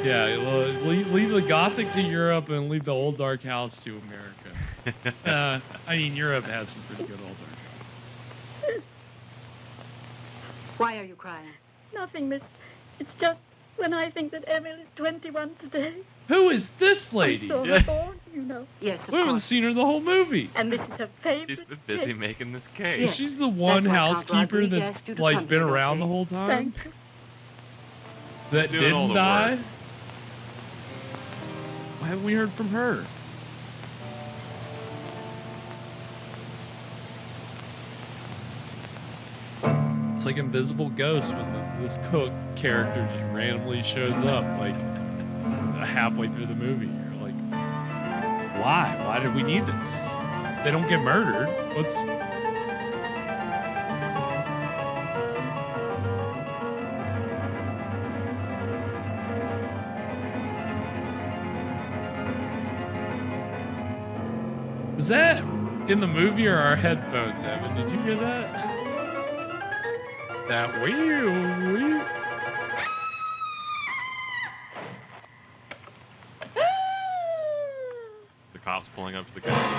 Yeah, well, leave the Gothic to Europe and leave the old dark house to America. I mean, Europe has some pretty good old dark houses. Why are you crying? Nothing, miss. It's just when I think that Emil is 21 today. Who is this lady? I saw her born, you know. Yes, We haven't seen her the whole movie. And this is her favorite. She's been busy making this cake. Yes. She's the one housekeeper that's like been around the whole time. Thank you. That She's doing all didn't the die. work. Why haven't we heard from her? It's like Invisible Ghost when this cook character just randomly shows up like halfway through the movie. You're like, why? Why did we need this? They don't get murdered. What's... Was that in the movie or our headphones, Evan? Did you hear that? That wee. The cops pulling up to the castle.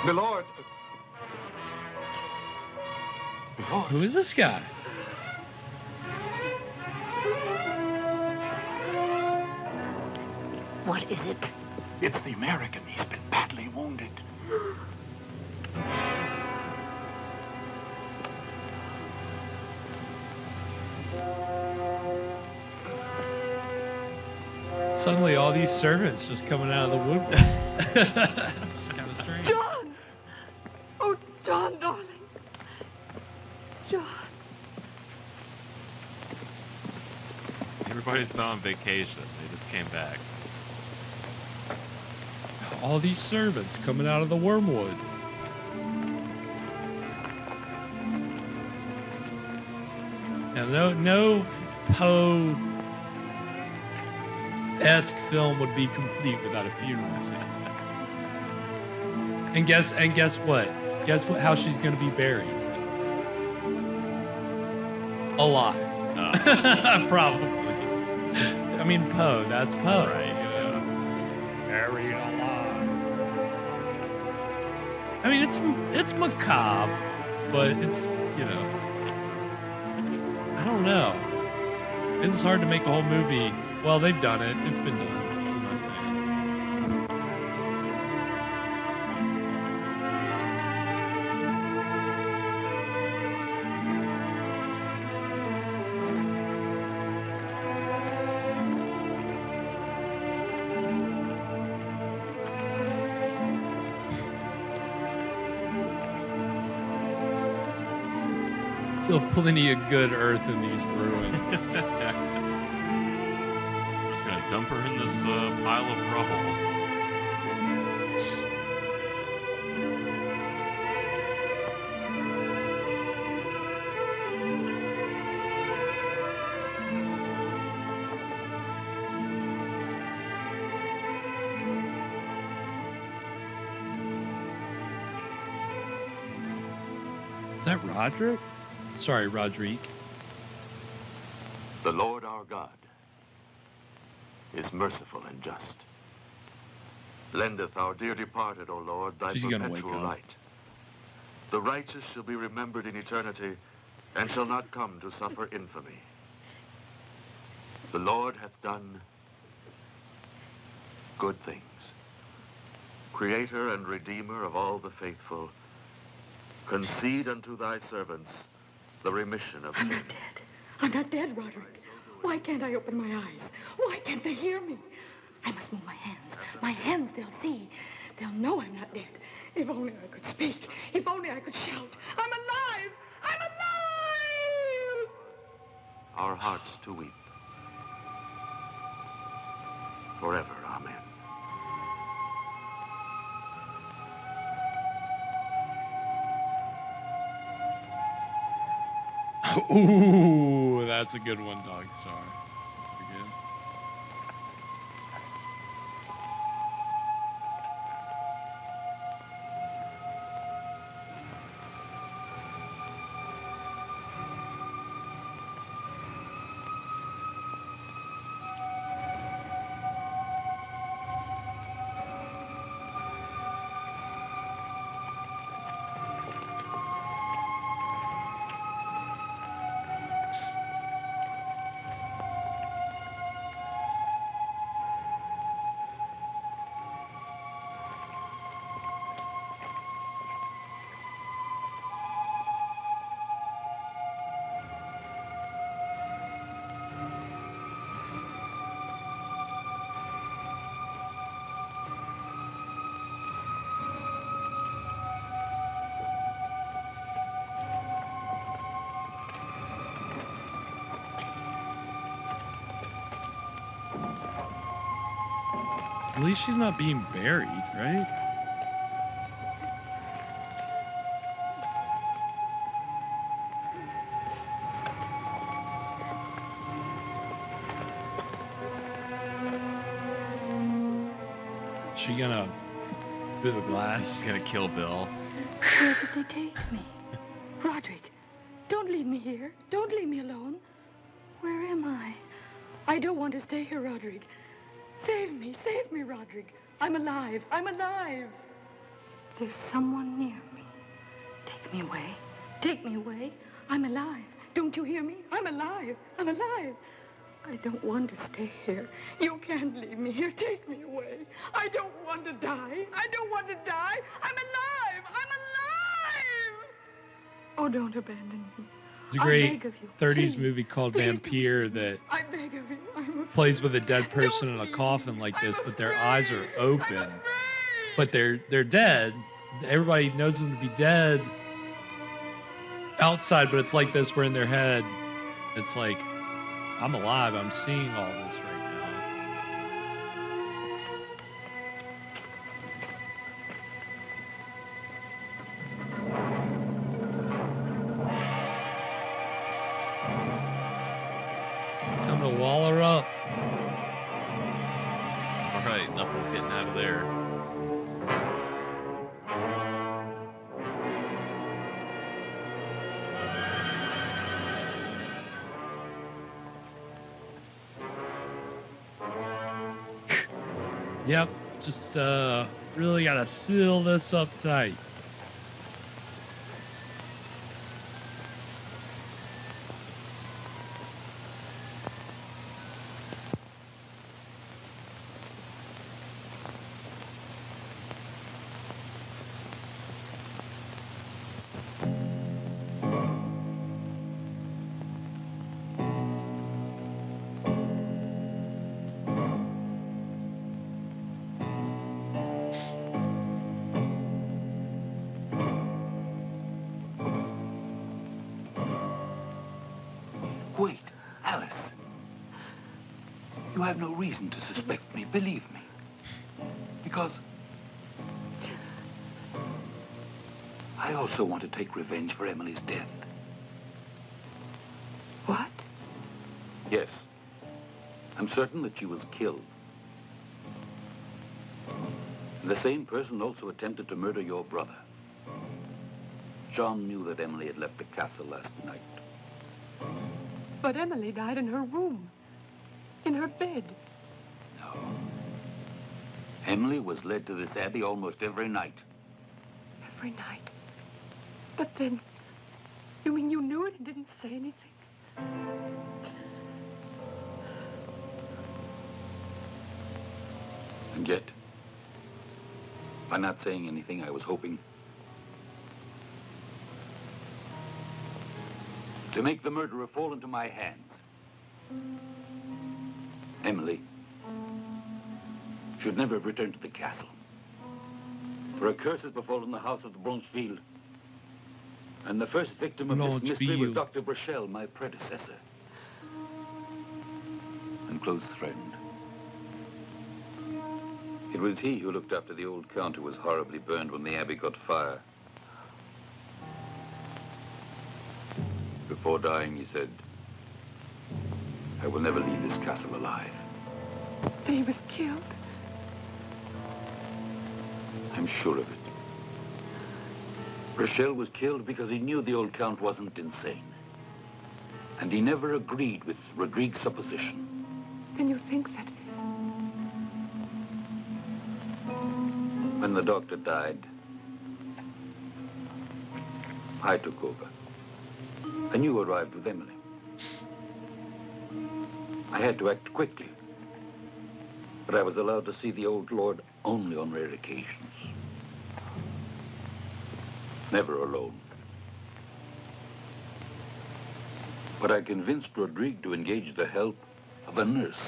Milord. Who is this guy? What is it? It's the American. He's been badly wounded. Suddenly, all these servants just coming out of the woodwork. It's kind of strange. John! Oh, John, darling. John. Everybody's been on vacation. They just came back. All these servants coming out of the wormwood. And no Poe-esque film would be complete without a funeral scene. And guess what? Guess what? How she's going to be buried? Alive. Probably. I mean, Poe. That's Poe. Right. Buried alive. I mean, it's macabre, but it's, you know, I don't know. It's hard to make a whole movie. Well, they've done it. It's been done. What am I saying? Still plenty of good earth in these ruins. I'm just gonna dump her in this pile of rubble. Is that Roderick? Sorry, Roderick. The Lord our God is merciful and just. Lendeth our dear departed, O Lord, thy She's gonna wake perpetual up. light. The righteous shall be remembered in eternity, and shall not come to suffer infamy. The Lord hath done good things. Creator and Redeemer of all the faithful, concede unto thy servants the remission of I'm sin. not dead. I'm not dead, Roderick. Why can't I open my eyes? Why can't they hear me? I must move my hands. My hands, they'll see. They'll know I'm not dead. If only I could speak. If only I could shout. I'm alive! I'm alive! Our hearts to weep. Forever, amen. Ooh, that's a good one, Dog Star. Very good. At least she's not being buried, right? Is she gonna do the glass? She's gonna kill Bill. Where did they take me? Roderick, don't leave me here. Don't leave me alone. Where am I? I don't want to stay here, Roderick. Save me, Roderick. I'm alive. I'm alive. There's someone near me. Take me away. Take me away. I'm alive. Don't you hear me? I'm alive. I'm alive. I don't want to stay here. You can't leave me here. Take me away. I don't want to die. I don't want to die. I'm alive. I'm alive. Oh, don't abandon me. There's a great 30s movie called Vampire that I beg of you. plays with a dead person in a coffin like this, but their eyes are open. But they're dead. Everybody knows them to be dead outside, but it's like this where in their head, it's like, I'm alive. I'm seeing all this right now. Time to wall her up. All right, nothing's getting out of there. Yep, just really gotta seal this up tight. Wait, Alice. You have no reason to suspect me, believe me. Because I also want to take revenge for Emily's death. What? Yes. I'm certain that she was killed. And the same person also attempted to murder your brother. John knew that Emily had left the castle last night. But Emily died in her room, in her bed. No. Emily was led to this abbey almost every night. Every night. But then, you mean you knew it and didn't say anything? And yet, by not saying anything, I was hoping to make the murderer fall into my hands. Emily should never have returned to the castle. For a curse has befallen the house of the Blancheville. And the first victim of this mystery was Dr. Burchell, my predecessor. And close friend. It was he who looked after the old count who was horribly burned when the abbey got fire. Before dying, he said, I will never leave this castle alive. Then he was killed? I'm sure of it. Rochelle was killed because he knew the old count wasn't insane. And he never agreed with Rodrigue's supposition. Then you think that... When the doctor died, I took over. And you arrived with Emily. I had to act quickly. But I was allowed to see the old lord only on rare occasions. Never alone. But I convinced Rodrigue to engage the help of a nurse.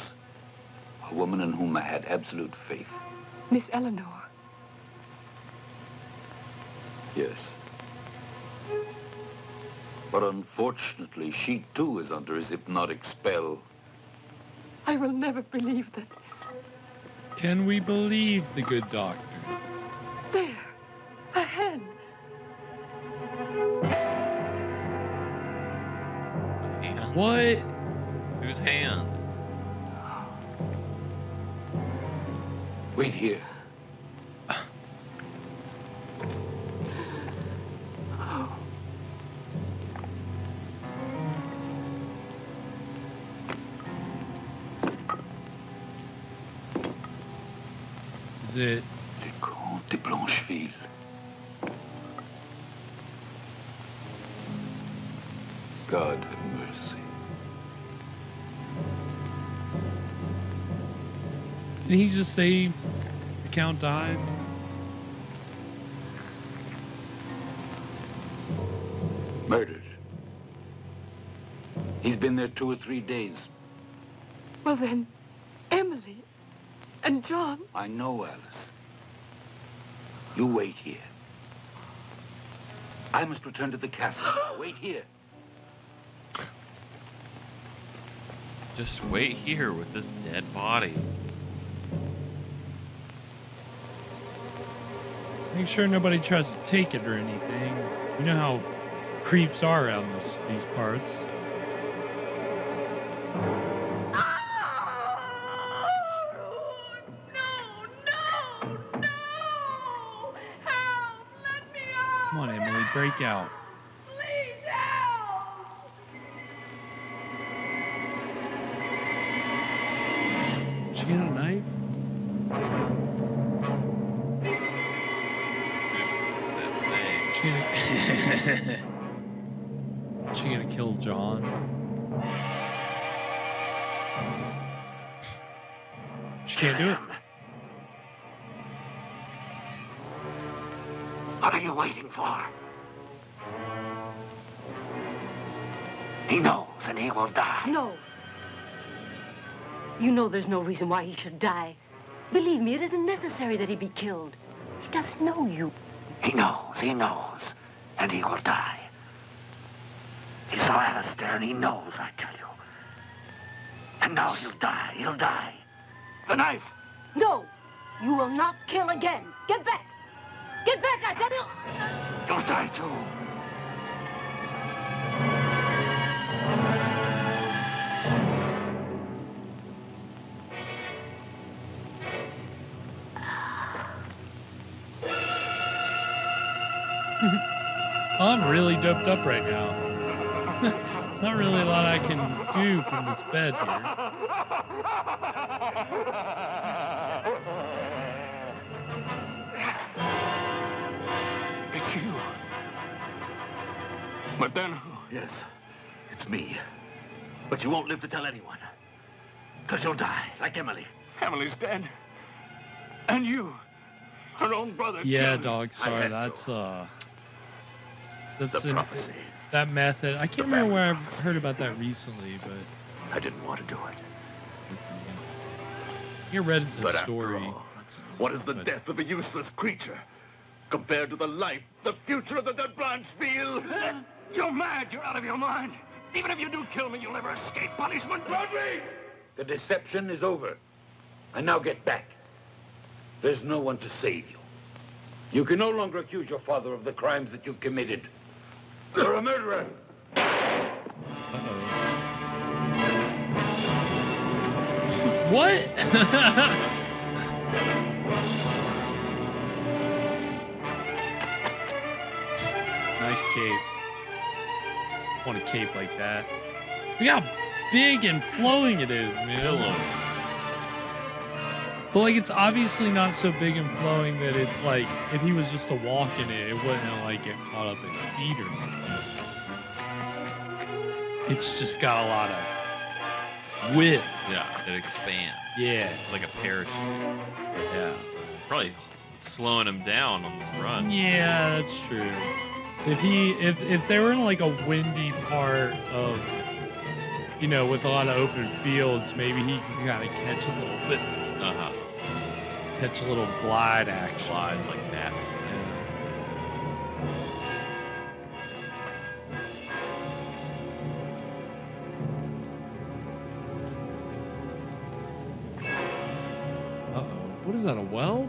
A woman in whom I had absolute faith. Miss Eleanor. Yes. But unfortunately, she too is under his hypnotic spell. I will never believe that. Can we believe the good doctor? There. A hand. Hand? What? Whose hand? Wait here. Is it? Le Comte de Blancheville. God have mercy. Did he just say the Count died? Murdered. He's been there 2 or 3 days. Well then, Emily and John. I know, Alice. You wait here. I must return to the castle. Now, wait here. Just wait here with this dead body. Make sure nobody tries to take it or anything. You know how creeps are around these parts. Come on, Emily, break out. Please help! She got a knife? She gonna kill John? She can't do it. What are you waiting for? He knows, and he will die. No. You know there's no reason why he should die. Believe me, it isn't necessary that he be killed. He doesn't know you. He knows, and he will die. He saw Alistair, and he knows, I tell you. And now he'll die. The knife! No! You will not kill again. Get back! Get back, I tell you! You'll die, too. I'm really doped up right now. There's not really a lot I can do from this bed here. It's you. But then... Yes, it's me. But you won't live to tell anyone. Because you'll die, like Emily. Emily's dead. And you, her own brother. Yeah, dog, sorry, that's that method. I can't remember where I heard about that recently, but I didn't want to do it. You read the But story. after all, what is the death of a useless creature compared to the life, the future of the dead Blancheville? You're mad. You're out of your mind. Even if you do kill me, you'll never escape punishment. Rodney! The deception is over. And now get back. There's no one to save you. You can no longer accuse your father of the crimes that you've committed. You're a murderer. What? Nice cape. Want a cape like that. Look how big and flowing it is, man. But like, it's obviously not so big and flowing that it's like, if he was just to walk in it, it wouldn't like get caught up in his feet or anything. It's just got a lot of width. Yeah, it expands. Yeah. It's like a parachute. Yeah. Probably slowing him down on this run. Yeah, that's true. If they were in like a windy part of, you know, with a lot of open fields, maybe he can kind of catch a little bit. Catch a little glide action. Glide like that. Uh-oh. What is that, a well?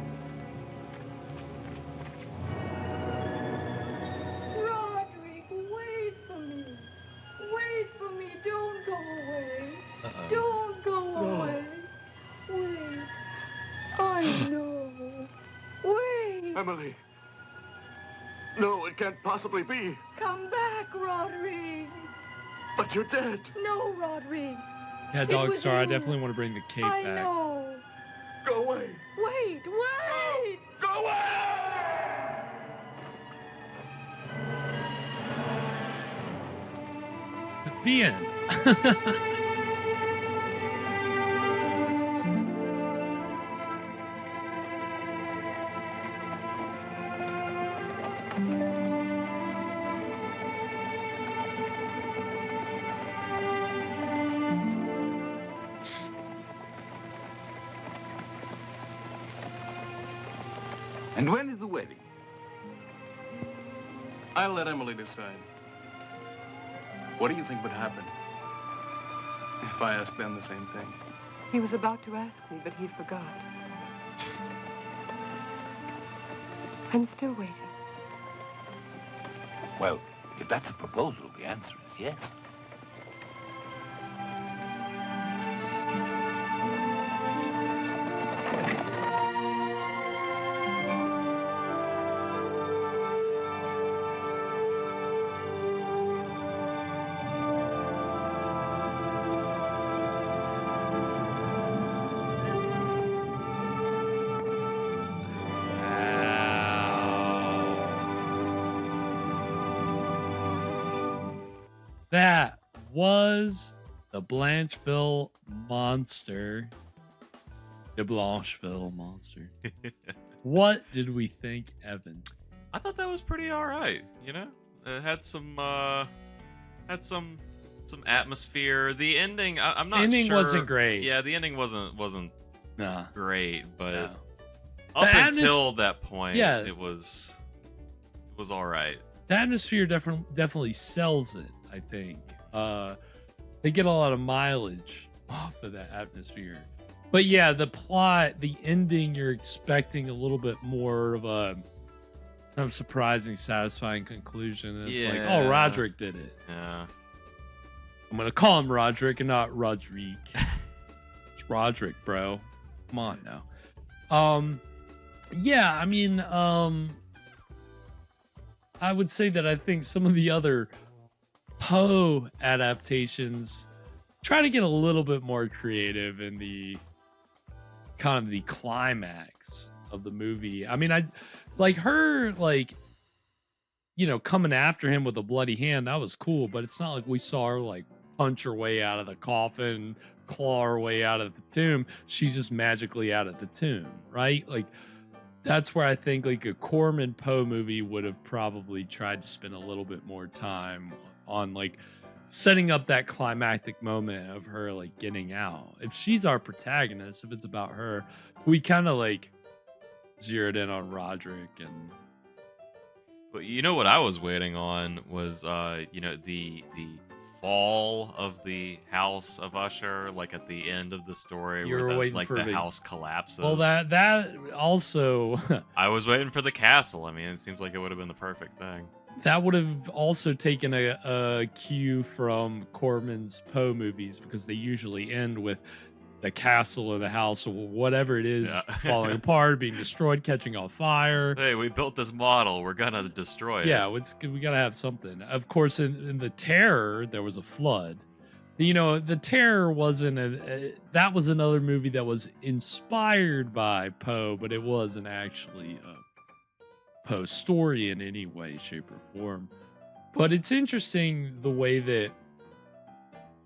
Roderick, wait for me. Wait for me. Don't go away. Uh-oh. Don't go away. Wait. I know. Wait. Emily. No, it can't possibly be. Come back, Roderick. But you're dead. No, Roderick. Yeah, Dog Star, I definitely want to bring the cape I back. know. Go away. Wait, wait. Go away! The end. And when is the wedding? I'll let Emily decide. What do you think would happen if I asked Ben the same thing? He was about to ask me, but he forgot. I'm still waiting. Well, if that's a proposal, the answer is yes. That was the Blancheville Monster. The Blancheville Monster. What did we think, Evan? I thought that was pretty alright, you know? It had some atmosphere. The ending, I'm not sure. The ending wasn't great. Yeah, the ending wasn't great, but No. up until that point, yeah, it was alright. The atmosphere definitely sells it, I think. They get a lot of mileage off of that atmosphere. But yeah, the plot, the ending, you're expecting a little bit more of a kind of surprising, satisfying conclusion. And it's like, oh, Roderick did it. Yeah. I'm going to call him Roderick and not Rodrigue. It's Roderick, bro. Come on now. Yeah, I mean, I would say that I think some of the other Poe adaptations try to get a little bit more creative in the kind of the climax of the movie. I mean, I like her, like, you know, coming after him with a bloody hand. That was cool, but it's not like we saw her like punch her way out of the coffin, claw her way out of the tomb. She's just magically out of the tomb, right? Like, that's where I think like a Corman Poe movie would have probably tried to spend a little bit more time on like setting up that climactic moment of her like getting out. If she's our protagonist, if it's about her, we kind of like zeroed in on Roderick. And but you know what I was waiting on was you know, the fall of the house of Usher, like at the end of the story, you were where waiting like for the house collapses. Well, that also I was waiting for the castle. I mean, it seems like it would have been the perfect thing. that would have also taken a cue from Corman's Poe movies, because they usually end with the castle or the house or whatever it is falling apart, being destroyed, catching on fire. Hey, we built this model. We're gonna destroy it. Yeah, we gotta have something. Of course, in the Terror, there was a flood. You know, the Terror wasn't that was another movie that was inspired by Poe, but it wasn't actually a Poe story in any way, shape, or form. But it's interesting the way that,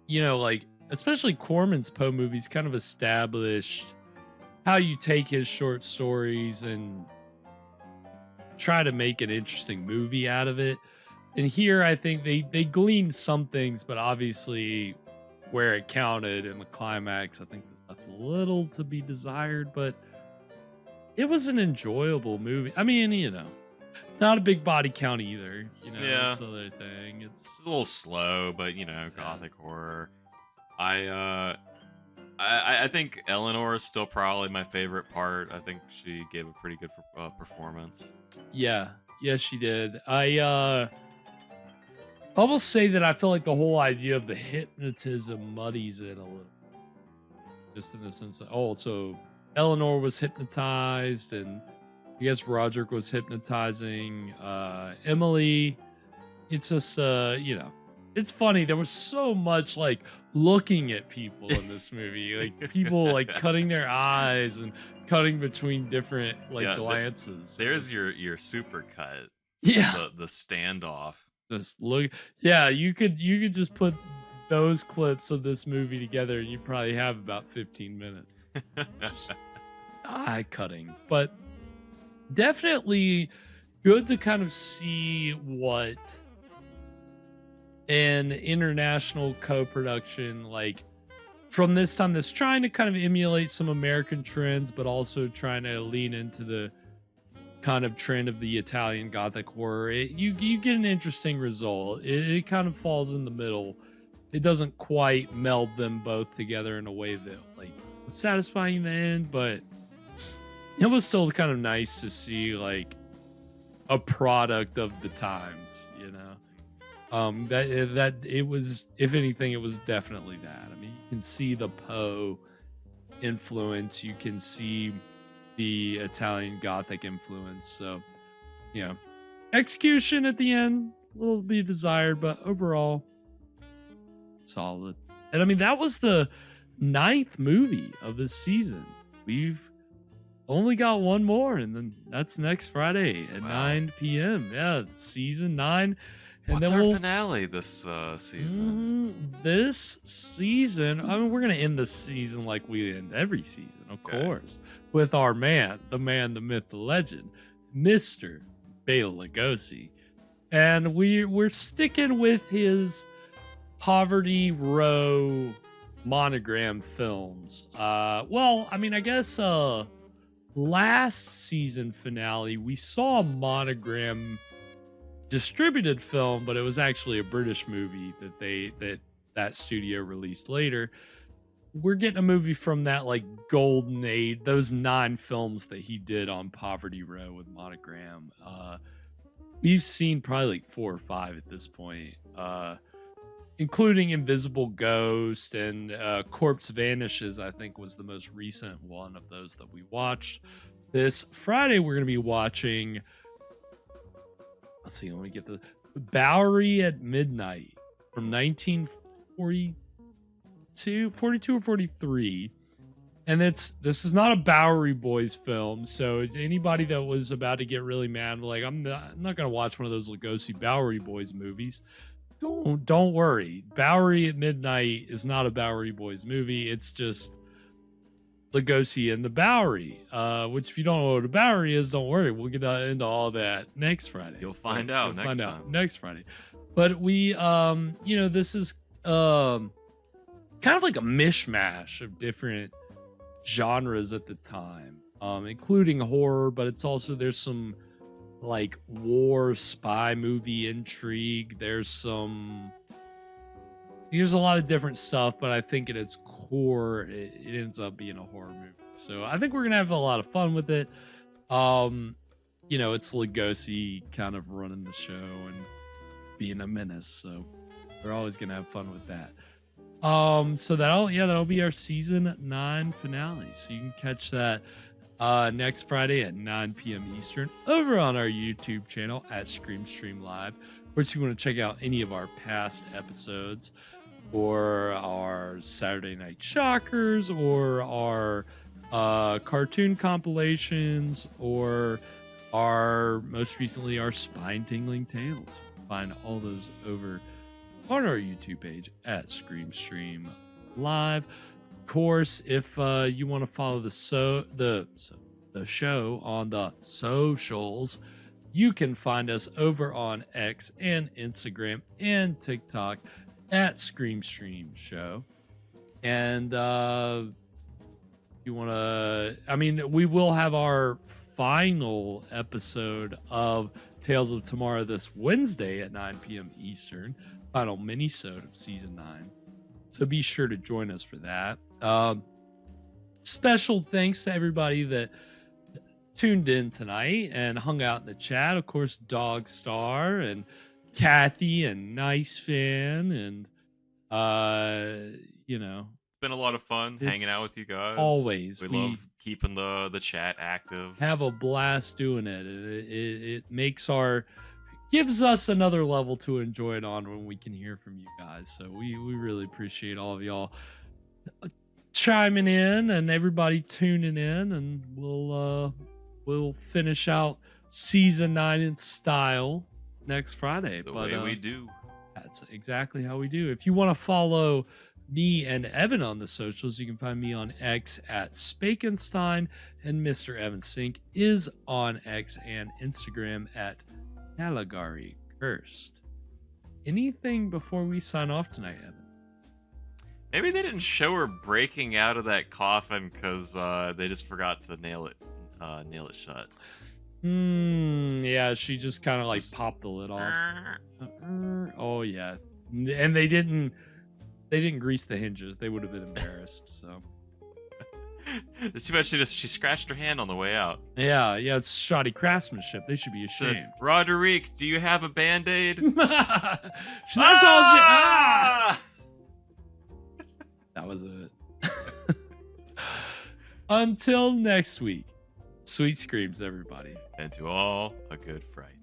you know, like, especially Corman's Poe movies kind of establish how you take his short stories and try to make an interesting movie out of it. And here, I think they gleaned some things, but obviously where it counted in the climax, I think that's a little to be desired, but it was an enjoyable movie. I mean, you know, not a big body count either. You know, Yeah. that's the other thing. It's a little slow, but you know, Gothic horror. I I think Eleanor is still probably my favorite part. I think she gave a pretty good performance. Yeah, she did. I will say that I feel like the whole idea of the hypnotism muddies it a little, just in the sense that so Eleanor was hypnotized, and I guess Roderick was hypnotizing Emily. It's just it's funny. There was so much like looking at people in this movie, like people like cutting their eyes and cutting between different glances. There's your super cut. Yeah, the standoff. Just look. Yeah, you could just put those clips of this movie together, and you probably have about 15 minutes. Just eye cutting, but definitely good to kind of see what an international co-production like from this time that's trying to kind of emulate some American trends, but also trying to lean into the kind of trend of the Italian Gothic horror. You get an interesting result. It kind of falls in the middle. It doesn't quite meld them both together in a way that like was satisfying in the end, but it was still kind of nice to see like a product of the times, that it was, if anything, it was definitely that. I mean, you can see the Poe influence, you can see the Italian Gothic influence. So, execution at the end, a little be desired, but overall, solid. And I mean, that was the 9th movie of this season. We've only got one more, and then that's next Friday at 9 p.m. Yeah, season 9. And What's then our finale this season? This season, I mean, we're going to end the season like we end every season, of course, with our man, the myth, the legend, Mr. Bela Lugosi. And we're sticking with his Poverty Row monogram films. Well, I mean, I guess last season finale, we saw a monogram distributed film, but it was actually a British movie that studio released later. We're getting a movie from that like golden age, those 9 films that he did on Poverty Row with monogram. We've seen probably like 4 or 5 at this point, including Invisible Ghost and Corpse Vanishes, I think was the most recent one of those that we watched. This Friday, we're going to be watching, let's see, let me get the Bowery at Midnight from 1942 or 43. And this is not a Bowery Boys film, so anybody that was about to get really mad, like I'm not going to watch one of those Lugosi Bowery Boys movies, don't worry. Bowery at Midnight is not a Bowery Boys movie. It's just Lugosi and the Bowery, which if you don't know what a Bowery is, don't worry. We'll get into all that next Friday. You'll find out next Friday. But we, this is kind of like a mishmash of different genres at the time, including horror, but it's also, there's some like war spy movie intrigue. There's a lot of different stuff, but I think at its core, it ends up being a horror movie. So I think we're going to have a lot of fun with it. It's Lugosi kind of running the show and being a menace. So we're always going to have fun with that. So that'll be our season 9 finale. So you can catch that next Friday at 9 p.m. Eastern over on our YouTube channel at ScreamStream Live. Of course, if you want to check out any of our past episodes or our Saturday Night Shockers or our cartoon compilations or most recently our spine-tingling tales, find all those over on our YouTube page at ScreamStream Live. Of course, if you want to follow the show on the socials, you can find us over on X and Instagram and TikTok at ScreamStream Show. And you want to, we will have our final episode of Tales of Tomorrow this Wednesday at 9 p.m. Eastern, final mini-sode of season 9. So be sure to join us for that. Special thanks to everybody that tuned in tonight and hung out in the chat. Of course, Dog Star and Kathy and Nice Fan and you know, It's been a lot of fun hanging out with you guys. Always. We love keeping the chat active. Have a blast doing it. It makes gives us another level to enjoy it on when we can hear from you guys. So we really appreciate all of y'all chiming in and everybody tuning in, and we'll finish out season 9 in style next Friday. The way we do. That's exactly how we do. If you want to follow me and Evan on the socials, you can find me on X at Spakenstein, and Mr. Evan Sink is on X and Instagram at Caligari Cursed. Anything before we sign off tonight, Evan? Maybe they didn't show her breaking out of that coffin because they just forgot to nail it shut. Yeah, she just kind of like popped the lid off. Oh yeah, and they didn't grease the hinges. They would have been embarrassed. So it's too bad she scratched her hand on the way out. Yeah, it's shoddy craftsmanship. They should be ashamed. Roderick, do you have a Band-Aid? That's all. That was it. Until next week, sweet screams, everybody. And to all, a good fright.